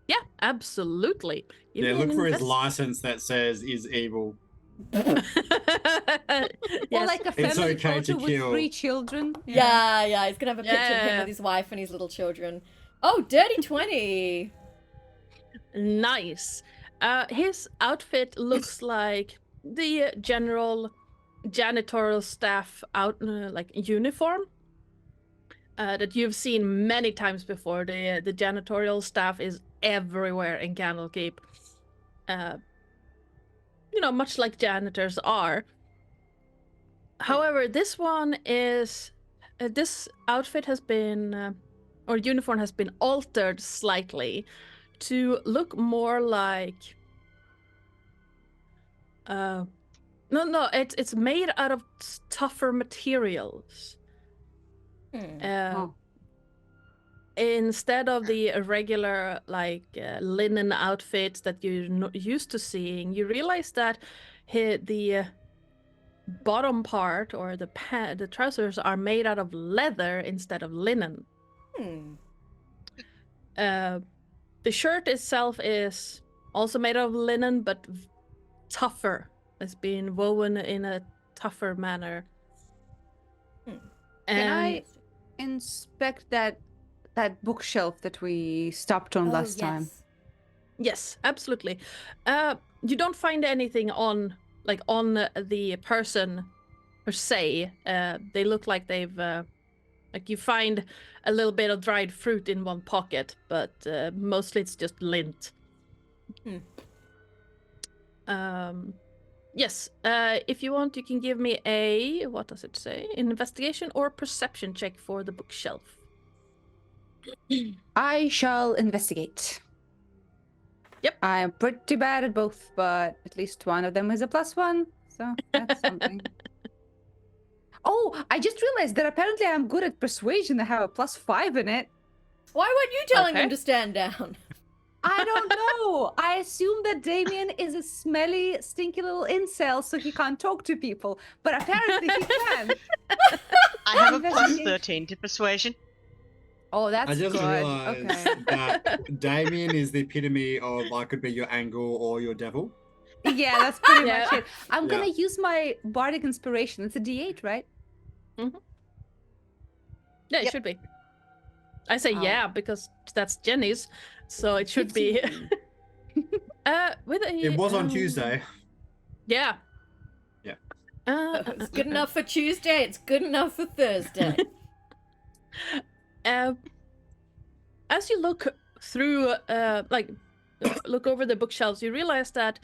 Yeah, absolutely. Give Yeah, me look an for his license that says is evil. Or Yes. like a It's family okay to photo with kill. 3 children. Yeah, he's gonna have a picture of him Yeah. with his wife and his little children. Oh, dirty 20! Nice. His outfit looks like the general janitorial staff like uniform that you've seen many times before. The janitorial staff is everywhere in Candlekeep. Much like janitors are. However, this one is this outfit has been or uniform has been altered slightly to look more like no, it's made out of tougher materials. Oh. Instead of the regular linen outfits that you're not used to seeing, you realize that the bottom part or the trousers are made out of leather instead of linen. The shirt itself is also made of linen, but tougher. It's been woven in a tougher manner. Can I inspect that bookshelf that we stopped on last time? Yes, absolutely. You don't find anything on the person per se. They look like they've you find a little bit of dried fruit in one pocket, but mostly it's just lint. Yes, if you want, you can give me a, what does it say? An investigation or perception check for the bookshelf. I shall investigate. Yep. I'm pretty bad at both, but at least one of them is a +1, so that's something. Oh, I just realized that apparently I'm good at persuasion. I have a +5 in it. Why weren't you telling Okay. him to stand down? I don't know. I assume that Damien is a smelly, stinky little incel, so he can't talk to people. But apparently he can. I have a Investigate. +13 to persuasion. Oh, that's I just good. realized Okay. that Damien is the epitome of I could be your angel or your devil. Yeah, that's pretty Yeah. much it. I'm Yeah. gonna use my bardic inspiration. It's a D8, right? Yeah, it Yep. should be. I say Oh. yeah because that's Jenny's, so it should be. 15. With a. It was on Tuesday. Yeah. Yeah. It's good enough for Tuesday, it's good enough for Thursday. As you look through, look over the bookshelves, you realize that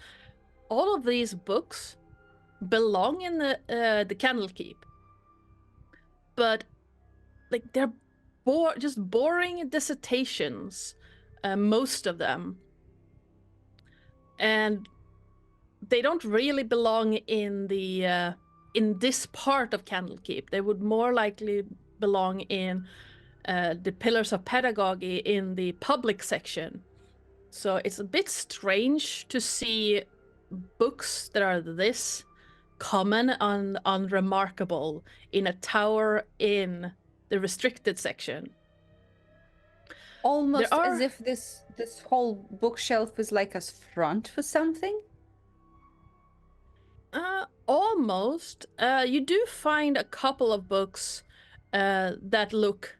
all of these books belong in the Candlekeep, but they're just boring dissertations, most of them, and they don't really belong in the in this part of Candlekeep. They would more likely belong in the Pillars of Pedagogy in the public section. So it's a bit strange to see books that are this common and unremarkable in a tower in the restricted section. Almost There as are- if this whole bookshelf is like a front for something. Almost. You do find a couple of books that look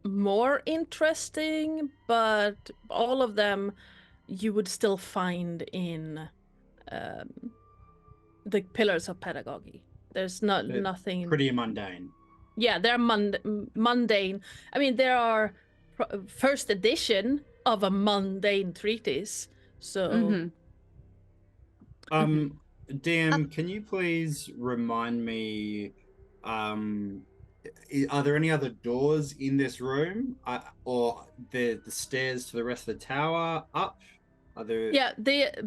more interesting, but all of them you would still find in the Pillars of Pedagogy. There's They're nothing. Pretty mundane. Yeah, they're mundane. I mean, there are first edition of a mundane treatise. So Mhm. DM, can you please remind me Are there any other doors in this room, or the stairs to the rest of the tower up? Are there? Yeah,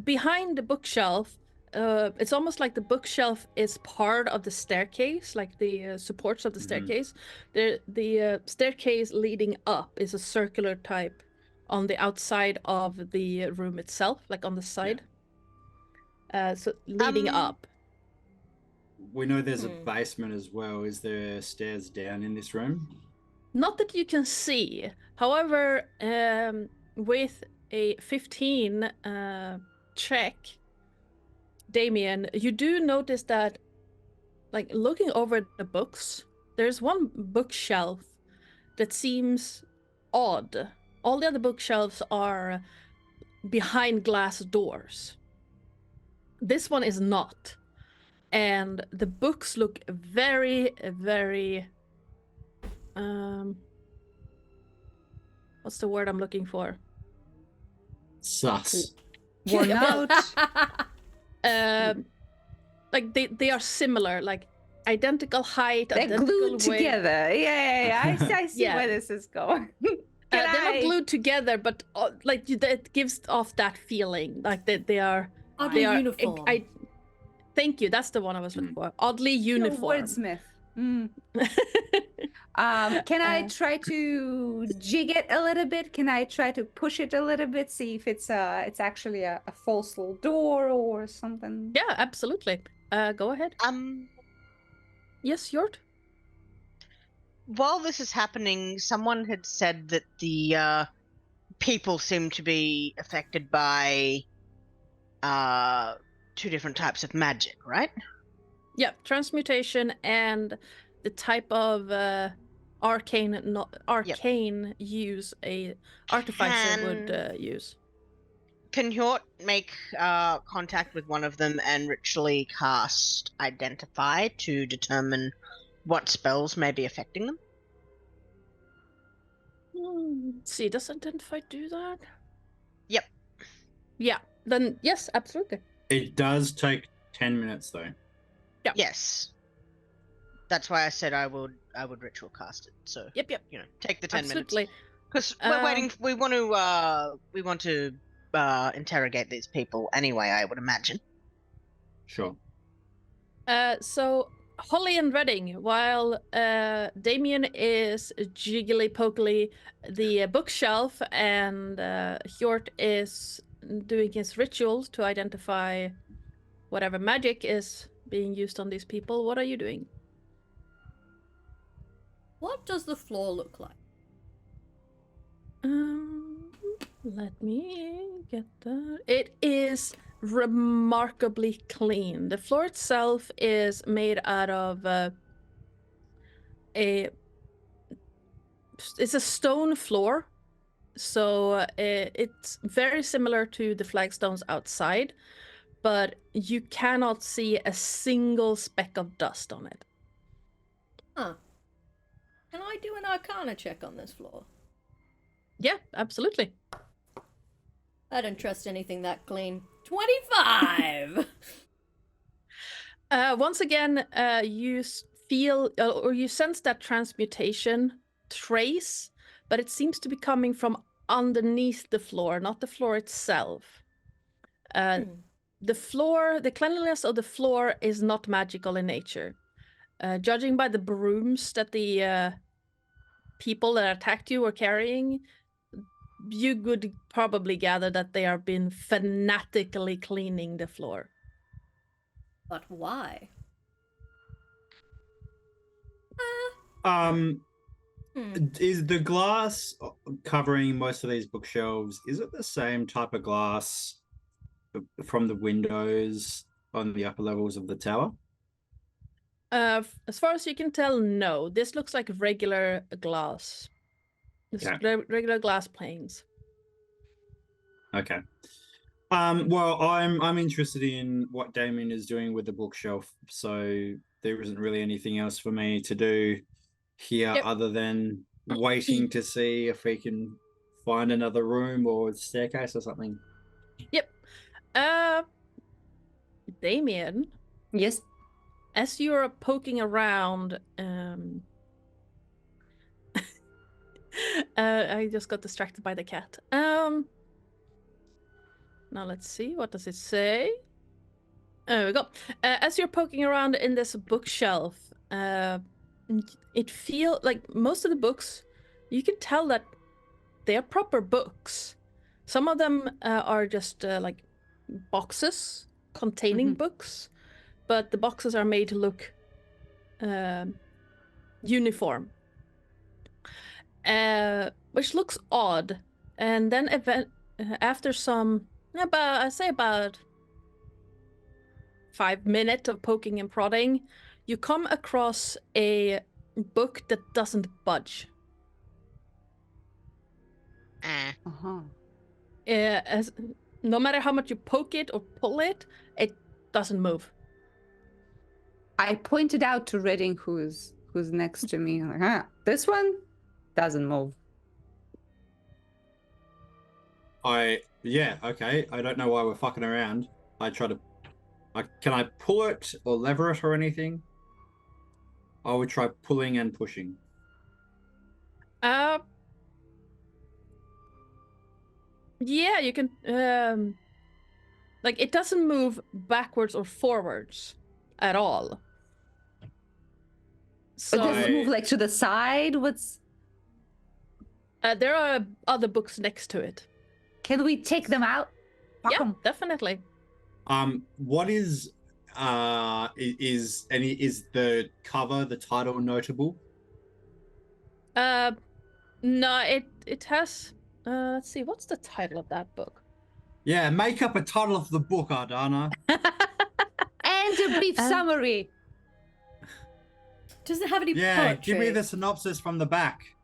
behind the bookshelf, it's almost like the bookshelf is part of the staircase, like the supports of the staircase. The staircase leading up is a circular type on the outside of the room itself, like on the side. So leading up. We know there's a basement as well. Is there stairs down in this room? Not that you can see. However, with a 15 check, Damien, you do notice that, like, looking over the books, there's one bookshelf that seems odd. All the other bookshelves are behind glass doors. This one is not. And the books look very, very... what's the word I'm looking for? Sus. Worn out. Like they are similar, like identical height, They're identical glued weight. together. Yeah. I see Yeah. where this is going. They're not glued together, but like it gives off that feeling, like they are. Oddly They are. uniform. Thank you. That's the one I was looking for. Oddly uniform. Wordsmith. Can I try to jig it a little bit? Can I try to push it a little bit? See if it's actually a false little door or something. Yeah, absolutely. Go ahead. Yes, Jort? While this is happening, someone had said that the people seem to be affected by two different types of magic, right? Yeah, transmutation and the type of arcane use a artificer would use. Can Hjort make contact with one of them and ritually cast Identify to determine what spells may be affecting them? See, does Identify do that? Yep. Yeah, then yes, absolutely. It does take 10 minutes though. Yeah. Yes. That's why I said I would ritual cast it. So Yep. you know, take the 10 Absolutely. minutes. Because we're waiting. We want to interrogate these people anyway. I would imagine. Sure. So Holly and Redding, while Damien is jiggly pokely the bookshelf and Hjort is doing his rituals to identify whatever magic is being used on these people, what are you doing? What does the floor look like? Let me get that. It is remarkably clean. The floor itself is made out of it's a stone floor, so it's very similar to the flagstones outside, but you cannot see a single speck of dust on it. Huh. Can I do an Arcana check on this floor? Yeah, absolutely. I don't trust anything that clean. 25! Once again, you feel or you sense that transmutation trace, but it seems to be coming from underneath the floor, not the floor itself. The floor, the cleanliness of the floor is not magical in nature. Judging by the brooms that the people that attacked you were carrying, you could probably gather that they are been fanatically cleaning the floor. But why? Is the glass covering most of these bookshelves, is it the same type of glass from the windows on the upper levels of the tower? As far as you can tell, no. This looks like regular glass. Regular glass planes. Okay. Well, I'm interested in what Damien is doing with the bookshelf, so there isn't really anything else for me to do here other than waiting to see if we can find another room or staircase or something. Yep. Damien. Yes. As you're poking around I just got distracted by the cat. Now let's see. What does it say? There we go. As you're poking around in this bookshelf, it feels like most of the books, you can tell that they are proper books. Some of them are just like boxes containing books, but the boxes are made to look uniform, which looks odd. And then after some, about 5 minutes of poking and prodding, you come across a book that doesn't budge. As no matter how much you poke it or pull it, it doesn't move. I pointed out to Redding, who's next to me, like, this one doesn't move. Yeah, okay. I don't know why we're fucking around. Can I pull it or lever it or anything? I would try pulling and pushing. Yeah, you can. Like, it doesn't move backwards or forwards at all. So But does it move like to the side? there are other books next to it. Can we take them out? Fuck Yeah, 'em. definitely. What is the cover, the title notable? No, it has. Let's see, what's the title of that book? Yeah, make up a title of the book, Ardanna. And a brief summary. Does it have any Yeah, poetry? give me the synopsis from the back.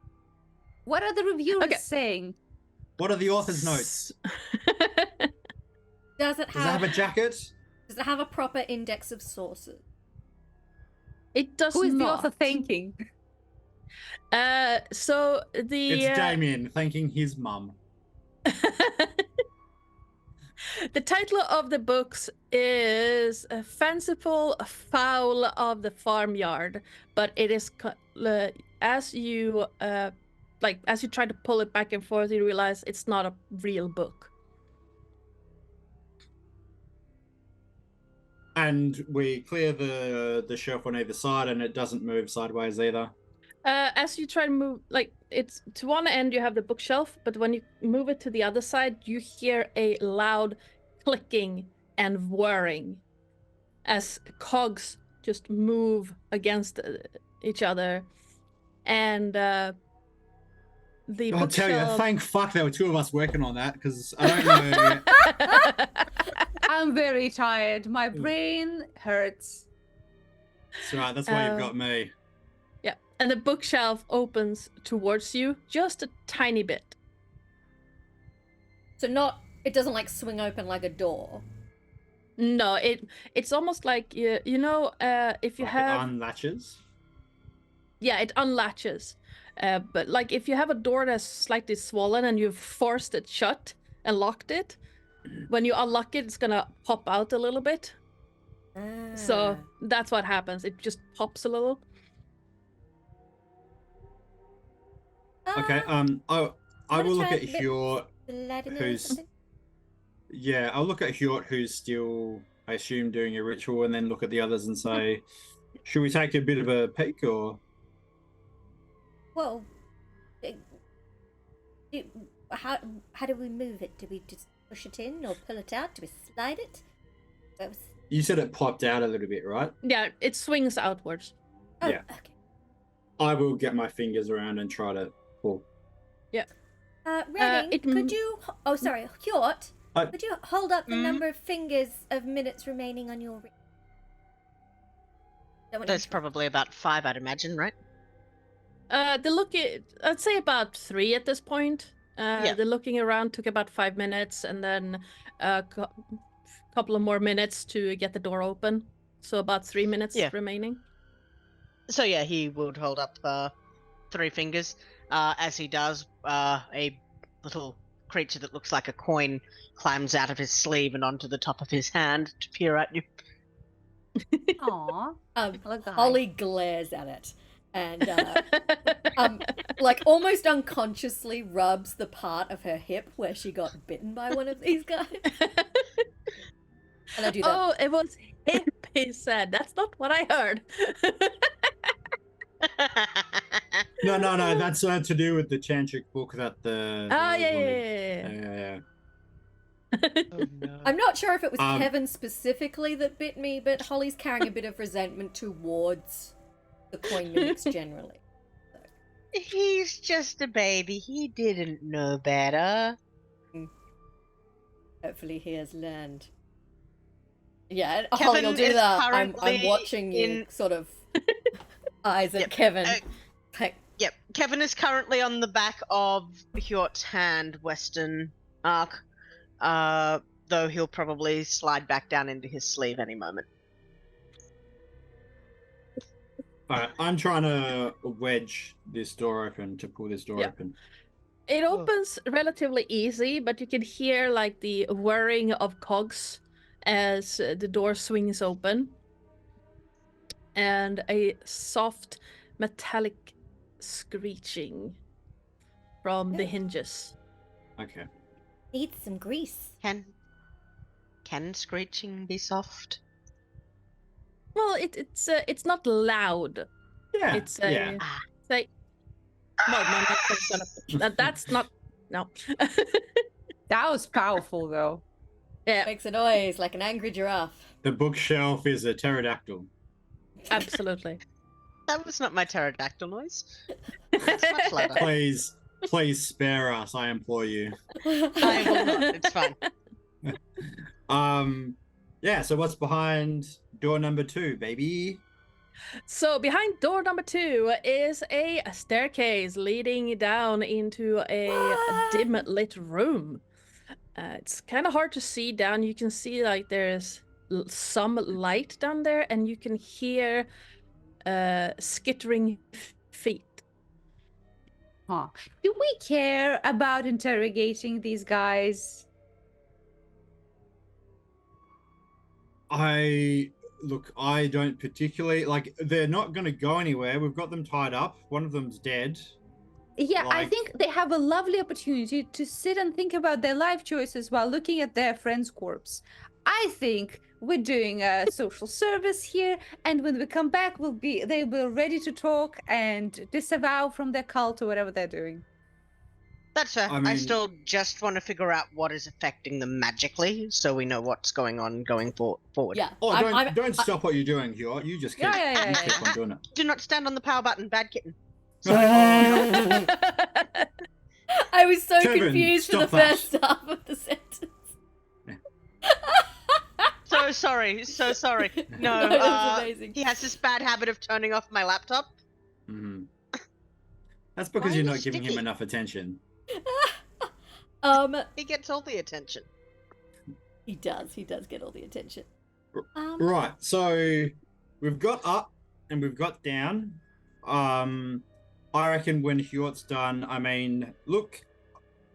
What are the reviewers Okay. saying? What are the author's notes? Does it Does it have a jacket? Does it have a proper index of sources? It does Who is the not. author thanking? So the It's Damien thanking his mum. the title of the books is A Fanciful Fowl of the Farmyard, but it is as you try to pull it back and forth, you realize it's not a real book. And we clear the shelf on either side, and it doesn't move sideways either. As you try to move, like, it's to one end you have the bookshelf, but when you move it to the other side, you hear a loud clicking and whirring as cogs just move against each other, and the I'll tell you, bookshelf. thank fuck there were two of us working on that, because I don't know. I'm very tired. My brain hurts. It's all right, that's why you've got me. Yeah, and the bookshelf opens towards you just a tiny bit. So it doesn't like swing open like a door. No, it's almost like if you Like have. it unlatches. Yeah, it unlatches. But like if you have a door that's slightly swollen and you've forced it shut and locked it, when you unlock it, it's gonna pop out a little bit. So that's what happens. It just pops a little. Okay. I will look at Hjort, who's yeah, I'll look at Hjort, who's still, I assume, doing a ritual, and then look at the others and say, should we take a bit of a peek, or? Well, how do we move it? Do we just push it in or pull it out? Do we slide it? You said it popped out a little bit, right? Yeah, it swings outwards. Oh, Yeah. Okay. I will get my fingers around and try to pull. Yeah. Redding, could you? Oh, sorry, Hjort. I- Could you hold up the number of fingers of minutes remaining on your? There's probably about 5, I'd imagine, right? I'd say about 3 at this point. Yeah. The looking around took about 5 minutes, and then a couple of more minutes to get the door open. So about 3 minutes remaining. So yeah, he would hold up 3 fingers. As he does, a little creature that looks like a coin climbs out of his sleeve and onto the top of his hand to peer at you. Aww. Holly glares at it. and like almost unconsciously rubs the part of her hip where she got bitten by one of these guys. And I do that. Oh, it was hip, he said. That's not what I heard. No, that's to do with the tantric book that the. Oh, Rose yeah. wanted. Oh, no. I'm not sure if it was Um, Kevin specifically that bit me, but Holly's carrying a bit of resentment towards the coin mimics generally. He's just a baby. He didn't know better. Hopefully he has learned. Yeah, Kevin Holly will do is that. I'm currently watching you in- sort of eyes at Yep, Kevin. Like, Yep, Kevin is currently on the back of Hjort's hand, Western arc. Though he'll probably slide back down into his sleeve any moment. Alright, I'm trying to wedge this door open to pull this door Yeah. open. It opens relatively easy, but you can hear like the whirring of cogs as the door swings open. And a soft metallic screeching from the hinges. Okay. need some grease. Can screeching be soft? Well, it's not loud. Yeah. It's yeah. it's like well, no, that's not no. That was powerful, though. Yeah, Makes a noise like an angry giraffe. The bookshelf is a pterodactyl. absolutely. That was not my pterodactyl noise. It's much louder. Please spare us, I implore you. I will not. It's fine. Yeah, so what's behind door number 2, baby? So behind door number 2 is a staircase leading down into a What? dim lit room. It's kind of hard to see down. You can see like there's some light down there, and you can hear skittering feet. Huh. Do we care about interrogating these guys? I don't particularly like. They're not going to go anywhere. We've got them tied up. One of them's dead. Yeah, I Like- think they have a lovely opportunity to sit and think about their life choices while looking at their friend's corpse. I think we're doing a social service here, and when we come back, they'll be ready to talk and disavow from their cult or whatever they're doing. That's fair. I I mean- still just want to figure out what is affecting them magically, so we know what's going on going forward. Yeah. Oh, I'm- don't stop what you're doing, Hjort. You just keep, Yeah. you keep on doing it. Do not stand on the power button, bad kitten. I was so Kevin, confused for the stop that. first half of the sentence. So sorry, so sorry. No, That was amazing. he has this bad habit of turning off my laptop. Mhm. That's because Why you're are not you giving him sticky? enough attention. He gets all the attention. He does get all the attention. Right, so we've got up and we've got down. I reckon when Hjort's done, I mean, look,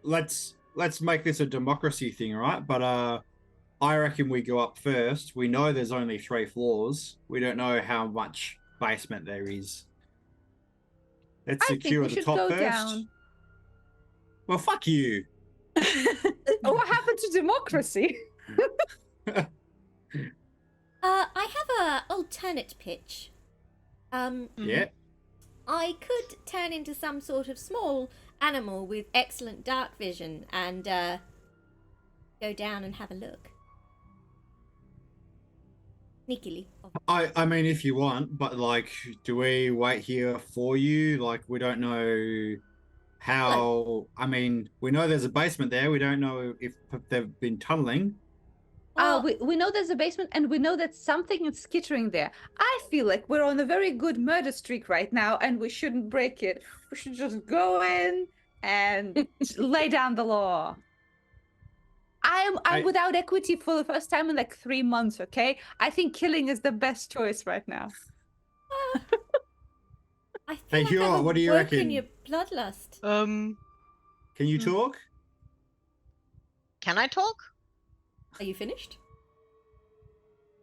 let's make this a democracy thing, right? But I reckon we go up first. We know there's only 3 floors. We don't know how much basement there is. Let's I think secure we the should top go first. down. Well, fuck you. What happened to democracy? I have a alternate pitch. Yeah. I could turn into some sort of small animal with excellent dark vision and go down and have a look. Sneakily. I mean, if you want, but like, do we wait here for you? Like, we don't know how. I mean, we know there's a basement there. We don't know if they've been tunneling. We know there's a basement, and we know that something is skittering there. I feel like we're on a very good murder streak right now, and we shouldn't break it. We should just go in and lay down the law. I'm without equity for the first time in like 3 months, okay? I think killing is the best choice right now. I feel Hey, like Hjort, I've what do you awoken reckon? your bloodlust. Can you talk? Can I talk? Are you finished?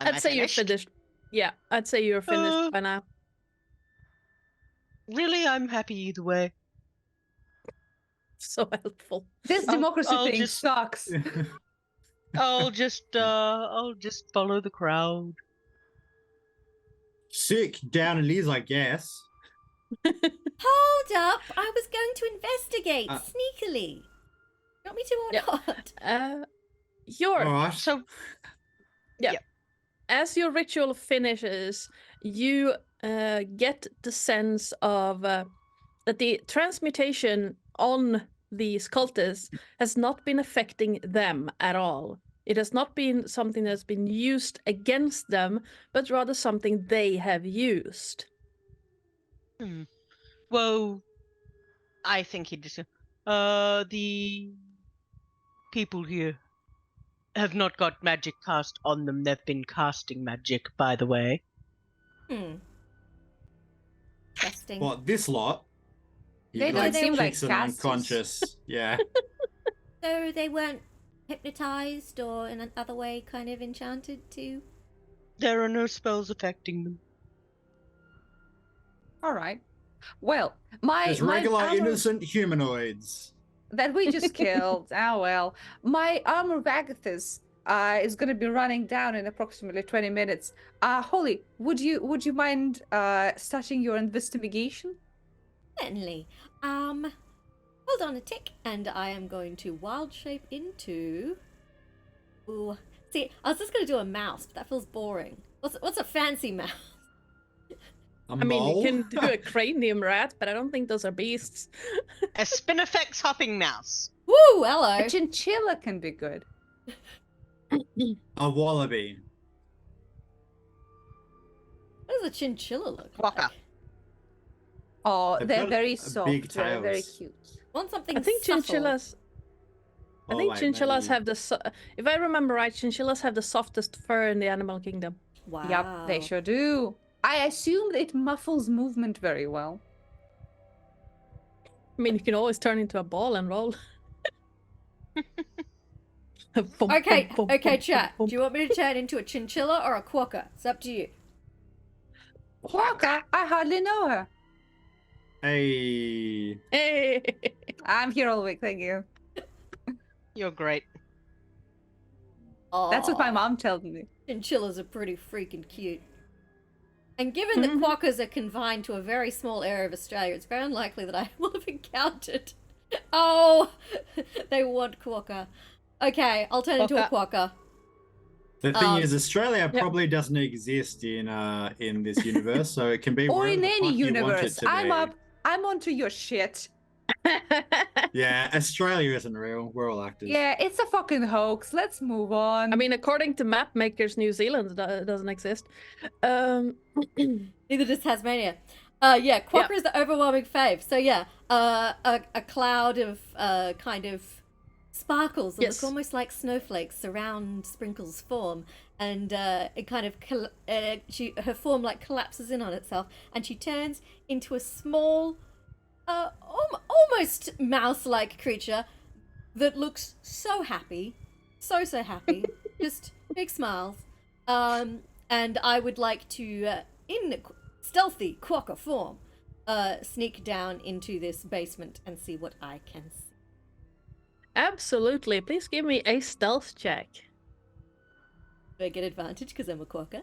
Am I I'd say you're finished. Yeah, I'd say you're finished by now. Really, I'm happy either way. So helpful. This democracy I'll thing just- sucks. I'll just follow the crowd. Sick down it is, I guess. Hold up! I was going to investigate Uh, sneakily. You want me to or Yep. not? Your All right. So as your ritual finishes, you get the sense of that the transmutation on these cultists has not been affecting them at all. It has not been something that's been used against them, but rather something they have used. well, I think he just the people here have not got magic cast on them. They've been casting magic, by the way. Interesting. What, this lot? They You don't got seem like chicks and casters. unconscious. Yeah. So they weren't hypnotized or in another way kind of enchanted to? There are no spells affecting them. All right. Well, my Just my regular armor innocent humanoids. that we just killed. Oh well. My armor Vagathus is going to be running down in approximately 20 minutes. Holly, would you mind starting your investigation? Certainly. Hold on a tick, and I am going to wild shape into. Ooh, see, I was just going to do a mouse, but that feels boring. What's a fancy mouse? A I mean, mole? you can do a cranium rat, but I don't think those are beasts. A Spinifex hopping mouse. Woo, hello. A chinchilla can be good. A wallaby. What does a chinchilla look Quokka. like? Oh, They've they're got very a soft. big They're very tails. cute. Want something I think subtle. chinchillas. I Oh, think wait, chinchillas maybe- have the. If I remember right, chinchillas have the softest fur in the animal kingdom. Wow. Yep, they sure do. I assume it muffles movement very well. I mean, you can always turn into a ball and roll. Okay, okay, chat. Do you want me to turn into a chinchilla or a quokka? It's up to you. Quokka, I hardly know her. Hey. Hey. I'm here all week, thank you. You're great. That's what my Aw, mom told me. Chinchillas are pretty freaking cute. And given that quokkas are confined to a very small area of Australia, it's very unlikely that I will have encountered. Oh, they want quokka. Okay, I'll turn into a quokka. The thing is, Australia yep. probably doesn't exist in this universe, so it can be Or wherever in the any fuck you want it universe. to be. I'm onto your shit. Yeah, Australia isn't real. We're all actors. Yeah, it's a fucking hoax. Let's move on. I mean, according to map makers, New Zealand doesn't exist. Neither does Tasmania. Yeah, quokka is the overwhelming fave. So yeah, a cloud of kind of sparkles that Yes. look almost like snowflakes surround Sprinkle's form, and it kind of her form like collapses in on itself, and she turns into a small, almost mouse-like creature that looks so happy, so happy, just big smiles. And I would like to, in stealthy quokka form, sneak down into this basement and see what I can see. Absolutely. Please give me a stealth check. Do I get advantage because I'm a quokka?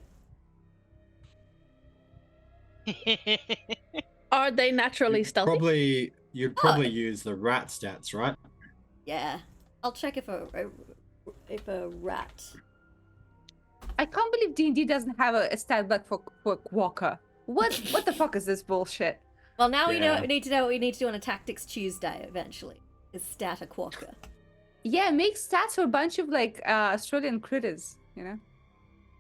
Are they naturally stealthy? You'd probably use the rat stats, right? Yeah. I'll check if a rat. I can't believe D&D doesn't have a stat block for Quokka. What the fuck is this bullshit? Well, now we know Yeah. what we need to know what we need to do on a Tactics Tuesday eventually. Is stat a quokka. Yeah, make stats for a bunch of like Australian critters, you know?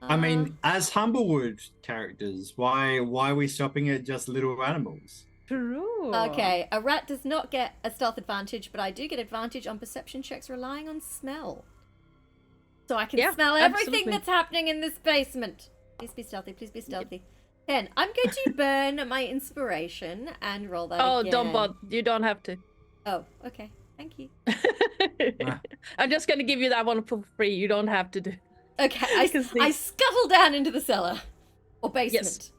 I mean, as Humblewood characters, why are we stopping at just little animals? True. Okay, a rat does not get a stealth advantage, but I do get advantage on perception checks relying on smell. So I can smell everything absolutely. that's happening in this basement. Please be stealthy, please be stealthy. 10. I'm going to burn my inspiration and roll that Oh, again. don't bother. You don't have to. Oh, okay. Thank you. I'm just gonna give you that one for free. You don't have to do. Okay, I can see. I scuttle down into the cellar. Or basement.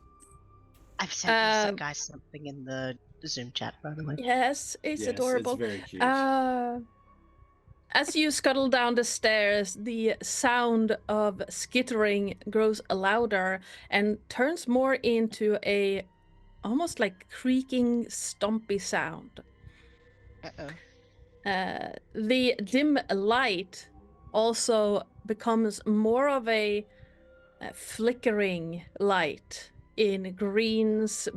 I've sent this guy something in the Zoom chat, by the way. Yes, it's adorable. It's very cute. As you scuttle down the stairs, the sound of skittering grows louder and turns more into a almost like creaking, stompy sound. Uh-oh. The dim light also becomes more of a flickering light in greens,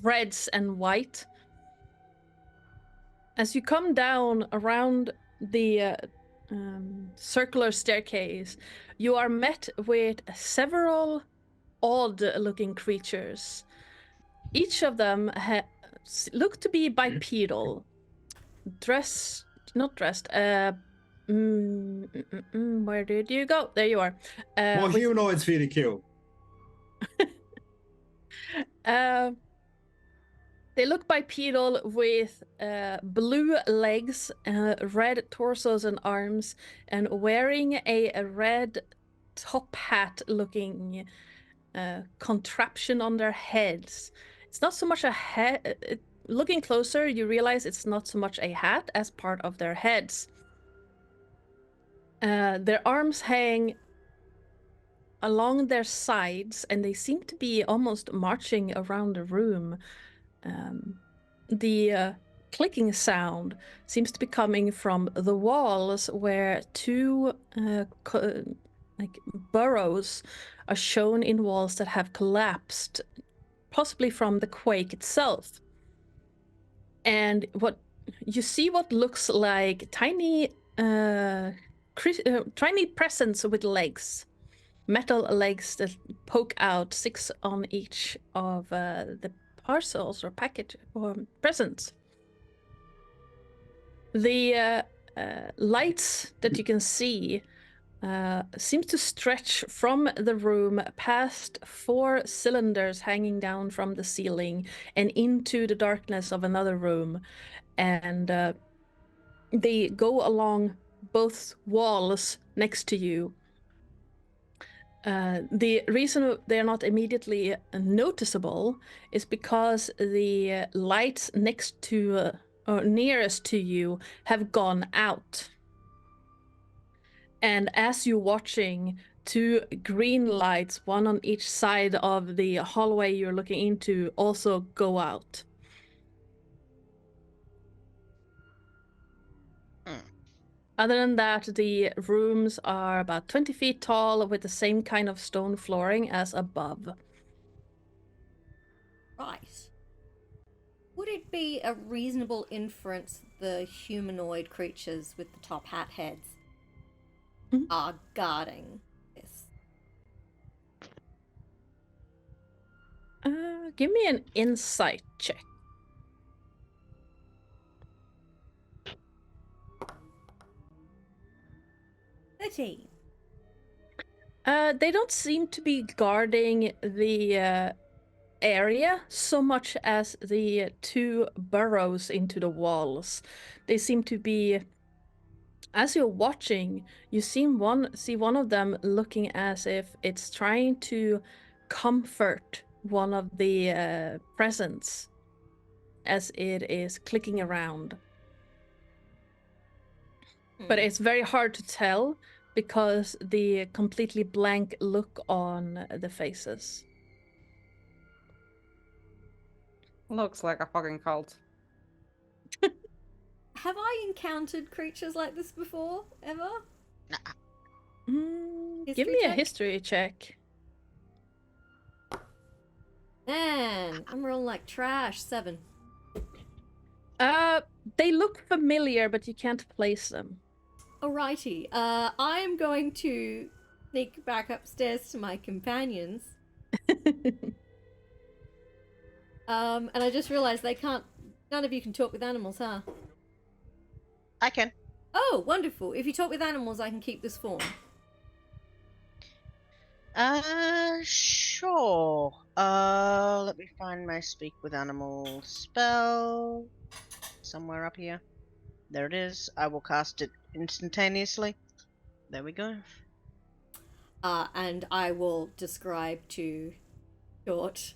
reds, and white. As you come down around the circular staircase, you are met with several odd-looking creatures. Each of them look to be bipedal. Where did you go? There you are. More humanoids for you to kill. They look bipedal with blue legs, red torsos and arms, and wearing a red top hat looking contraption on their heads. It's not so much a head. Looking closer, you realize it's not so much a hat as part of their heads. Their arms hang along their sides, and they seem to be almost marching around the room. The clicking sound seems to be coming from the walls, where two like burrows are shown in walls that have collapsed, possibly from the quake itself. And what you see, what looks like tiny presents with legs, metal legs that poke out, 6 on each of the parcels or package or presents. The lights that you can see seems to stretch from the room past 4 cylinders hanging down from the ceiling and into the darkness of another room, and they go along both walls next to you. The reason they're not immediately noticeable is because the lights next to or nearest to you have gone out. And as you're watching, 2 green lights, one on each side of the hallway you're looking into, also go out. Other than that, the rooms are about 20 feet tall with the same kind of stone flooring as above. Right. Would it be a reasonable inference the humanoid creatures with the top hat heads are guarding this? Give me an insight check. They don't seem to be guarding the area so much as the 2 burrows into the walls. They seem to be, as you're watching, you see one of them looking as if it's trying to comfort one of the presents as it is clicking around. But it's very hard to tell because the completely blank look on the faces. Looks like a fucking cult. Have I encountered creatures like this before, ever? Give me a history check. Man, I'm rolling like trash. 7. They look familiar, but you can't place them. Alrighty. I'm going to sneak back upstairs to my companions. And I just realized none of you can talk with animals, huh? I can. Oh, wonderful. If you talk with animals, I can keep this form. Sure. Let me find my speak with animals spell. Somewhere up here. There it is. I will cast it instantaneously. There we go. And I will describe to Short.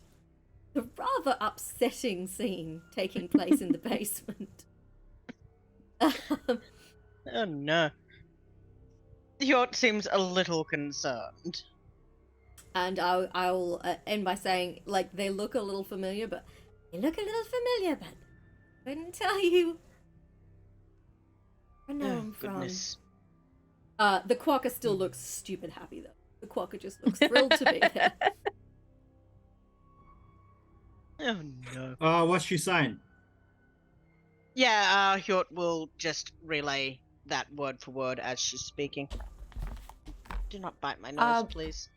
The rather upsetting scene taking place in the basement. Oh no. Hjort seems a little concerned. And I'll end by saying, like, they look a little familiar, but couldn't tell you where I know Oh, them from. goodness. The Quokka still looks stupid happy, though. The Quokka just looks thrilled to be there. Oh no. What's she saying? Yeah, Hjort will just relay that word for word as she's speaking. Do not bite my nose, please.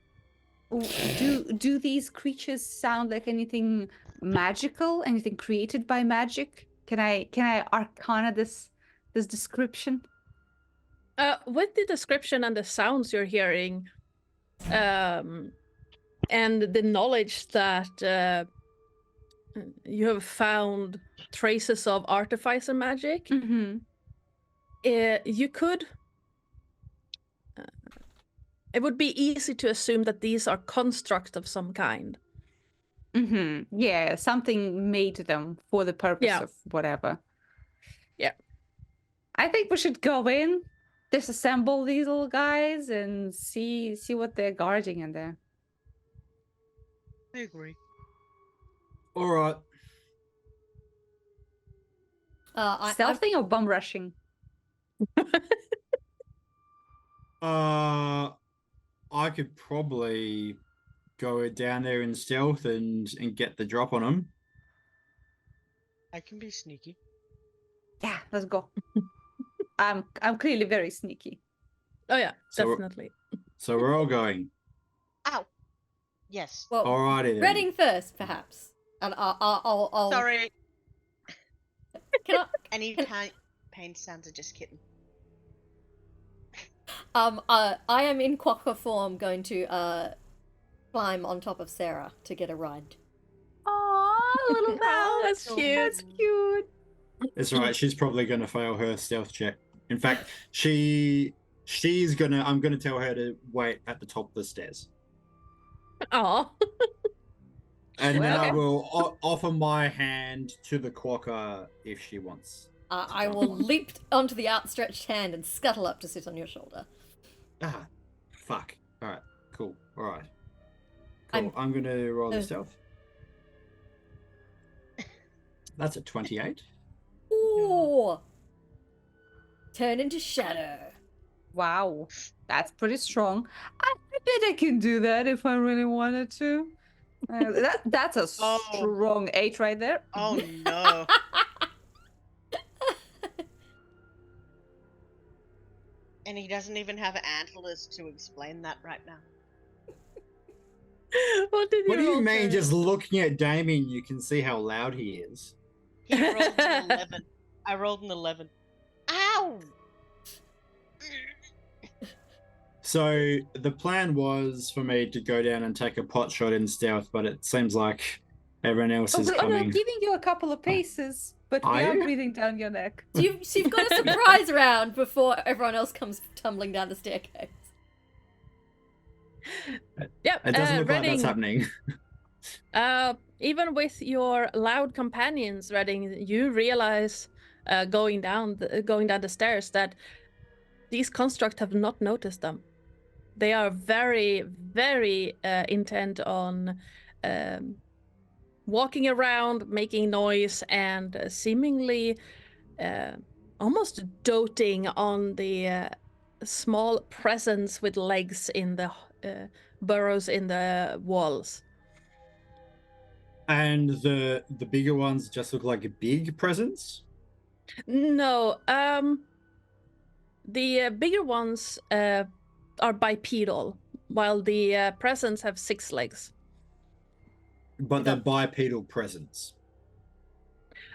Do these creatures sound like anything magical? Anything created by magic? Can I arcana this description? With the description and the sounds you're hearing, and the knowledge that you have found traces of artificer magic, Mm-hmm. You could. It would be easy to assume that these are constructs of some kind. Mm-hmm. Yeah, something made them for the purpose of whatever. Yeah. I think we should go in, disassemble these little guys, and see what they're guarding in there. I agree. All right. Stealthing or bum rushing? I could probably go down there in stealth and get the drop on him. I can be sneaky. Yeah, let's go. I'm clearly very sneaky. Oh yeah, So- definitely. So we're all going. Ow. Yes. Well, Alrighty then. Reading first, perhaps. And I'll Sorry. Can I? Any pain sounds are just kidding. I am in Quokka form going to climb on top of Sarah to get a ride. Aw, little mouse. That's cute. That's cute. It's alright, she's probably gonna fail her stealth check. In fact, I'm gonna tell her to wait at the top of the stairs. Aw. And then I Okay. will offer my hand to the Quokka if she wants. I will leap onto the outstretched hand and scuttle up to sit on your shoulder. Ah, fuck. Alright, cool. Alright. Cool. I'm gonna roll the stealth. That's a 28. Ooh! Turn into shadow. Wow, that's pretty strong. I bet I can do that if I really wanted to. That's a strong 8 right there. Oh no. And he doesn't even have antlers to explain that right now. What did you What do you roll, mean? Terris? Just looking at Damien, you can see how loud he is. He rolled an 11. I rolled an 11. Ow! So the plan was for me to go down and take a pot shot in stealth, but it seems like everyone else is I'm coming. giving you a couple of paces, but we Are are you? breathing down your neck. So you've got a surprise round before everyone else comes tumbling down the staircase. Yep. It doesn't look like Reading, that's happening. even with your loud companions, Reading, you realize going down the stairs that these constructs have not noticed them. They are very, very intent on walking around, making noise, and seemingly almost doting on the small presence with legs in the burrows in the walls. And the bigger ones just look like a big presence. No, the bigger ones are bipedal, while the presents have 6 legs. But they're bipedal presence.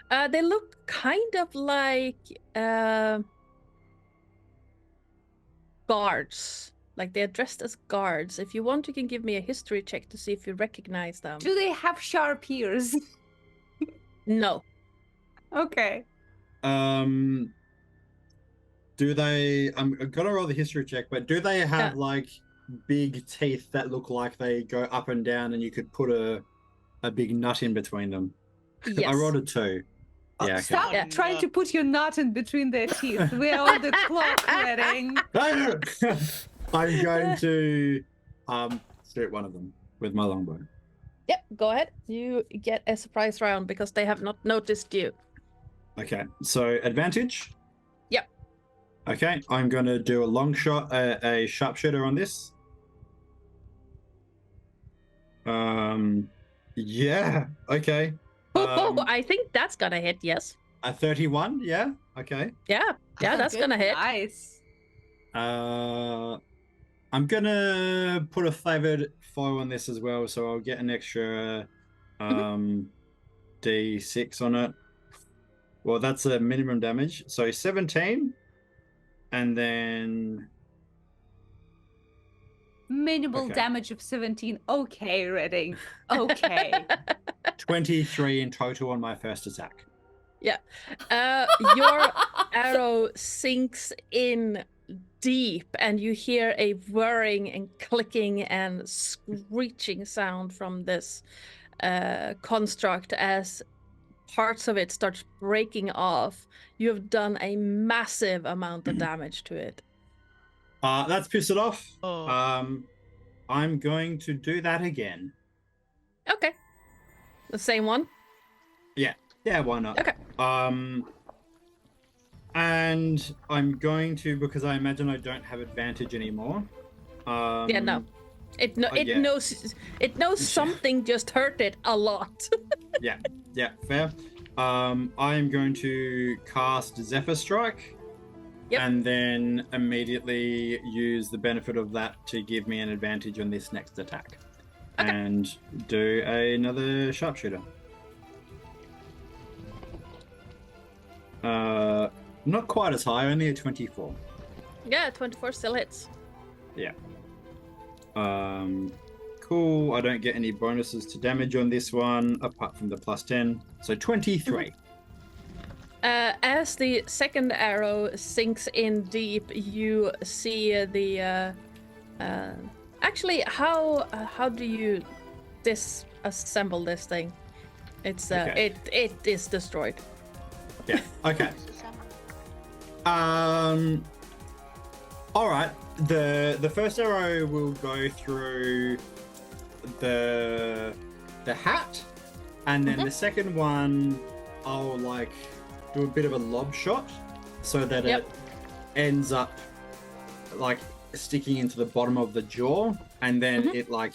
They look kind of like guards. Like they're dressed as guards. If you want, you can give me a history check to see if you recognize them. Do they have sharp ears? No. Okay. Do they? I'm gonna roll the history check, but do they have like big teeth that look like they go up and down, and you could put a big nut in between them. Yes. I rolled a 2. Yeah, okay. Stop Yeah. trying to put your nut in between their teeth. We're on the clock, wedding. I'm going to shoot one of them with my longbow. Yep, go ahead. You get a surprise round because they have not noticed you. Okay, so advantage? Yep. Okay, I'm going to do a long shot, a sharpshooter on this. Yeah, okay. I think that's gonna hit, yes. A 31, yeah, okay. Yeah, that's Good. gonna hit. Nice. I'm gonna put a flavored foil on this as well, so I'll get an extra D6 on it. Well, that's a minimum damage, so 17, and then Minimal Okay. damage of 17. Okay, Redding. Okay. 23 in total on my first attack. Your arrow sinks in deep, and you hear a whirring and clicking and screeching sound from this construct as parts of it starts breaking off. You have done a massive amount of damage to it. That's pissed it off. Oh. I'm going to do that again. Okay. The same one? Yeah, why not? Okay. And I'm going to, because I imagine I don't have advantage anymore. Yeah, no. It yeah. knows something just hurt it a lot. Yeah, fair. I'm going to cast Zephyr Strike. Yep. And then immediately use the benefit of that to give me an advantage on this next attack. Okay. And do another sharpshooter. Not quite as high, only a 24. Yeah, 24 still hits. Yeah. Cool. I don't get any bonuses to damage on this one, apart from the plus 10. So 23. As the second arrow sinks in deep, you see the. Actually, how do you disassemble this thing? It's Okay. it is destroyed. Yeah. Okay. All right. The first arrow will go through the hat, and then the second one I'll like do a bit of a lob shot so that Yep. it ends up like sticking into the bottom of the jaw, and then it like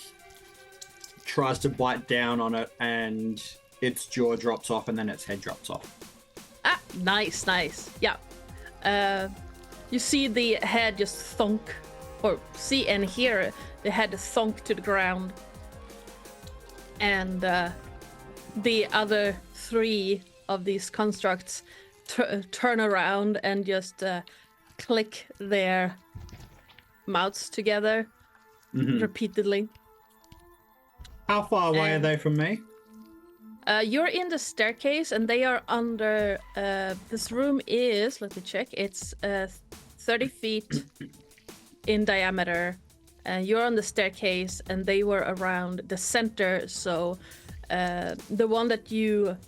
tries to bite down on it, and its jaw drops off, and then its head drops off. Ah, nice. Yeah. You see the head just thunk, or see and hear the head thunk to the ground. And the other 3 of these constructs turn around and just click their mouths together repeatedly. How far away are they from me? You're in the staircase, and they are under. This room is, let me check, it's 30 feet in diameter. You're on the staircase, and they were around the center. So the one that you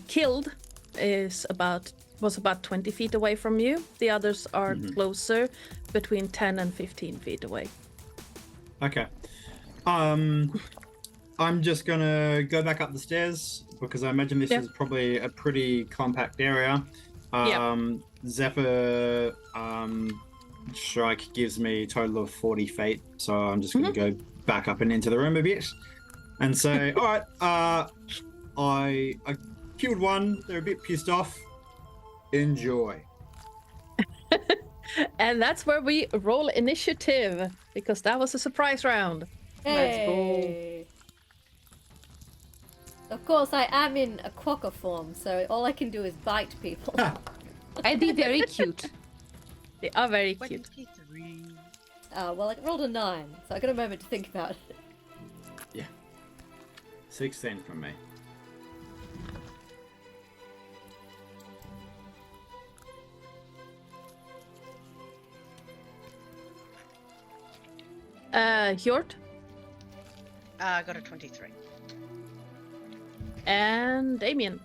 killed was about 20 feet away from you. The others are closer, between 10 and 15 feet away. Okay. I'm just gonna go back up the stairs because I imagine this is probably a pretty compact area. Zephyr Strike gives me a total of 40 feet, so I'm just gonna go back up and into the room a bit and say, all right, I killed one. They're a bit pissed off. Enjoy. And that's where we roll initiative, because that was a surprise round. Hey. Of course, I am in a quokka form, so all I can do is bite people. I'd be very cute. They are very cute. Well, I rolled a 9, so I got a moment to think about it. 16 from me. Hjort I got a 23. and Damien.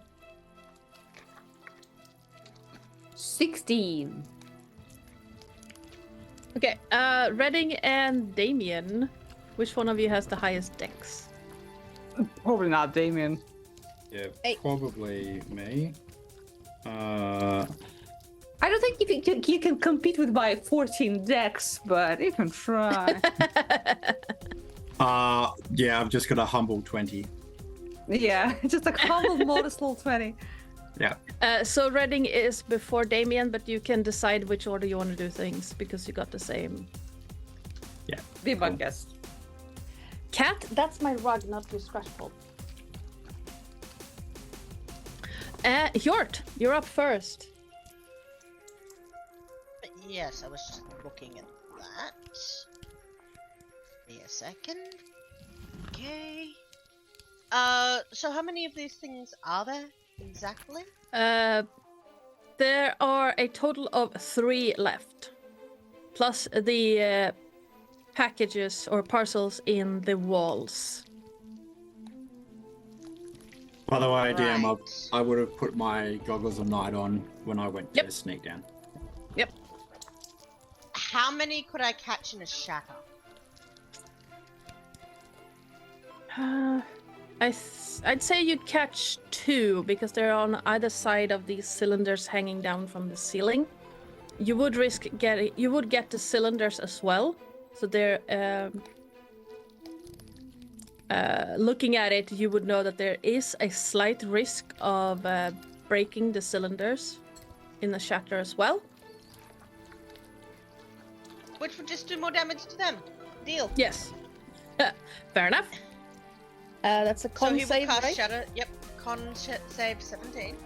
16. Okay, Redding and Damien. Which one of you has the highest dex? Probably not Damien. Yeah, 8. probably me. I don't think you can compete with my 14 dex, but you can try. Yeah, I've just got a humble 20. Yeah, just a humble, modest little 20. Yeah. So Redding is before Damien, but you can decide which order you want to do things because you got the same. Yeah. Be my guest. Cat, that's my rug, not your scratch pole. Hjort, you're up first. Yes, I was just looking at that. Give me a second. Okay. So how many of these things are there exactly? There are a total of 3 left, plus the packages or parcels in the walls. By the way, DM, Right. I would have put my goggles of night on when I went Yep. to sneak down. Yep. How many could I catch in a shatter? I'd say you'd catch 2 because they're on either side of these cylinders hanging down from the ceiling. You would get the cylinders as well. So they're looking at it, you would know that there is a slight risk of breaking the cylinders in the shatter as well. Which would just do more damage to them. Deal. Yes. Fair enough. That's a So con he will save, cast right? shatter. Yep. Save 17.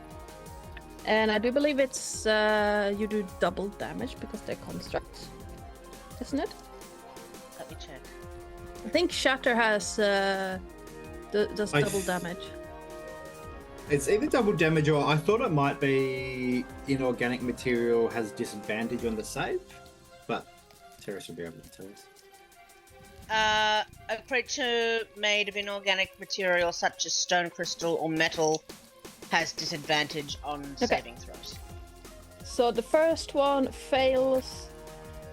And I do believe it's you do double damage because they're constructs, isn't it? Let me check. I think Shatter has does I double th- damage. It's either double damage or I thought it might be inorganic material has disadvantage on the save, but Terris will be able to tell us. A creature made of inorganic material such as stone, crystal, or metal has disadvantage on saving throws. So the first one fails.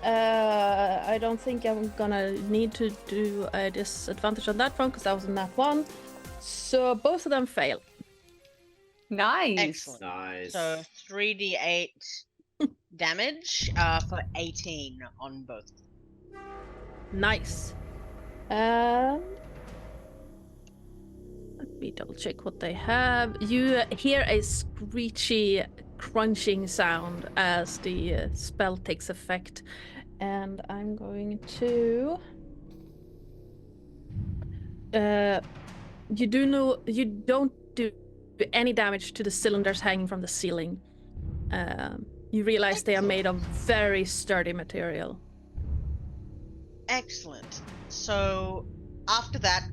I don't think I'm gonna need to do a disadvantage on that one because that was in that one. So both of them fail. Nice. Excellent. Nice. So 3d8 damage for 18 on both. Nice. Let me double check what they have. You hear a screechy, crunching sound as the spell takes effect, and I'm going to. You don't do any damage to the cylinders hanging from the ceiling. You realize they are made of very sturdy material. Excellent. So after that,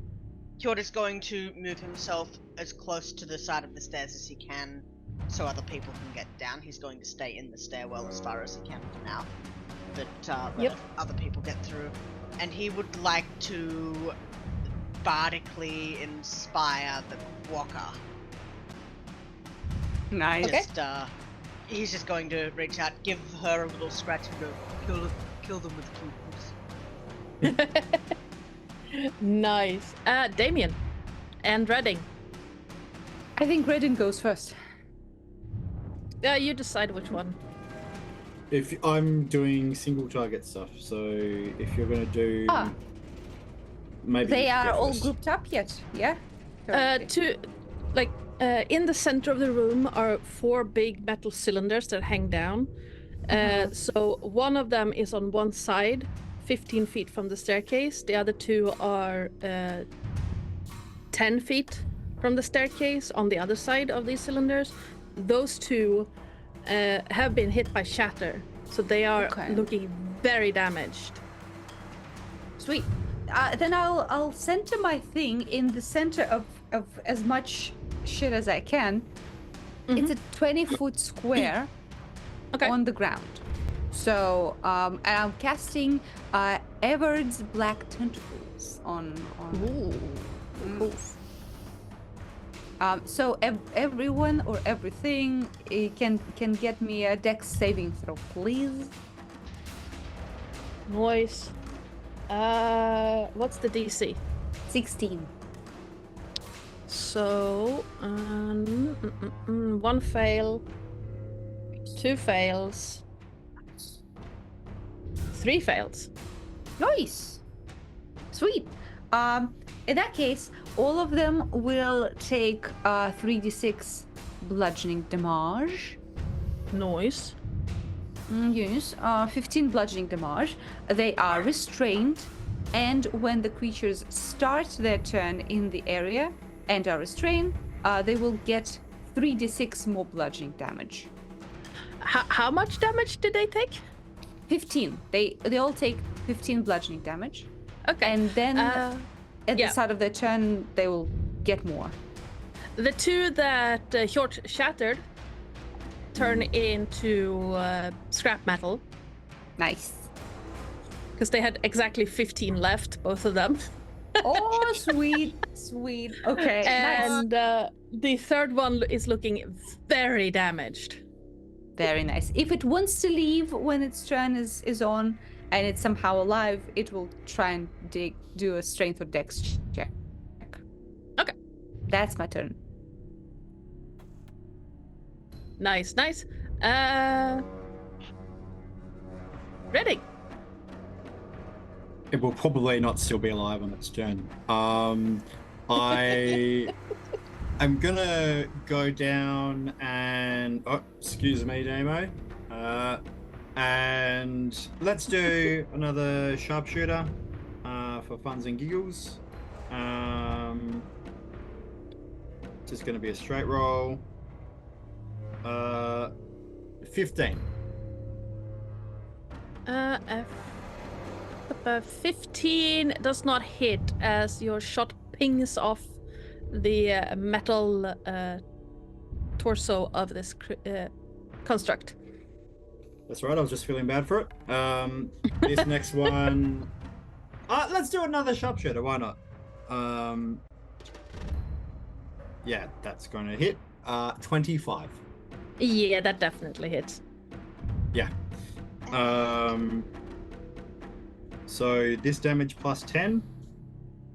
Hjort is going to move himself as close to the side of the stairs as he can so other people can get down. He's going to stay in the stairwell as far as he can for now, but let other people get through. And he would like to bardically inspire the Quokk-On. Nice. Okay. He's just going to reach out, give her a little scratch and go, kill them with cuteness. Nice. Damien and Redding. I think Redding goes first. You decide which one. If I'm doing single target stuff, so if you're gonna do, maybe They you are go all first. grouped up yet, yeah? In the center of the room are 4 big metal cylinders that hang down. So one of them is on one side, 15 feet from the staircase. The other 2 are 10 feet from the staircase on the other side of these cylinders. Those 2 have been hit by shatter, so they are Okay. looking very damaged. Sweet. Then I'll center my thing in the center of as much shit as I can. It's a 20-foot square Okay. on the ground. So, and I'm casting Everard's Black Tentacles on. Ooh. Cool. So everyone or everything can get me a Dex saving throw, please. Noise. What's the DC? 16. So, one fail, 2 fails, 3 fails. Nice. Sweet. In that case, all of them will take 3d6 bludgeoning damage. Noise. Yes, 15 bludgeoning damage. They are restrained, and when the creatures start their turn in the area and are restrained, they will get 3d6 more bludgeoning damage. How much damage did they take? 15. They all take 15 bludgeoning damage. Okay. And then at yeah. the start of their turn, they will get more. The 2 that Hjort shattered turn into scrap metal. Nice. Because they had exactly 15 left, both of them. Oh, sweet, sweet. Okay. And nice. The third one is looking very damaged. Very nice. If it wants to leave when its turn is on and it's somehow alive, it will try and do a strength or dex check. Okay. That's my turn. Nice. Ready. It will probably not still be alive on its turn. I'm gonna go down and excuse me, Damo. And let's do another sharpshooter for funs and giggles. Just gonna be a straight roll. 15. 15 does not hit as your shot pings off the metal torso of this construct. That's right, I was just feeling bad for it. This next one... let's do another sharpshooter, why not? Yeah, that's going to hit. 25. Yeah, that definitely hits. Yeah. So this damage plus 10.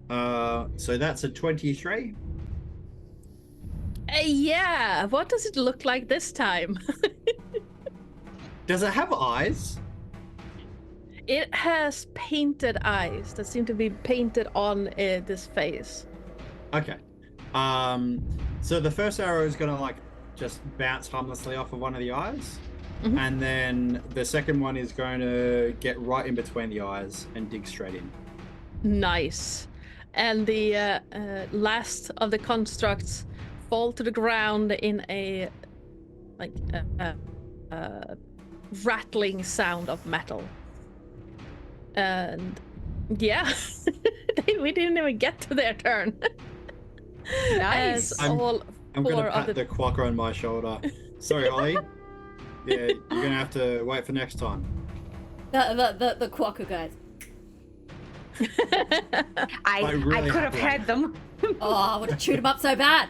So that's a 23. Yeah, what does it look like this time? Does it have eyes? It has painted eyes that seem to be painted on this face. Okay. So the first arrow is gonna like just bounce harmlessly off of one of the eyes. Mhm. And then the second one is going to get right in between the eyes and dig straight in. Nice. And the last of the constructs fall to the ground in a rattling sound of metal. And yeah, we didn't even get to their turn. Nice. As I'm all I'm four gonna of pat the Quokk-On on my shoulder. Sorry, Ollie. Yeah, you're gonna have to wait for next time. The Quokka guys. I really could have happy. had them. Oh, I would have chewed him up so bad.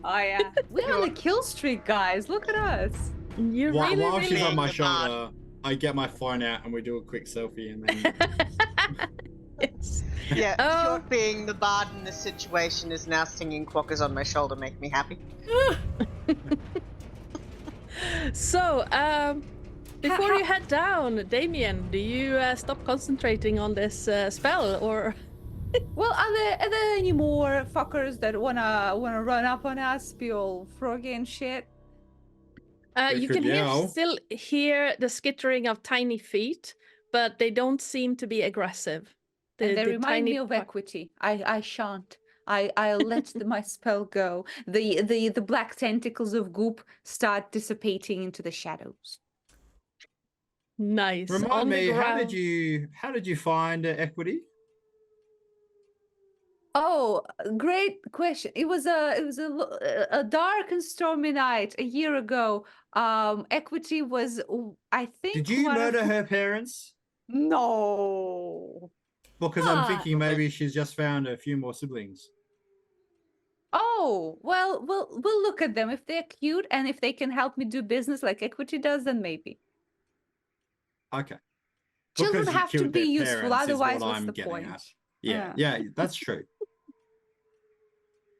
Oh yeah. We're on a kill streak, guys. Look at us. You While, really, while she's really... on my the bard. shoulder, I get my phone out and we do a quick selfie and then... Yes. Yeah, Oh. Hjort being the bard in this situation is now singing Quokkas on my shoulder make me happy. So, before you head down, Damien, do you stop concentrating on this spell, or? Well, are there any more fuckers that wanna run up on us, be all froggy and shit? They You could can yell. still hear the skittering of tiny feet, but they don't seem to be aggressive. And they remind tiny me of fuck- equity. I shan't. I'll let my spell go. The black tentacles of goop start dissipating into the shadows. Nice. Remind on me, the how ground. did you find equity? Oh, great question. It was a dark and stormy night a year ago. Equity was, I think, Did you one of murder the- her parents? No. Because I'm Ah. thinking maybe she's just found a few more siblings. Oh, well, we'll look at them. If they're cute and if they can help me do business like Equity does, then maybe. Okay. Children Because you have to killed be their useful, parents is otherwise what what's I'm the getting point? at. Yeah, Yeah. yeah, that's true.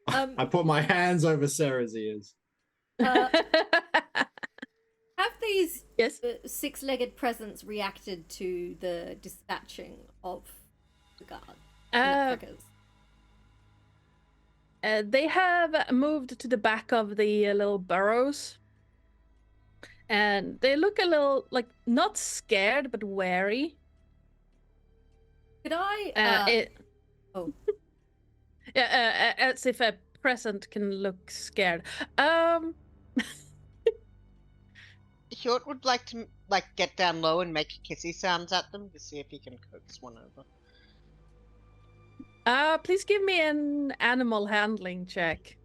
Um, I put my hands over Sarah's ears. have these Yes. six-legged presents reacted to the dispatching of the guard? Uh, Nutcrackers? They have moved to the back of the little burrows. And they look a little, like, not scared, but wary. Could I? Oh, Yeah, as if a present can look scared. Hjort would like to get down low and make kissy sounds at them to see if he can coax one over. Please give me an animal handling check.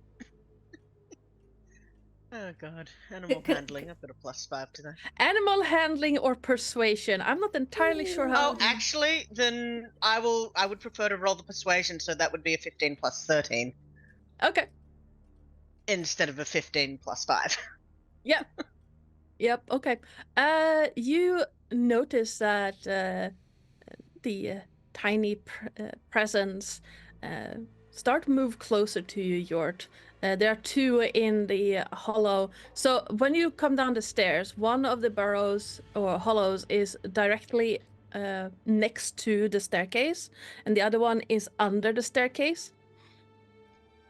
Oh god, animal handling. I've got a +5 to that. Animal handling or persuasion. I'm not entirely sure how. Oh, actually, then I would prefer to roll the persuasion, so that would be a 15 + 13 Okay. instead of a 15 + 5. Yep. Yep. Okay. You notice that the tiny presents start to move closer to you, Yort. There are two in the hollow. So when you come down the stairs, one of the burrows or hollows is directly next to the staircase, and the other one is under the staircase.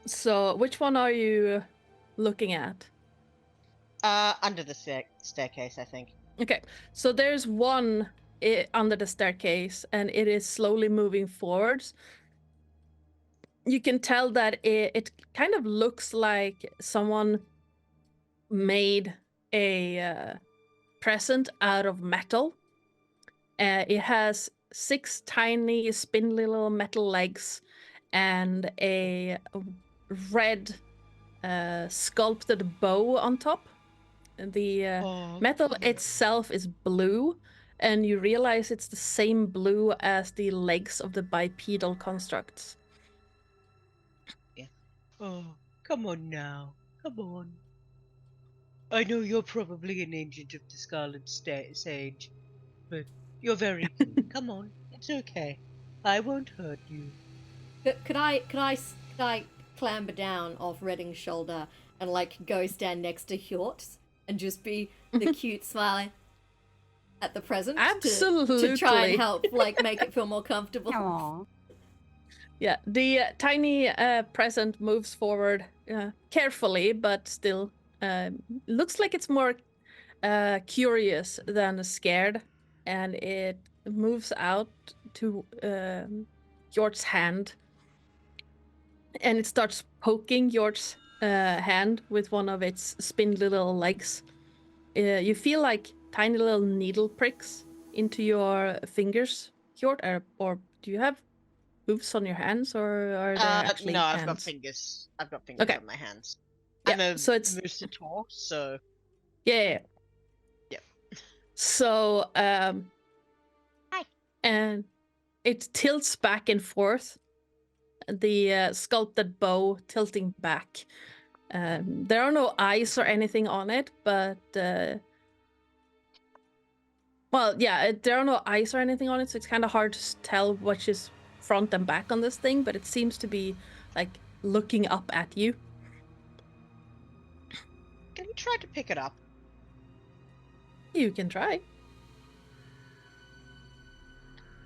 So which one are you looking at? Under the staircase, I think. Okay, so there's one under the staircase, and it is slowly moving forwards. You can tell that it kind of looks like someone made a present out of metal. It has 6 tiny, spindly little metal legs and a red sculpted bow on top. The metal itself is blue, and you realize it's the same blue as the legs of the bipedal constructs. Oh, come on now. Come on. I know you're probably an agent of the Scarlet Sage, but you're very good. Come on, it's okay. I won't hurt you. could I clamber down off Redding's shoulder and like go stand next to Hjort and just be the cute smiling at the present to try and help like make it feel more comfortable. Aww. Yeah, the tiny present moves forward carefully, but still looks like it's more curious than scared, and it moves out to Hjort's hand, and it starts poking Hjort's hand with one of its spindly little legs. You feel like tiny little needle pricks into your fingers, Hjort, or do you have hooves on your hands, or are there actually no, hands? I've got fingers. I've got fingers Okay. on my hands. Yeah, I'm a so it's Moosator, so yeah. Yep. So Hi. and it tilts back and forth. The sculpted bow tilting back. There are no eyes or anything on it, but well, yeah, there are no eyes or anything on it, so it's kind of hard to tell which is front and back on this thing, but it seems to be like looking up at you. can you try to pick it up? You can try.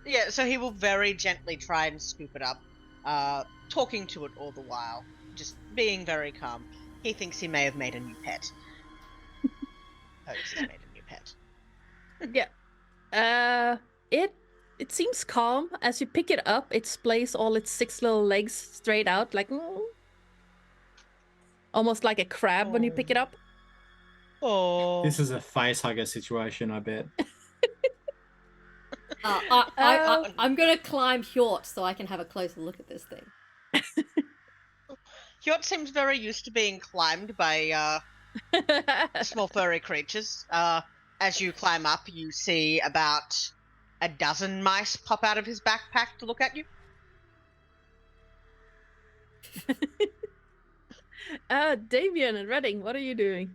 Yeah, so he will very gently try and scoop it up, talking to it all the while, just being very calm. He thinks he may have made a new pet. Hopes he's made a new pet. Yeah. It seems calm. As you pick it up, it splays all its 6 little legs straight out, like almost like a crab when you pick it up. Oh. This is a face hugger situation, I bet. I'm gonna climb Hjort so I can have a closer look at this thing. Hjort seems very used to being climbed by small furry creatures. As you climb up, you see about a dozen mice pop out of his backpack to look at you. Damien and Redding, what are you doing?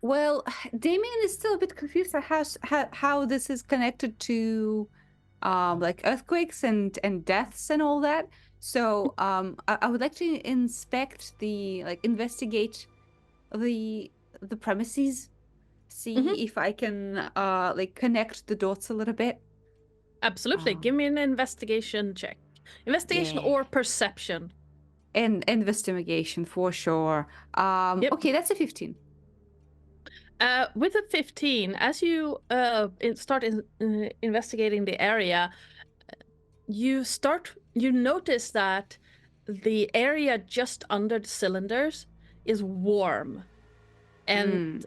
Well, Damien is still a bit confused at how this is connected to like earthquakes and deaths and all that. So I would like to investigate the premises, see if I can like connect the dots a little bit. Absolutely. Give me an investigation check. Investigation or perception. And investigation for sure. Okay, that's a 15. With a 15, as you start investigating the area, you notice that the area just under the cylinders is warm, and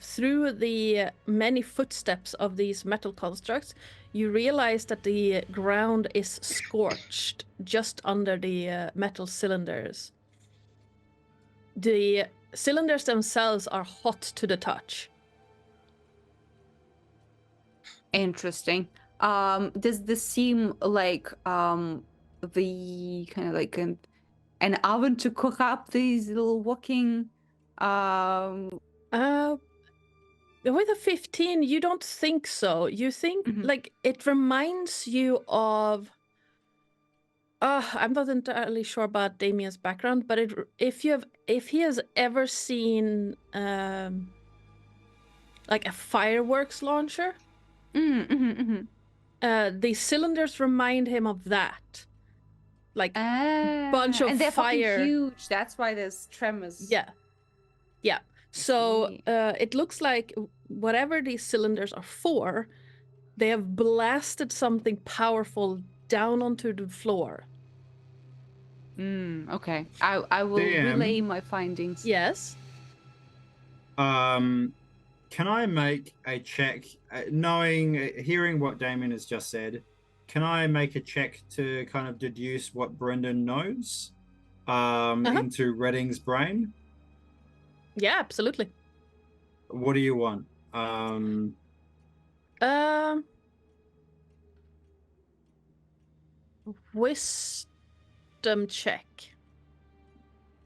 through the many footsteps of these metal constructs, you realize that the ground is scorched just under the metal cylinders. The cylinders themselves are hot to the touch. Interesting. Does this seem like the kind of like an oven to cook up these little walking With a 15, you don't think so. You think like it reminds you of I'm not entirely sure about Damien's background, but if he has ever seen like a fireworks launcher, the cylinders remind him of that, like bunch of and they're fire. fucking huge. That's why there's tremors. Yeah. So it looks like whatever these cylinders are for, they have blasted something powerful down onto the floor. Okay. I will relay my findings. Yes. Can I make a check, hearing what Damien has just said, can I make a check to kind of deduce what Brendan knows into Redding's brain? Yeah, absolutely. What do you want? Wisdom check.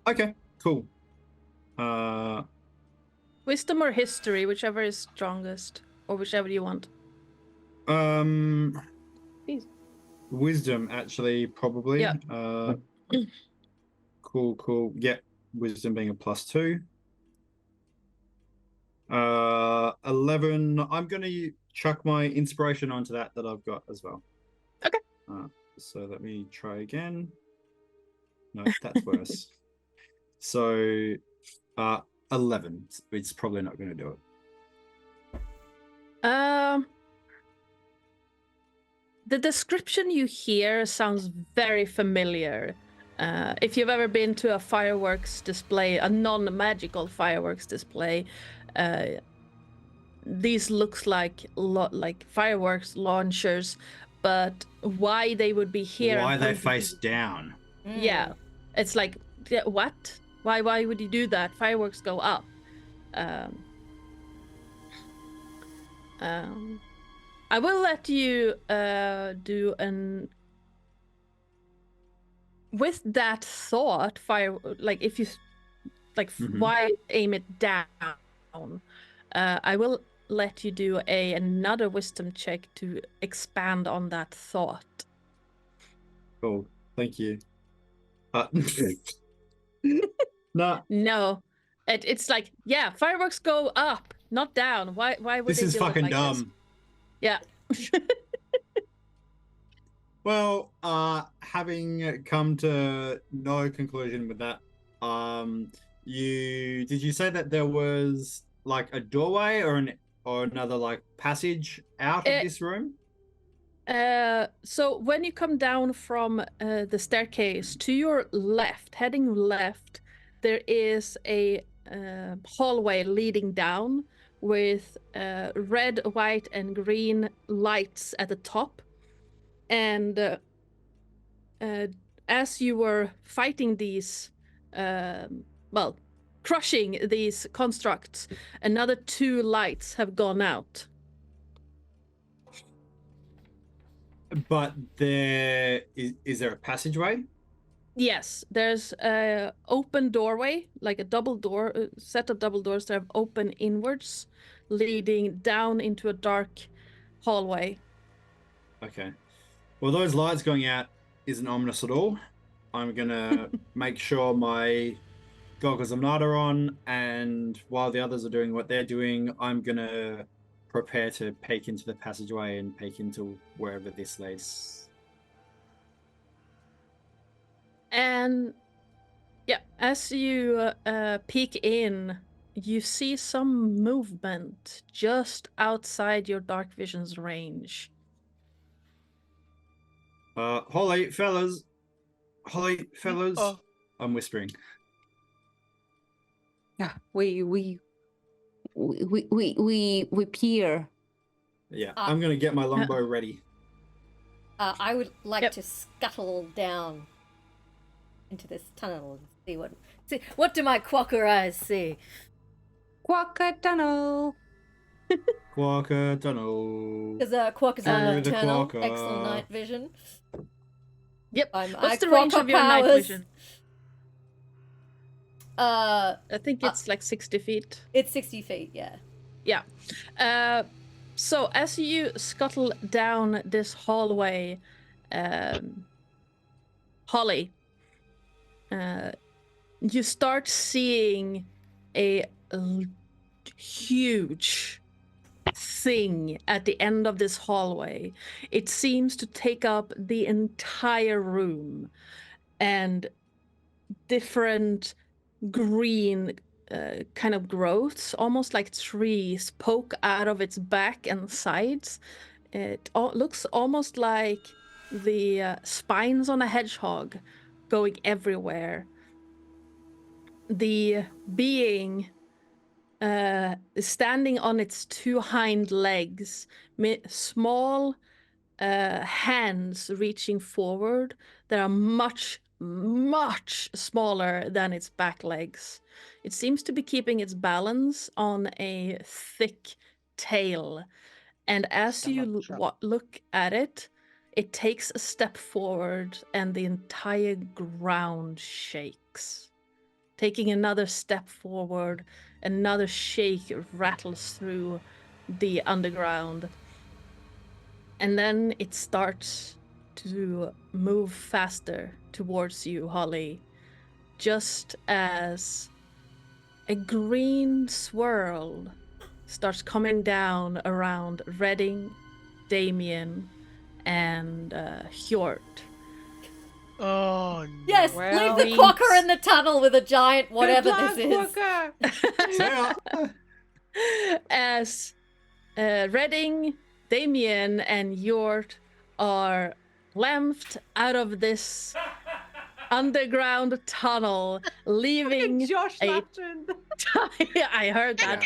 Okay, cool. Wisdom or history, whichever is strongest, or whichever you want. Please. Wisdom, actually, probably. Yeah. Cool. Yeah, wisdom being a +2. 11. I'm going to chuck my inspiration onto that I've got as well. Okay. So let me try again. No, that's worse. So 11. It's probably not going to do it. The description you hear sounds very familiar. If you've ever been to a fireworks display, a non-magical fireworks display, these looks like fireworks launchers, but why they would be here? Why they face down? Yeah, it's like, what? Why would you do that? Fireworks go up. I will let you do an. With that thought, if you why aim it down? I will let you do another wisdom check to expand on that thought. Cool, thank you. No, it's like, yeah, fireworks go up, not down. Why would this they is do fucking it like dumb? This? Yeah. Well, having come to no conclusion with that, did you say that there was like a doorway or another like passage out of this room? So when you come down from the staircase, to your left, heading left, there is a hallway leading down with red, white, and green lights at the top. And as you were fighting these, crushing these constructs, another 2 lights have gone out. But is there a passageway? Yes, there's a open doorway, like a double door, set of double doors that have open inwards, leading down into a dark hallway. Okay. Well, those lights going out isn't ominous at all. I'm gonna make sure my goggles of night are on, and while the others are doing what they're doing, I'm gonna prepare to peek into the passageway and peek into wherever this leads. And yeah, as you peek in, you see some movement just outside your dark vision's range. Holly, fellas. Oh. I'm whispering. Yeah, we peer. Yeah, I'm gonna get my longbow ready. I would like Yep. to scuttle down into this tunnel and see what do my quokka eyes see? Quokk-On tunnel. Quokka tunnel. Because quokkas are Through the nocturnal, quokka. excellent night vision. Yep. I What's the range quokka of your night powers. vision? Uh, I think it's like 60 feet. it's 60 feet, yeah. Yeah. So as you scuttle down this hallway, Holly, you start seeing a huge thing at the end of this hallway. It seems to take up the entire room, and different green kind of growths, almost like trees, poke out of its back and sides. It looks almost like the spines on a hedgehog going everywhere. The being is standing on its 2 hind legs, small hands reaching forward that are much smaller than its back legs. It seems to be keeping its balance on a thick tail. And as you look at it, it takes a step forward and the entire ground shakes. Taking another step forward, another shake rattles through the underground. And then it starts to move faster towards you, Holly, just as a green swirl starts coming down around Redding, Damien, and Hjort. Oh, no. Yes, Well, leave the quokka in the tunnel with a giant whatever this is. As Redding, Damien, and Hjort are lamped out of this underground tunnel, leaving Josh a Lapton. I heard that.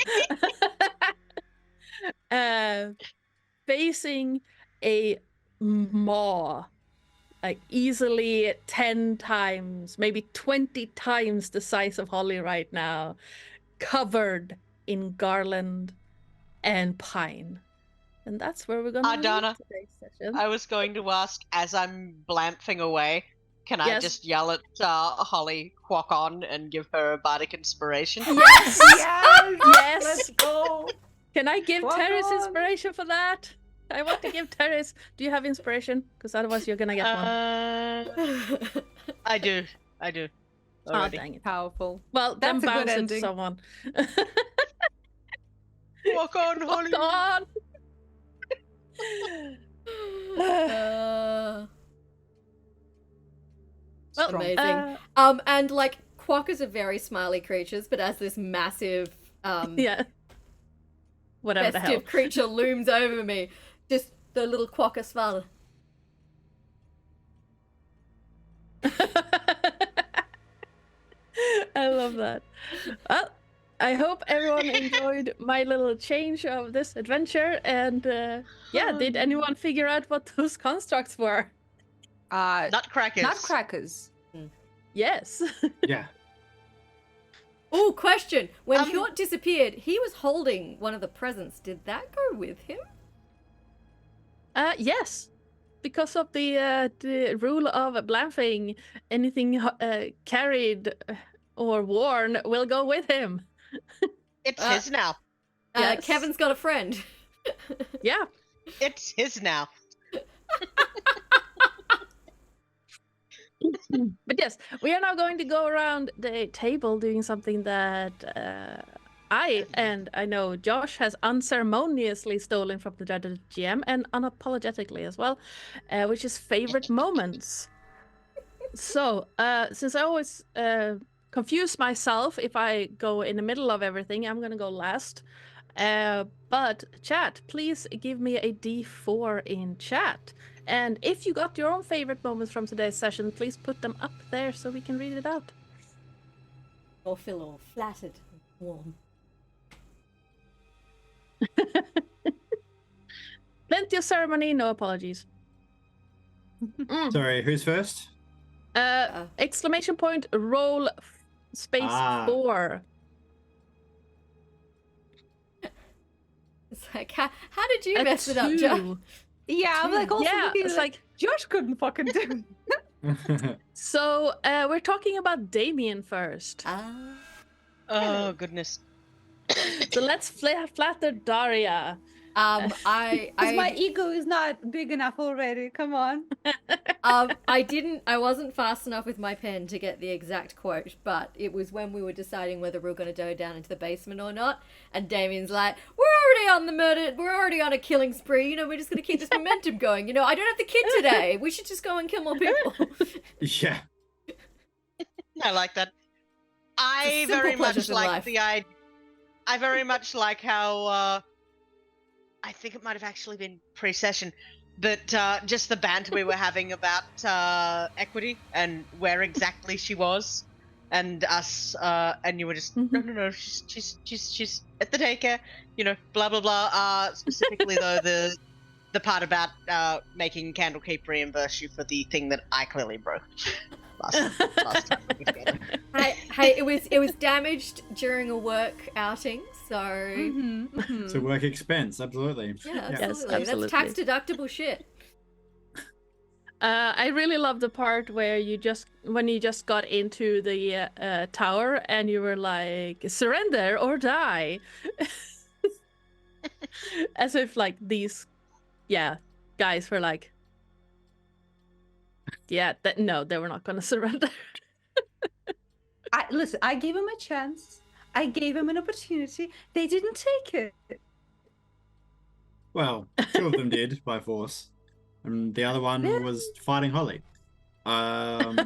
Facing a maw, like easily 10 times, maybe 20 times the size of Holly right now, covered in garland and pine. And that's where we're gonna Ardanna, end today's session. I was going to ask, as I'm blamphing away, can I Yes. just yell at Holly Quokk-On and give her a bardic inspiration? Yes! Yes! Yes! Let's go! Can I give Terris Quokk-On. inspiration for that? I want to give Terris. Do you have inspiration? Because otherwise you're gonna get one. I do. Oh, Already. dang it. Powerful. Well, then That's a good bounce it to ending. someone. Quokk-On, Holly. Quokk-On! Well, Amazing. And like quokkas are very smiley creatures, but as this massive yeah. Whatever the hell. festive creature looms over me, just the little quokka smile. I love that. Well, I hope everyone enjoyed my little change of this adventure. And yeah, did anyone figure out what those constructs were? Nutcrackers. Nutcrackers. Yes. Yeah. Oh, question. When Um, Hjort disappeared, he was holding one of the presents. Did that go with him? Yes. Because of the rule of Blamfing, anything carried or worn will go with him. It's his now. Yes. Kevin's got a friend. Yeah. It's his now. But yes, we are now going to go around the table doing something that I know Josh has unceremoniously stolen from the dreaded GM and unapologetically as well, which is favorite moments. So, since I always confuse myself if I go in the middle of everything, I'm going to go last. But chat, please give me a D4 in chat. And if you got your own favorite moments from today's session, please put them up there so we can read it out. Or feel all flattered and warm. Plenty of ceremony, no apologies. Sorry, who's first? Exclamation point, roll space 4. It's like, how did you A mess it up, 2. Josh? Yeah, I'm like also Yeah, looking it's like Josh couldn't fucking do it. So we're talking about Damien first. Oh, goodness. So let's flatter Daria. Because my ego is not big enough already. Come on. I wasn't fast enough with my pen to get the exact quote, but it was when we were deciding whether we were going to go down into the basement or not, and Damien's like, we're already on a killing spree, we're just going to keep this momentum going, I don't have the kid today, we should just go and kill more people. Yeah. I like that. I simple very much pleasures in like life. the idea. I very much like how, I think it might have actually been pre-session, but just the banter we were having about equity and where exactly she was, and us, and you were just no, she's at the daycare, blah blah blah. Specifically though, the part about making Candlekeep reimburse you for the thing that I clearly broke last time. Hey, it was damaged during a work outing, so It's a work expense, absolutely. yeah, Yes, absolutely. absolutely. That's tax deductible shit. I really love the part where when you just got into the tower and you were like, surrender or die. As if like these guys were like, no, they were not gonna surrender. Listen, I gave him a chance. I gave him an opportunity. They didn't take it. Well, 2 of them did by force, and the other one was fighting Holly. I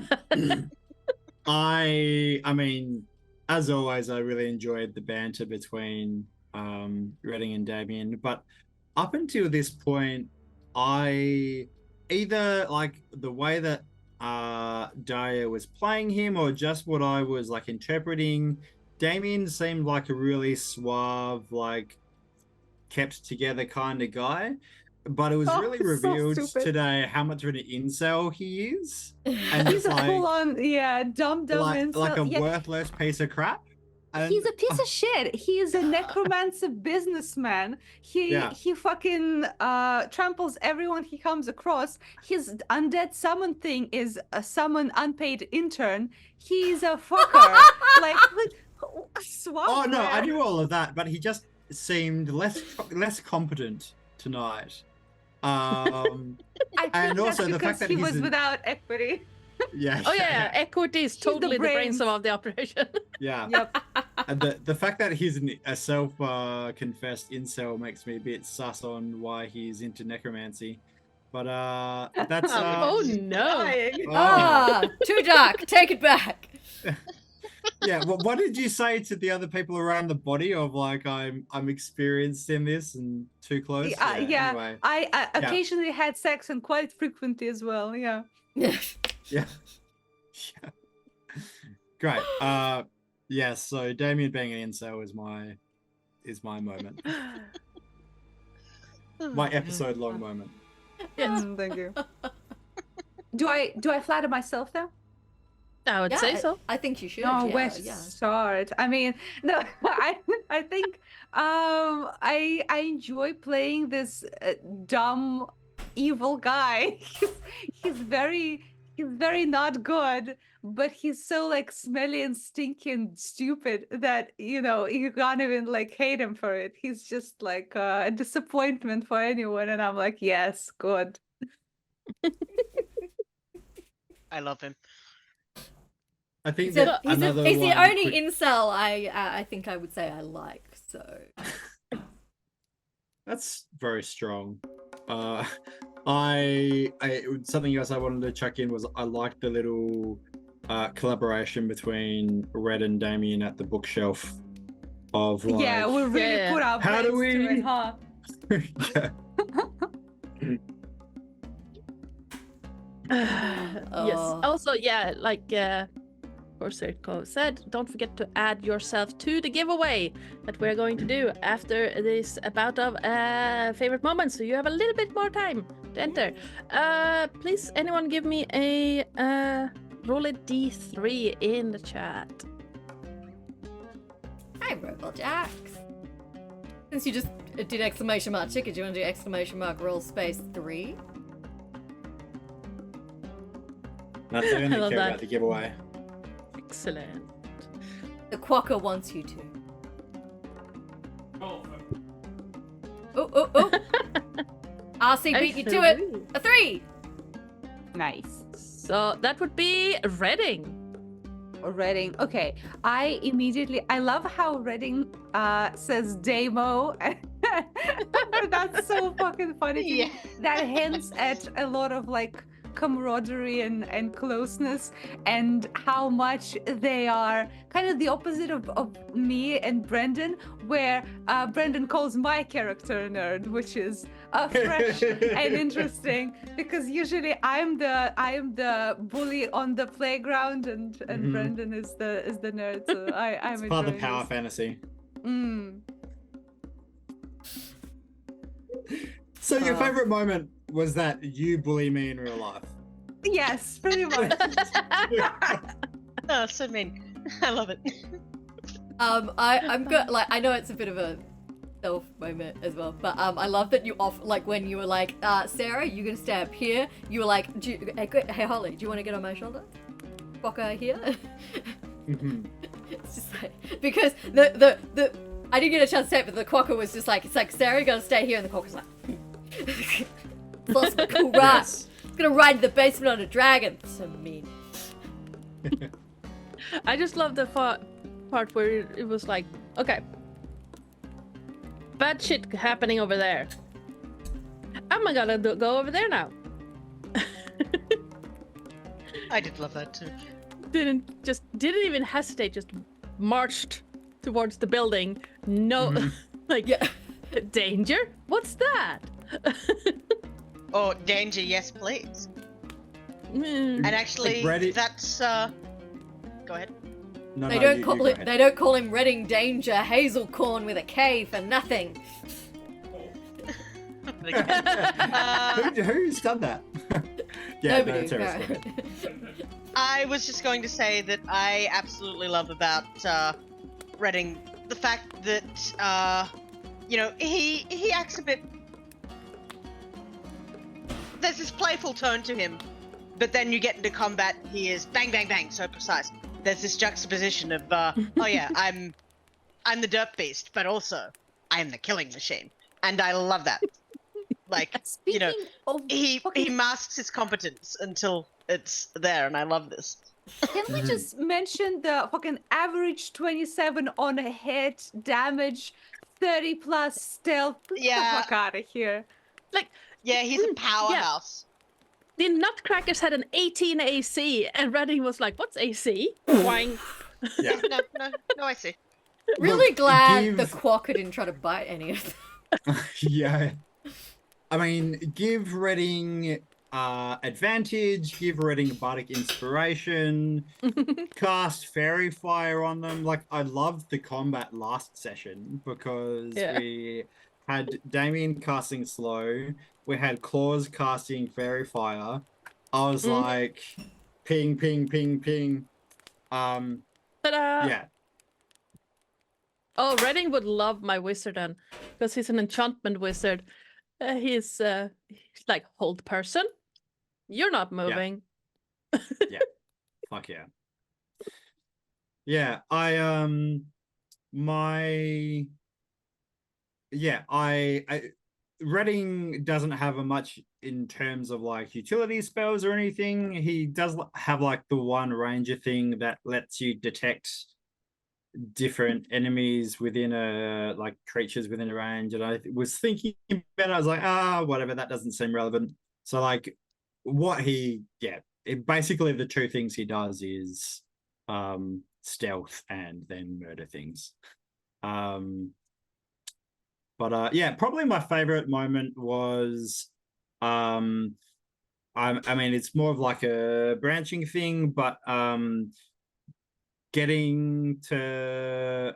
mean, as always, I really enjoyed the banter between Redding and Damien, but up until this point, I either like the way that Daria was playing him or just what I was like interpreting. Damien seemed like a really suave, like kept together kind of guy, but it was really it's so revealed stupid. today how much of an incel he is, and He's it's a like full-on, dumb incel. like a Yeah. worthless piece of crap. And He's a piece of shit. He is a necromancer businessman. He fucking tramples everyone he comes across. His undead summon thing is a summon unpaid intern. He's a fucker. like swap. Oh no, I man. knew all of that, but he just seemed less competent tonight. I think and that's also the because fact that he he's was without equity. Yeah. Oh yeah, equity is the totally the brains brains. of the operation. Yeah. Yep. And the fact that he's a self confessed incel makes me a bit sus on why he's into necromancy. But that's Oh no. Too dark. Take it back. Yeah. Well, what did you say to the other people around the body of like I'm experienced in this and too close? Anyway. I occasionally had sex and quite frequently as well. Yeah. Yeah. Yeah. Great. Yeah, so Damien being an incel is my moment. My episode long moment. Yes. Thank you. Do I flatter myself now? I would say so. I think you should. Oh, yeah, we're yeah. short. I mean, no, I think I enjoy playing this dumb evil guy. He's very not good, but he's so like smelly and stinky and stupid that you can't even like hate him for it. He's just like a disappointment for anyone, and I'm like, yes, good. I love him. I think So that he's the another only quick- incel I think I would say I like. So That's very strong. I something else I wanted to check in was I liked the little collaboration between Red and Damien at the bookshelf of like Yeah, we really Yeah. put our How do brains to we- it, huh? Yes. Oh. Also, yeah, like Corsairco said, don't forget to add yourself to the giveaway that we're going to do after this bout of favorite moments. So you have a little bit more time to enter. Please, anyone give me a roll a d3 in the chat. hi, Robojax. Since you just did exclamation mark ticket, do you want to do exclamation mark roll space 3? That's the I only love care that. about the giveaway. Excellent. The Quokka wants you to. Oh. RC beat you to it. A 3. Nice. So that would be Reading. Reading. Okay. I love how Reading says Damo. That's so fucking funny to Yeah. me. That hints at a lot of like camaraderie and closeness, and how much they are kind of the opposite of me and Brendan, where Brendan calls my character a nerd, which is fresh and interesting, because usually I am the bully on the playground, and Mhm. Brendan is the nerd. So I'm It's part of the enjoying power this. fantasy. Mm. So your favorite moment was that you bully me in real life. Yes, pretty much. Oh, so mean. I love it. I'm good. Like, I know it's a bit of a self moment as well, but I love that you like when you were like, Sarah, you're gonna stay up here. You were like, hey Holly, do you want to get on my shoulder? Quokka here. Mhm. It's just like, because the I didn't get a chance to say it, but the Quokka was just like, it's like, Sarah, you gotta stay here, and the Quokka's like, awesome, cool, right? Yes. It's gonna ride in the basement on a dragon. So mean. I just love the part where it was like, okay, bad shit happening over there. I'm gonna go over there now. I did love that too. Didn't even hesitate, just marched towards the building. No, Mhm. like, Yeah. danger? What's that? Oh, danger, yes, please. Mm. And actually, Ready- that's Go ahead. No, They no, don't you call go it. ahead. They don't call him Reading Danger Hazelcorn with a K for nothing. Who's done that? Yeah, Nobody. no, Terris, go no. ahead. I was just going to say that I absolutely love about Reading the fact that he acts a bit. There's this playful tone to him, but then you get into combat, he is bang, bang, bang, so precise. There's this juxtaposition of, oh yeah, I'm the dirt beast, but also I am the killing machine, and I love that. Like, Speaking of, he fucking- masks his competence until it's there, and I love this. can we just mention the fucking average 27 on a hit, damage, 30 plus stealth? Get Yeah. the fuck out of here. Yeah, he's a powerhouse. The Nutcrackers had an 18 AC, and Reading was like, "What's AC?" Wang. Yeah. No, I see. Really Look, glad give- the Quokka didn't try to bite any of them. Yeah. I mean, give Reading advantage, give Reading bardic inspiration, cast fairy fire on them. Like, I loved the combat last session because Yeah. we had Damien casting slow, we had Claws casting fairy fire, I was like, ping, ping, ping, ping. Ta-da! Yeah. Oh, Redding would love my wizard then, because he's an enchantment wizard. He's like, hold person. You're not moving. Fuck yeah. Yeah, I Redding doesn't have a much in terms of like utility spells or anything. He does have like the one ranger thing that lets you detect different enemies within a like creatures within a range, and I was thinking about it, I was like, whatever, that doesn't seem relevant. So like basically the two things he does is stealth and then murder things. But probably my favorite moment was I mean it's more of like a branching thing, but getting to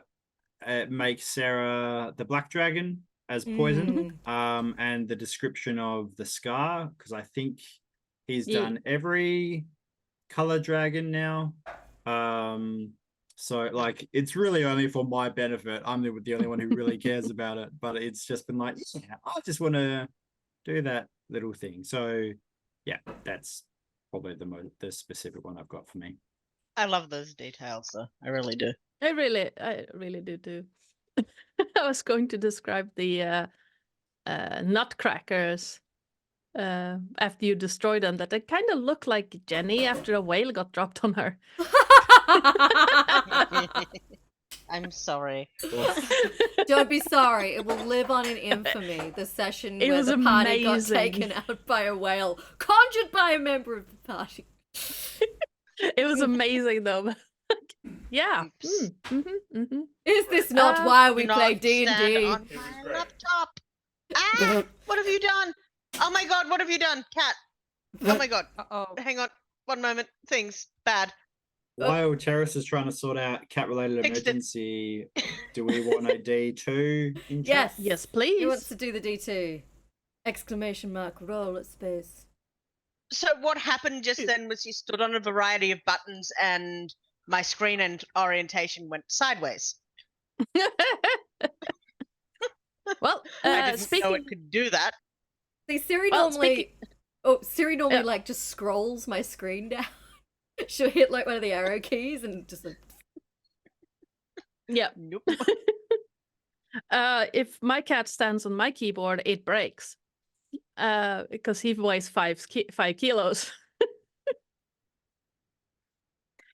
make Sarah the black dragon as poison, and the description of the scar, because I think he's done every color dragon now. So like it's really only for my benefit. I'm the only one who really cares about it, but it's just been like, I just want to do that little thing. So yeah, that's probably the specific one I've got for me. I love those details, though. I really do. I really do too. I was going to describe the nutcrackers after you destroy them, that they kind of look like Jenny after a whale got dropped on her. I'm sorry. Don't be sorry. It will live on in infamy. The session It where was the party got amazing. taken out by a whale, conjured by a member of the party. It was amazing though. Yeah. Oops. Is this not why we Do not play D&D? stand on my laptop. What have you done? Oh my god, what have you done? Cat. Oh my god. Uh-oh. Hang on. One moment. Things. Bad. While Terris is trying to sort out cat-related Fixed it. emergency, do we want a D2 in chat? Yes. Yes, please. He wants to do the D2. Exclamation mark, roll at space. So what happened just then was you stood on a variety of buttons and my screen and orientation went sideways. Well, I didn't speaking know it could do that. See, Siri Well, normally... Oh, Siri normally, like, just scrolls my screen down. She'll hit, like, one of the arrow keys and just... Like... Yeah. Nope. If my cat stands on my keyboard, it breaks. Because he weighs 5 kilos.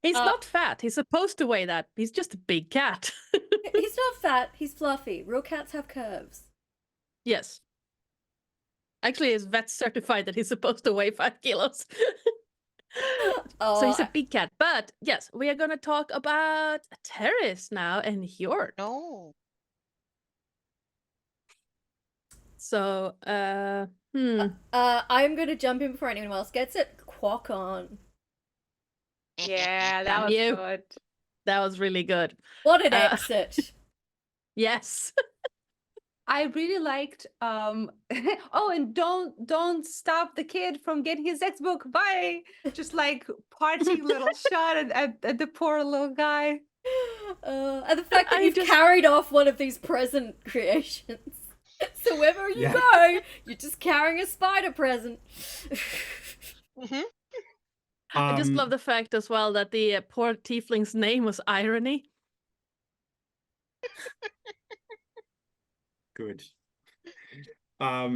He's not fat. He's supposed to weigh that. He's just a big cat. He's not fat, he's fluffy. Real cats have curves. Yes. Actually, his vet certified that he's supposed to weigh 5 kilos. So he's a big cat. But yes, we are going to talk about Terris now and Hjort. No. So, I'm going to jump in before anyone else gets it. Quokk-On. Yeah, that was You. good. that was really good. What an exit. Yes. I really liked oh, and don't stop the kid from getting his textbook. Bye. Just like parting little shot at the poor little guy. And the fact that I you've just- carried off one of these present creations. So wherever you go, you're just carrying a spider present. Mhm. I just love the fact as well that the poor tiefling's name was Irony. Good. I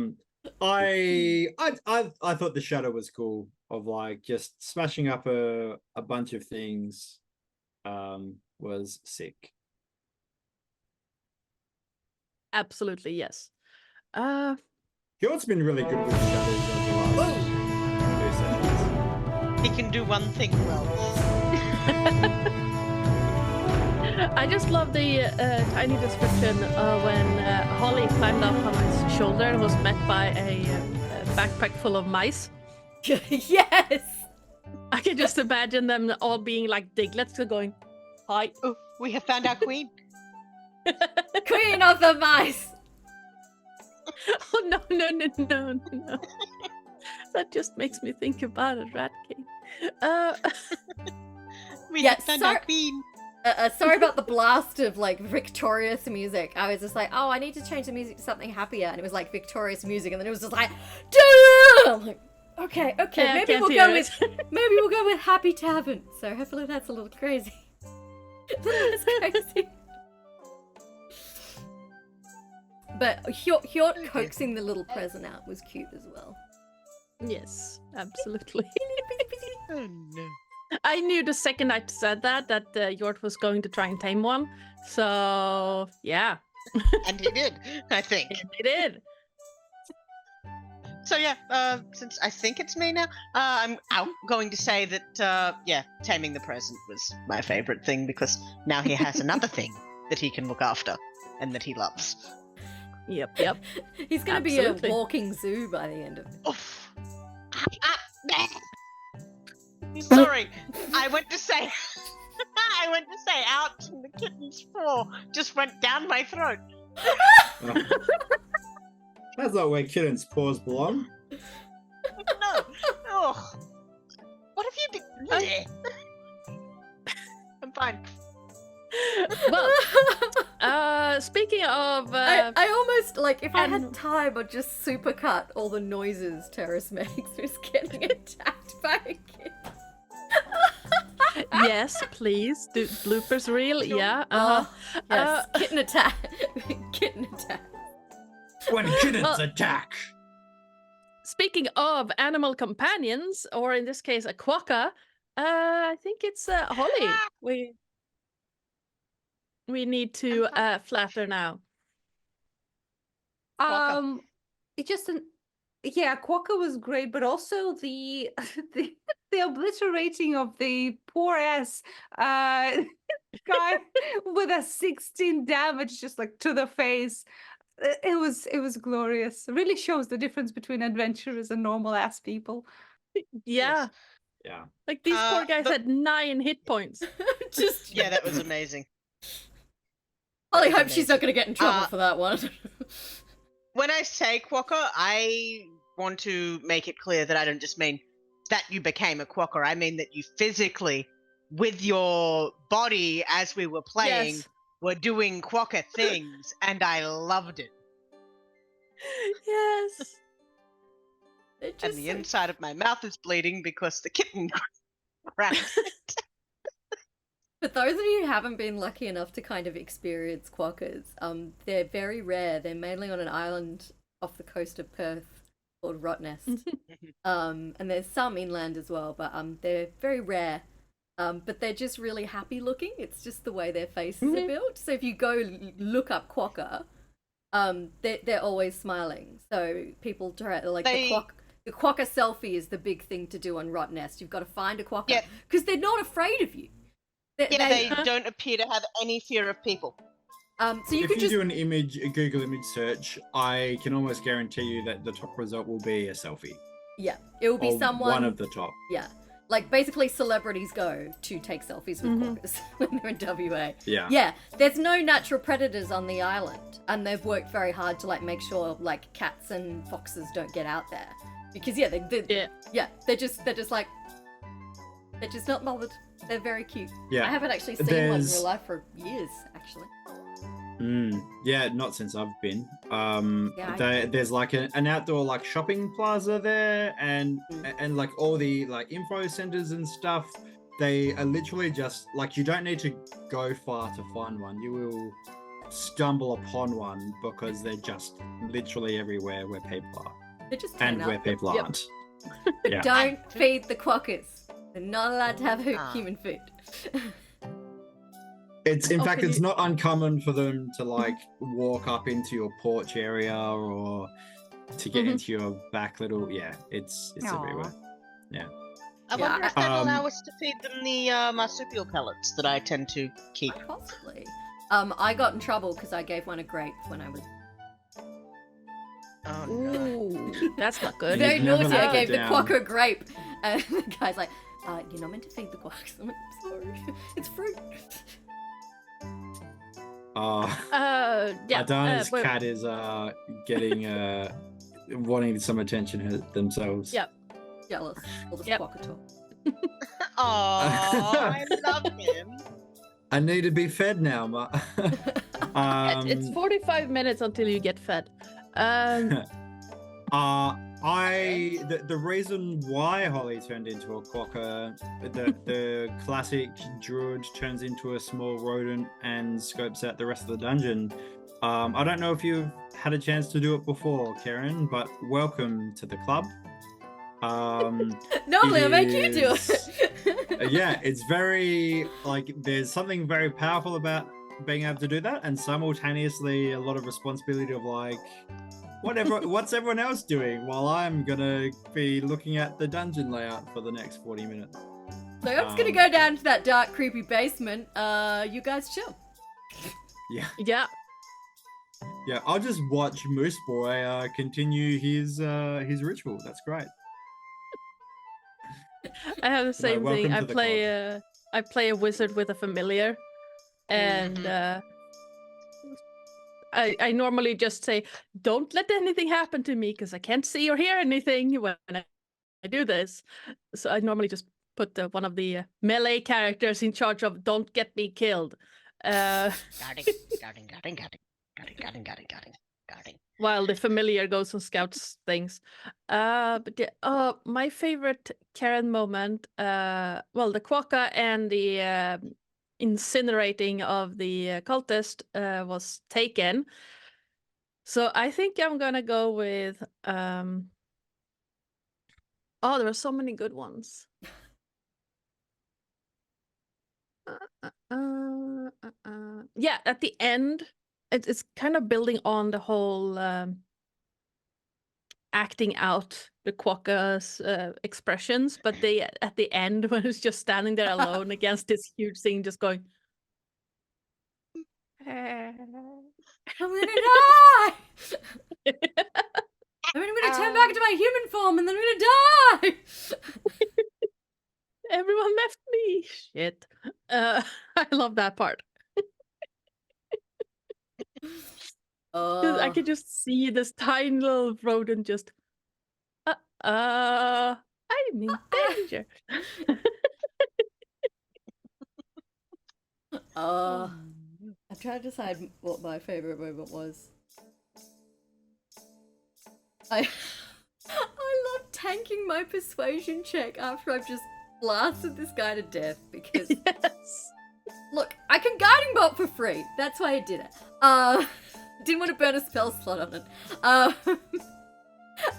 thought the shadow was cool, of like just smashing up a bunch of things. Was sick. Absolutely, yes. Hjort's been really good with shadows over the last 2 sessions. He can do one thing well. I just love the tiny description when Holly climbed up on his shoulder and was met by a backpack full of mice. Yes! I can just imagine them all being like diglets going, hi. Oh, we have found our queen. Queen of the mice! Oh, no. That just makes me think about a rat king. We Yeah, have found our queen. Sorry about the blast of like victorious music. I was just like, oh, I need to change the music to something happier, and it was like victorious music, and then it was just like, duh! I'm like, okay, Yeah, I maybe can't we'll hear go it. maybe we'll go with Happy Tavern. So hopefully that's a little crazy. That's crazy. But Hjort coaxing the little present out was cute as well. Yes, absolutely. Oh no. I knew the second I said that Yort was going to try and tame one. So yeah, And he did, I think. he did. So yeah, since I think it's me now, I'm going to say that taming the present was my favorite thing because now he has another thing that he can look after and that he loves. Yep. He's gonna Absolutely. be a walking zoo by the end of it. Oof. Sorry, I went to say ouch, and the kitten's paw just went down my throat. That's not where kittens' paws belong. No. Oh. What have you been? I'm fine. Well, speaking of, I almost like if I had and- time, I'd just supercut all the noises Terris makes who's getting attacked by a kid. yes, please do bloopers reel. Yeah. Yes, kitten attack. Kitten attack. When kittens Well- attack. Speaking of animal companions, or in this case, a quokka, I think it's Holly. We need to flatter now. Quokka. It just Quokka was great, but also the the obliterating of the poor ass guy with a 16 damage just like to the face. It was glorious. It really shows the difference between adventurers and normal ass people. Yeah, Yeah. like these poor guys but- had 9 hit points. Just Yeah, that was amazing. Holly That's hopes she's not amazing. gonna get in trouble for that one. When I say quokka, I want to make it clear that I don't just mean that you became a quokka. I mean that you physically, with your body as we were playing, Yes. were doing quokka things, and I loved it. Yes. They're And just the so- inside of my mouth is bleeding because the kitten cracked it. For those of you who haven't been lucky enough to kind of experience quokkas, they're very rare. They're mainly on an island off the coast of Perth called Rottnest. And there's some inland as well, but they're very rare. But they're just really happy looking. It's just the way their faces are built. So if you go look up quokka, they're always smiling. So people try like the quokka selfie is the big thing to do on Rottnest. You've got to find a quokka because they're not afraid of you. They don't appear to have any fear of people. So you If could you just do a Google image search, I can almost guarantee you that the top result will be a selfie. it will be Or someone. one of the top. Yeah. Like basically celebrities go to take selfies with quokkas when they're in WA. Yeah. Yeah, there's no natural predators on the island, and they've worked very hard to like make sure like cats and foxes don't get out there because they're just like they're just not bothered. They're very cute. Yeah. I haven't actually seen one in There's- real life for years, actually. Yeah, not since I've been. Yeah, There's like an outdoor like shopping plaza there, and like all the like info centers and stuff. They are literally just like you don't need to go far to find one. You will stumble upon one because they're just literally everywhere where people are They just and turn up. where people Yep. aren't. Yeah. Don't feed the quokkas. They're not allowed to have Ah. human food. It's in fact can it's you- not uncommon for them to like walk up into your porch area or to get into your back little it's Aw. everywhere. I Yeah, wonder if that'll um, allow us to feed them the marsupial pellets that I tend to keep. Possibly. I got in trouble because I gave one a grape when I was Oh no. Ooh, that's not good. very You'd never naughty. I let gave it the down. quokka a grape, and the guy's like, "You're not meant to feed the quokks." I'm like, "Sorry, it's fruit." Yeah. Ardanna's cat is getting wanting some attention themselves. Yeah. Jealous. All the Yep. Quokk-On. Oh, I love him. I need to be fed now, It's 45 minutes until you get fed. The reason why Holly turned into a quokka, the classic druid turns into a small rodent and scopes out the rest of the dungeon. I don't know if you've had a chance to do it before, Karen, but welcome to the club. Normally I make you do is- it. Yeah, it's very there's something very powerful about being able to do that, and simultaneously a lot of responsibility of what's everyone else doing while I'm gonna be looking at the dungeon layout for the next 40 minutes. So I'm just gonna go down to that dark, creepy basement. You guys chill. Yeah, Yeah. yeah. I'll just watch Moose Boy continue his ritual. That's great. I have the same thing. welcome I to the play a wizard with a familiar, and I normally just say, "Don't let anything happen to me," because I can't see or hear anything when I do this. So I normally just put one of the melee characters in charge of "Don't get me killed," Guarding. while the familiar goes and scouts things. But yeah, my favorite Karen moment, well, the Quokka and the incinerating of the cultist was taken. So I think I'm gonna go with. Oh, there are so many good ones. Yeah, at the end, it's kind of building on the whole acting out the Quokka's expressions, but they at the end when it's just standing there alone against this huge thing, just going. I'm gonna die! I'm gonna turn back into my human form and then I'm gonna die! Everyone left me. Shit. I love that part. 'Cause I could just see this tiny little rodent just. I'm in danger. I'm trying to decide what my favorite moment was. I love tanking my persuasion check after I've just blasted this guy to death because Yes. look, I can guiding bolt for free. That's why I did it. Didn't want to burn a spell slot on it.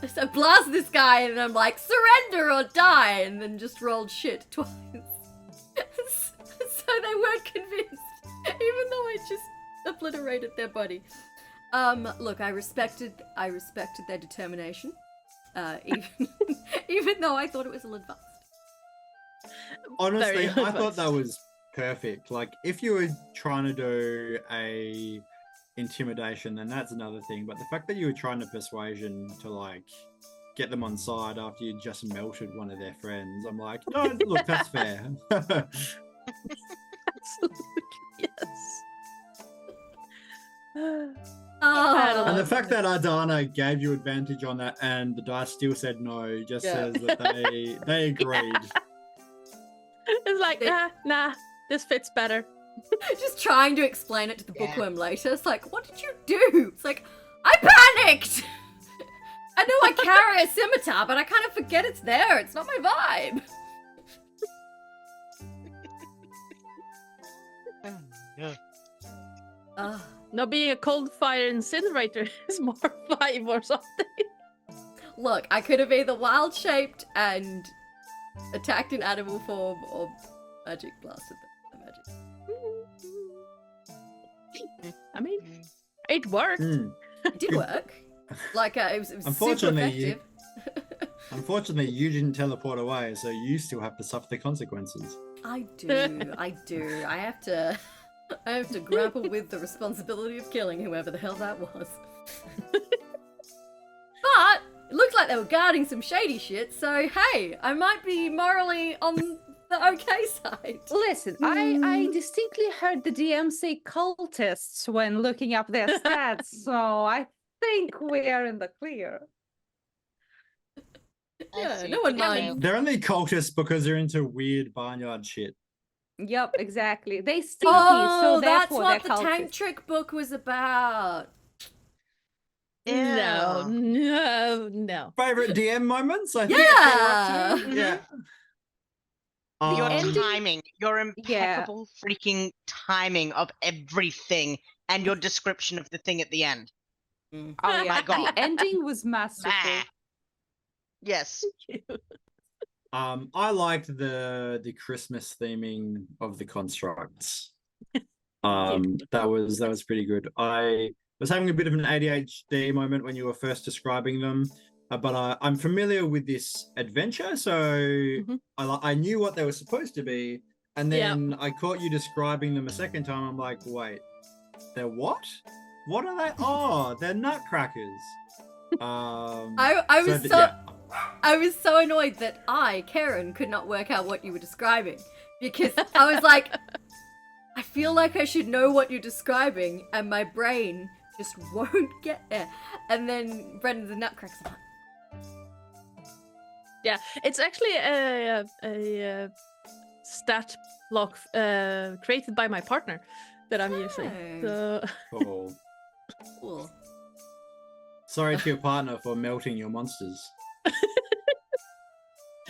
So I blast this guy and I'm like, surrender or die, and then just rolled shit twice. So they weren't convinced, even though I just obliterated their body. Look, I respected their determination, even though I thought it was a little advanced. Honestly, Very I thought that advanced. was perfect. Like, if you were trying to do a intimidation, then that's another thing. But the fact that you were trying to persuasion to get them on side after you just melted one of their friends, I'm like, no, look, that's fair. Absolutely. Yes. And the fact that Ardanna gave you advantage on that and the dice still said no just says that they agreed. It's like, nah, this fits better. Just trying to explain it to the bookworm later. It's like, what did you do? It's like, I panicked! I know I carry a scimitar, but I kind of forget it's there. It's not my vibe. No, being a cold fire incinerator is more vibe or something. Look, I could have either wild-shaped and attacked in animal form or magic blasted the magic. I mean, it worked. It did work. It was super Unfortunately, effective. Unfortunately, you didn't teleport away, so you still have to suffer the consequences. I do. I have to grapple with the responsibility of killing whoever the hell that was. But it looks like they were guarding some shady shit, so hey, I might be morally on the okay side. Listen, I distinctly heard the DM say cultists when looking up their stats, so I think we are in the clear. Yeah, see. no one Yeah, minds. They're only cultists because they're into weird barnyard shit. Yep, exactly. They sneaky, Oh, so that's therefore what they're the tank cultists. trick book was about. No, Ew. no. Favorite DM moments? I think Yeah. that's what we're up to. Yeah. Your ending- timing, your Yeah. impeccable freaking timing of everything, and your description of the thing at the end. Oh my yeah, God. the ending was masterful. Bah. Yes. I liked the Christmas theming of the constructs. That was pretty good. I was having a bit of an ADHD moment when you were first describing them, but I'm familiar with this adventure, so I knew what they were supposed to be, and then I caught you describing them a second time. I'm like, wait, they're what? What are they? Oh, they're nutcrackers. I was so annoyed that Karen, could not work out what you were describing, because I was like, I feel like I should know what you're describing, and my brain just won't get there. And then Brendan the Nutcracker. Yeah, it's actually a stat block created by my partner that I'm using. So Cool. Cool. Sorry to your partner for melting your monsters.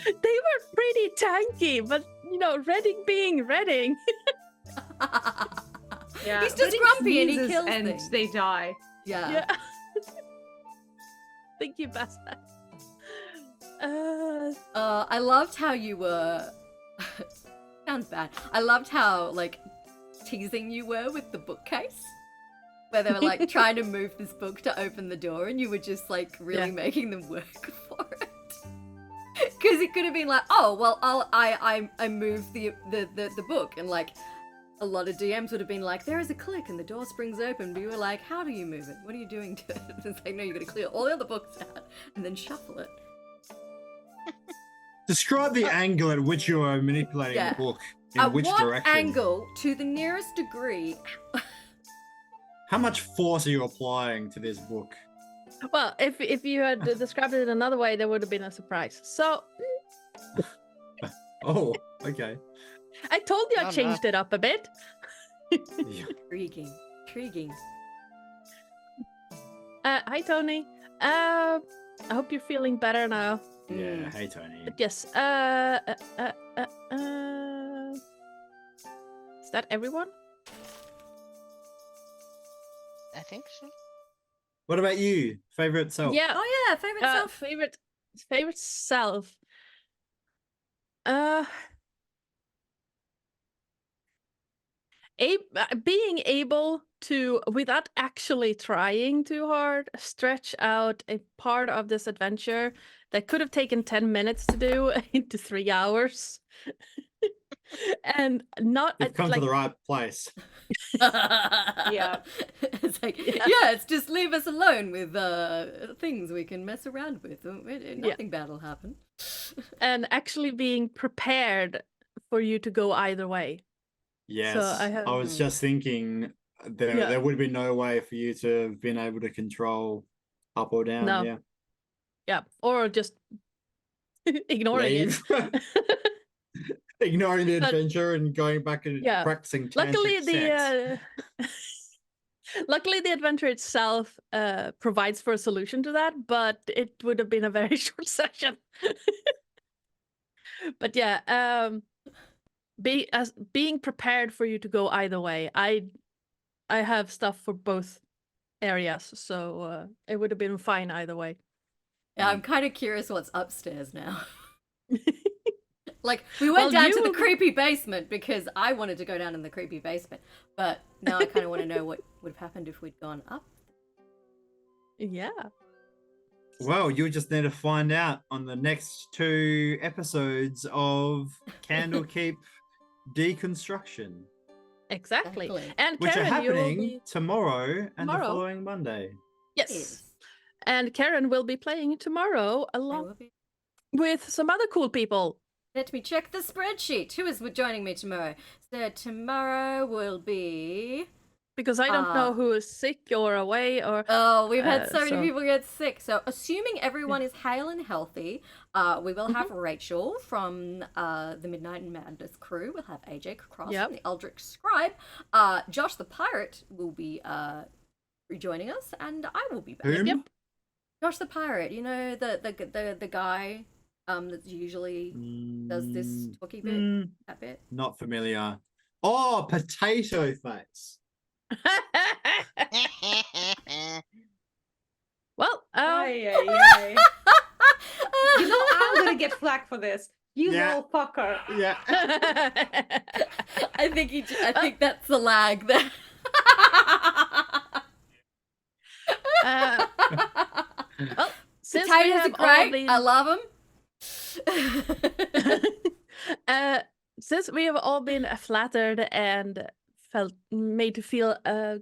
they were pretty tanky, but you know, Redding being Redding. Yeah, He's just Redding grumpy and he sneezes kills and things. they die. Yeah. Yeah. Thank you, Basta. I loved how you were. Sounds bad. I loved how like teasing you were with the bookcase, where they were like trying to move this book to open the door, and you were just like really making them work for it. Because it could have been like, oh well, I move the book, and like a lot of DMs would have been like, there is a click and the door springs open, but you were like, how do you move it? What are you doing to it? It's like, no, you got to clear all the other books out and then shuffle it. Describe the angle at which you are manipulating the book. In At which what direction? angle, to the nearest degree? How much force are you applying to this book? Well, if you had described it another way, there would have been a surprise. So Oh, okay. I told you I changed it up a bit. Yeah. Intriguing. Hi, Tony. I hope you're feeling better now. Yeah, hey Tony. But yes. Is that everyone? I think so. What about you? Favorite self? Yeah. Oh yeah, favorite self. Favorite self. Being able to, without actually trying too hard, stretch out a part of this adventure that could have taken 10 minutes to do into 3 hours. And not You've come like, to the right place. Yeah. It's like, yeah, it's just leave us alone with things we can mess around with. Nothing bad will happen. and actually being prepared for you to go either way. Yes. So I was just thinking there would be no way for you to have been able to control up or down. No. Yeah. Yeah, or just ignoring Leave. Ignoring the adventure and going back and practicing Luckily, tantric sex. Luckily, the adventure itself provides for a solution to that, but it would have been a very short session. But yeah, being prepared for you to go either way. I have stuff for both areas, so it would have been fine either way. Yeah, I'm kind of curious what's upstairs now. Like, we went down to the creepy basement because I wanted to go down in the creepy basement, but now I kind of want to know what would have happened if we'd gone up. Yeah. Well, you just need to find out on the next 2 episodes of Candlekeep Deconstruction. Exactly. And Which Karen, are you will happening be... tomorrow and the following Monday. Yes. And Karen will be playing tomorrow along with some other cool people. Let me check the spreadsheet. Who is joining me tomorrow? So tomorrow will be Because I don't know who is sick or away or. Oh, we've had so many so- people get sick. So, assuming everyone is hale and healthy, we will have Rachel from the Midnight Madness crew. We'll have AJ Cross Yep. from the Eldritch Scribe. Josh the Pirate will be rejoining us, and I will be back. Whom? Yep. Josh the Pirate, you know the guy that usually does this talky bit, that bit. Not familiar. Oh, Potato Face. Well, You know, I'm gonna get flack for this. You Yeah. little fucker. Yeah. I think that's the lag there. well, since we Potatoes are have all great. been, I love them. since we have all been flattered and made to feel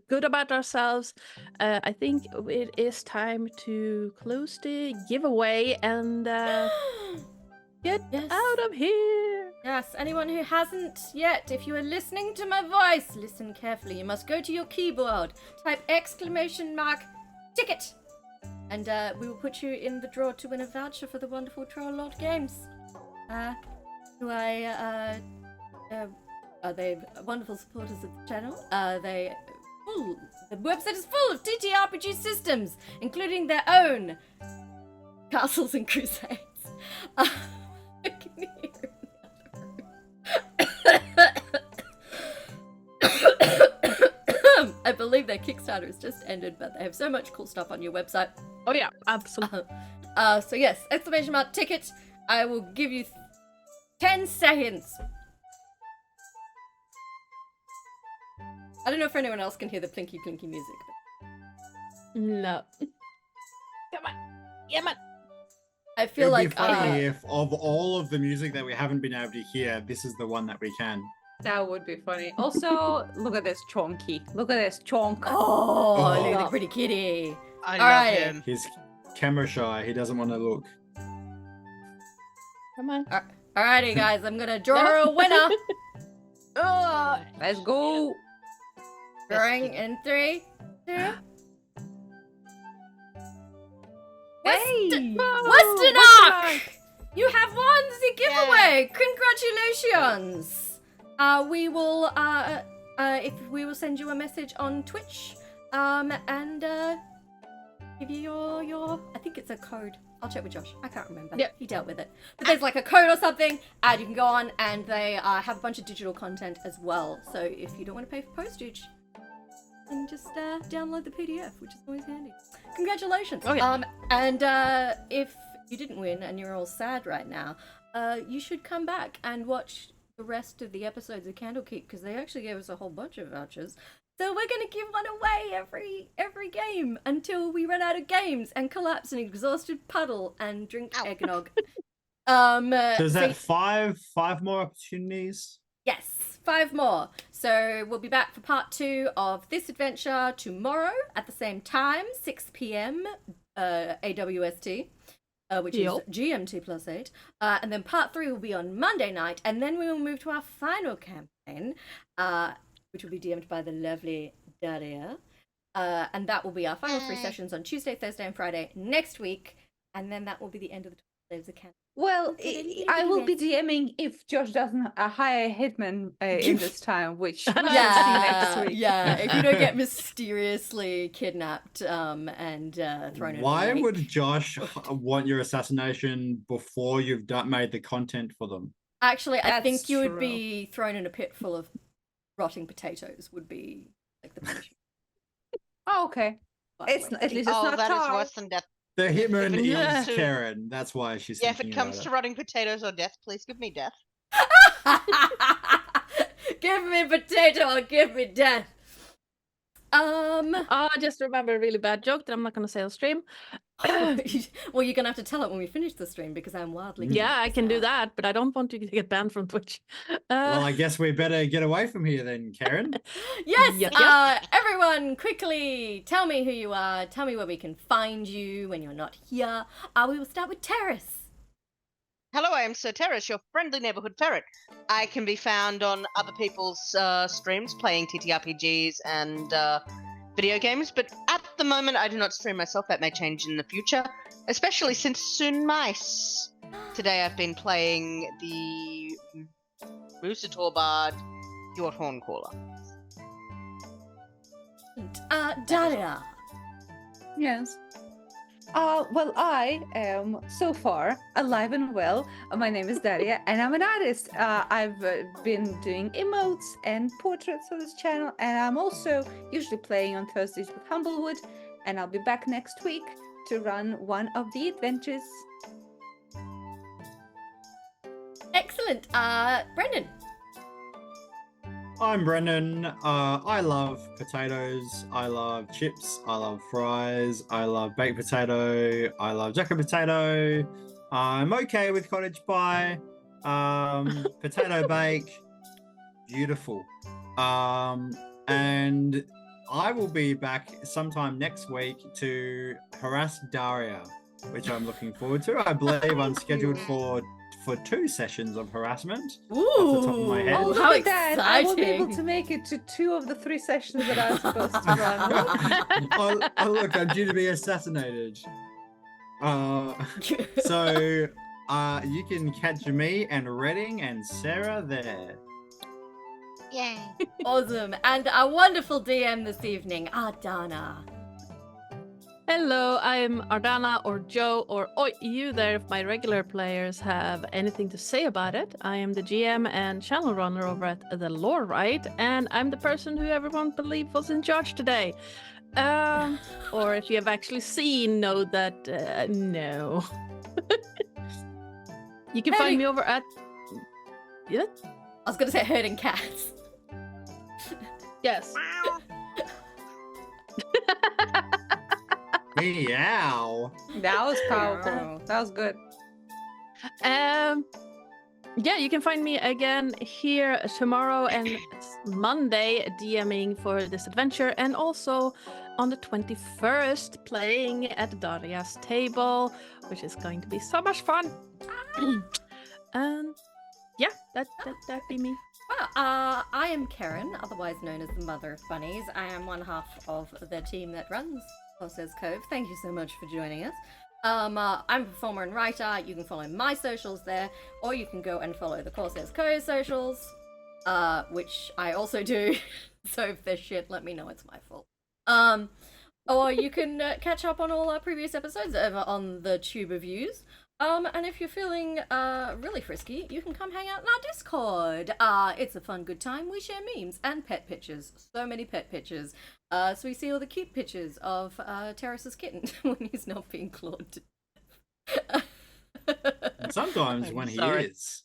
good about ourselves, I think it is time to close the giveaway and get Yes. out of here. Yes, anyone who hasn't yet, if you are listening to my voice, listen carefully. You must go to your keyboard, type !ticket, and we will put you in the draw to win a voucher for the wonderful Troll Lord Games. Who are they wonderful supporters of the channel? The website is full of TTRPG systems, including their own Castles and Crusades. I can hear it in the other room. I believe their Kickstarter has just ended, but they have so much cool stuff on your website. Oh yeah, absolutely. So yes, !ticket. I will give you 10 seconds. I don't know if anyone else can hear the plinky plinky music. No. Come on. Yeah, man. I feel It'd be like funny if of all of the music that we haven't been able to hear, this is the one that we can. That would be funny. Also, look at this chonky. Look at this chonk. oh, Oh. look at the pretty kitty. I Alright. love him. He's camera shy. He doesn't want to look. Come on. Alrighty, guys, I'm gonna draw a winner. Let's go. Drawing in 3, 2. Hey! Westernock! You have won the giveaway! Congratulations! We will send you a message on Twitch, and give you your I think it's a code. I'll check with Josh. I can't remember. Yep. He dealt with it. But there's like a code or something, and you can go on, and they have a bunch of digital content as well. So if you don't want to pay for postage, then just download the PDF, which is always handy. Congratulations. Oh, yeah. And if you didn't win and you're all sad right now, you should come back and watch the rest of the episodes of Candlekeep, because they actually gave us a whole bunch of vouchers. So we're gonna give one away every game until we run out of games and collapse in an exhausted puddle and drink eggnog. So is so- that five more opportunities? Yes, 5 more. So we'll be back for part 2 of this adventure tomorrow at the same time, 6 p.m. AWST, which is Yep. GMT plus 8. And then part 3 will be on Monday night, and then we will move to our final campaign, which will be DM'd by the lovely Daria. And that will be our final 3 sessions on Tuesday, Thursday, and Friday next week. And then that will be the end of the 12 Days of Candle. Well, Okay, I will be yes. DMing if Josh doesn't hire a hitman in this time, which we will see next week. Yeah, if you don't get mysteriously kidnapped and thrown in Why a lake. would Josh want your assassination before you've made the content for them? Actually, I think That's you would true. be thrown in a pit full of rotting potatoes would be like the punishment. Oh, okay. by the It's way. at least it's Oh, not that is tar. worse than death. The hitman Yeah. is Karen. That's why she's Yeah, if thinking it comes about to rotting potatoes or death, please give me death. Give me potato or give me death. I just remember a really bad joke that I'm not going to say on stream. Well, you're gonna have to tell it when we finish the stream because I'm wildly. Yeah, I curious can do now. that, but I don't want you to get banned from Twitch. Well, I guess we better get away from here then, Karen. Yes, Yep. everyone, quickly tell me who you are. Tell me where we can find you when you're not here. We will start with Terris. Hello, I am Sir Terris, your friendly neighborhood ferret. I can be found on other people's streams playing TTRPGs and video games, but at the moment I do not stream myself. That may change in the future, especially since soon mice. Today I've been playing the Moosator Bard Fjord Horncaller. Daria. Yes. Well, I am so far alive and well. My name is Daria, and I'm an artist. I've been doing emotes and portraits on this channel, and I'm also usually playing on Thursdays with Humblewood. And I'll be back next week to run one of the adventures. Excellent. Brendan. I'm Brendan. I love potatoes. I love chips. I love fries. I love baked potato. I love jacket potato. I'm okay with cottage pie. Potato bake. Beautiful. And I will be back sometime next week to harass Daria, which I'm looking forward to. I believe I'm scheduled for 2 sessions of harassment. Ooh, off the top of my head. oh, Look how at that! I will be able exciting. to make it to 2 of the 3 sessions that I was supposed to run. Oh, look, I'm due to be assassinated. So you can catch me and Redding and Sarah there. Yay. Awesome. And our wonderful DM this evening, Ardanna. Hello, I'm Ardanna or Joe or Oi, you there if my regular players have anything to say about it. I am the GM and channel runner over at The Lore Right, and I'm the person who everyone believed was in charge today. Or if you have actually seen, know that, no. You can find me over at... Yeah? I was going to say herding cats. Yes. Meow. That was powerful. Wow. That was good. Yeah, you can find me again here tomorrow and Monday DMing for this adventure, and also on the 21st playing at Daria's table, which is going to be so much fun. And yeah, that'd be me. Well, I am Karen, otherwise known as the Mother of Bunnies. I am one half of the team that runs Corsairs Cove. Thank you so much for joining us. I'm a performer and writer. You can follow my socials there, or you can go and follow the Corsairs Cove socials, which I also do. So if there's shit, let me know. It's my fault. Or you can catch up on all our previous episodes over on the Tube of Views. And if you're feeling really frisky, you can come hang out in our Discord. It's a fun, good time. We share memes and pet pictures. So many pet pictures. So we see all the cute pictures of Terris's kitten when he's not being clawed to death. Sometimes I'm when sorry. he is.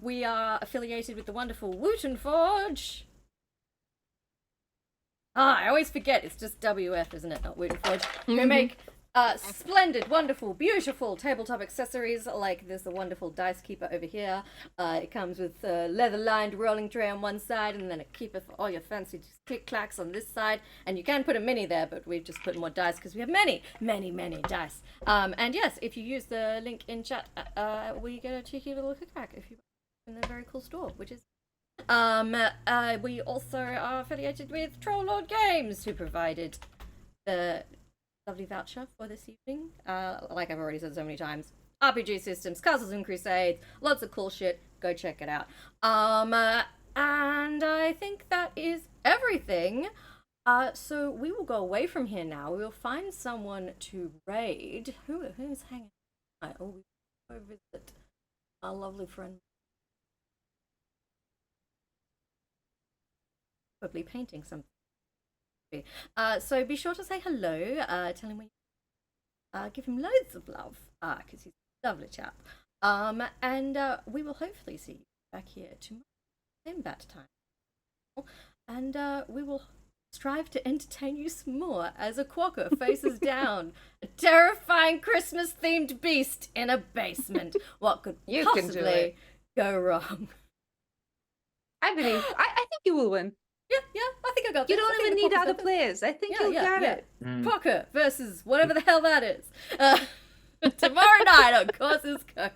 We are affiliated with the wonderful Wooten Forge. I always forget, it's just WF, isn't it? Not Wooten Forge. We make splendid, wonderful, beautiful tabletop accessories like this wonderful dice keeper over here. It comes with a leather-lined rolling tray on one side, and then a keeper for all your fancy click-clacks on this side. And you can put a mini there, but we've just put more dice because we have many, many, many dice. And yes, if you use the link in chat, we get a cheeky little kickback if you in the very cool store, which is we also are affiliated with Troll Lord Games, who provided the lovely voucher for this evening. Like I've already said so many times, RPG systems, Castles and Crusades, lots of cool shit. Go check it out. And I think that is everything. So we will go away from here now. We will find someone to raid. Who's hanging out? Oh, we go visit our lovely friend. Probably painting something. So be sure to say hello. Tell him give him loads of love, because he's a lovely chap. And we will hopefully see you back here tomorrow in that time. And we will strive to entertain you some more as a quokka faces down a terrifying Christmas-themed beast in a basement. What could You can do possibly it. go wrong? I believe. I think you will win. Yeah, I think I got You this. I don't think even the need quokka's other got this. players. I think you'll get it. Quokka versus whatever the hell that is. tomorrow night on Courses Cove.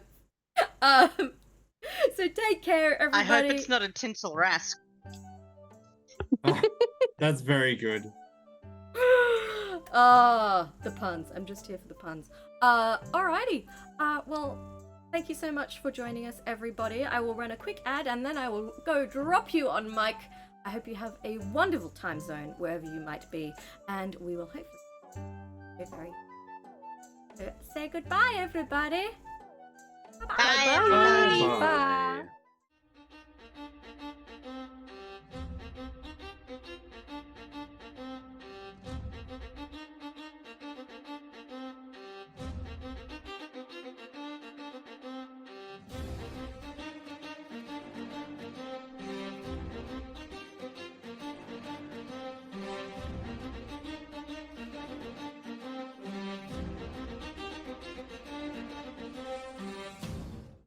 So take care, I everybody. hope it's not a tinsel rask. Oh, that's very good. The puns. I'm just here for the puns. Alrighty. Well, thank you so much for joining us, everybody. I will run a quick ad and then I will go drop you on mic. I hope you have a wonderful time zone wherever you might be, and we will hopefully say goodbye, everybody. Bye, everybody. Bye. Bye.